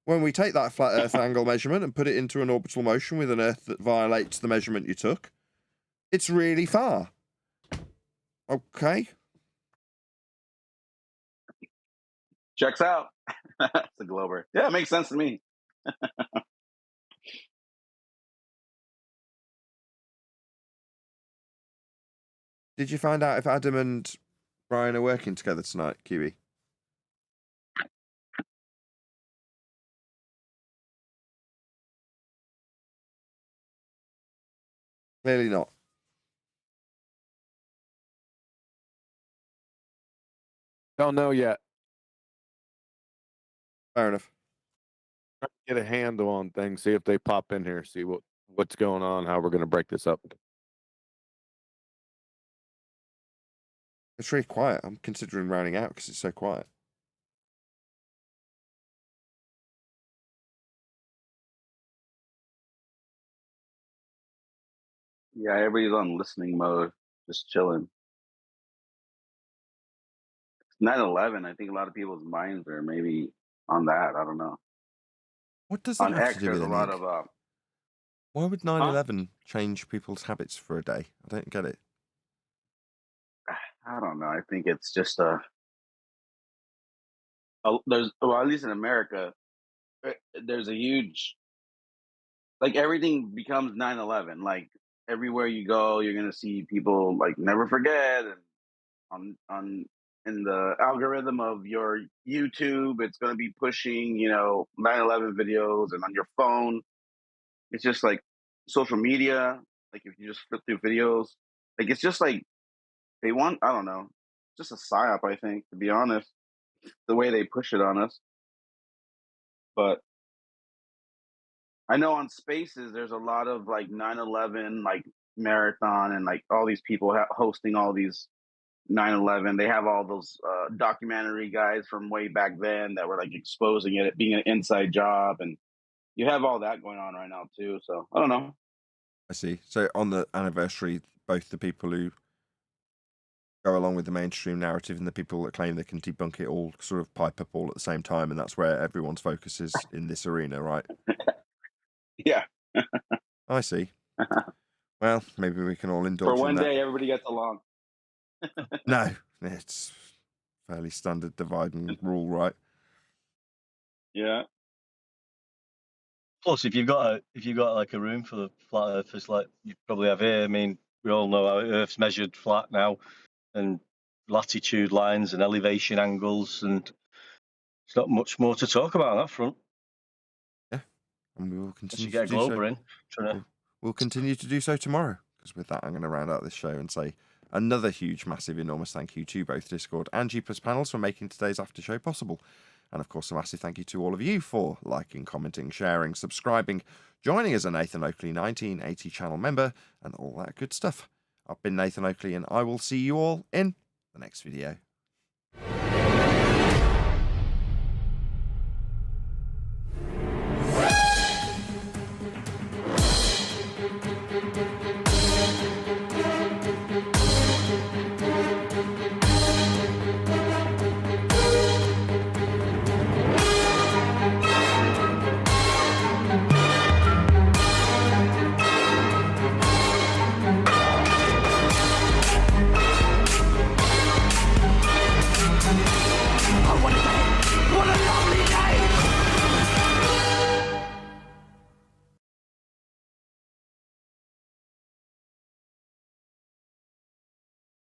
When we take that flat Earth angle measurement and put it into an orbital motion with an Earth that violates the measurement you took, it's really far. Okay. Checks out. It's a Glober. Yeah, it makes sense to me. Did you find out if Adam and Brian are working together tonight, Kiwi? Clearly not. Don't know yet. Fair enough. Trying to get a handle on things, see if they pop in here, see what's going on, how we're going to break this up. It's really quiet. I'm considering rounding out because it's so quiet. Yeah, everybody's on listening mode, just chilling. 9/11, I think a lot of people's minds are maybe on that. I don't know. What does that On have X, to do there's with a lot anything? of Why would 9/11 change people's habits for a day? I don't get it. I don't know. I think it's just there's at least in America, there's a huge, like, everything becomes 9/11. Like, everywhere you go, you're gonna see people like never forget, and on in the algorithm of your YouTube, it's gonna be pushing 9/11 videos, and on your phone, it's just like social media. Like, if you just flip through videos, like, it's just like they want. I don't know, just a psyop. I think, to be honest, the way they push it on us. But I know on Spaces, there's a lot of like 9/11 like marathon, and like all these people hosting all these 9/11. They have all those documentary guys from way back then that were like exposing it being an inside job, and you have all that going on right now too. So I don't know. I see. So on the anniversary, both the people who go along with the mainstream narrative and the people that claim they can debunk it all sort of pipe up all at the same time, and that's where everyone's focus is in this arena, right? Yeah. I see. Well, maybe we can all For indulge one in that. day, everybody gets along. No, it's fairly standard divide and rule, right? Yeah. Plus, if you've got like a room full of flat earthers, like you probably have here, I mean, we all know how Earth's measured flat now, and latitude lines and elevation angles, and there's not much more to talk about on that front. Yeah, and we will Unless continue you get a to do so. Glober in. Trying to... We'll continue to do so tomorrow, because with that, I'm going to round out this show and say another huge, massive, enormous thank you to both Discord and G+ panels for making today's after show possible. And of course, a massive thank you to all of you for liking, commenting, sharing, subscribing, joining as a Nathan Oakley 1980 channel member, and all that good stuff. I've been Nathan Oakley, and I will see you all in the next video.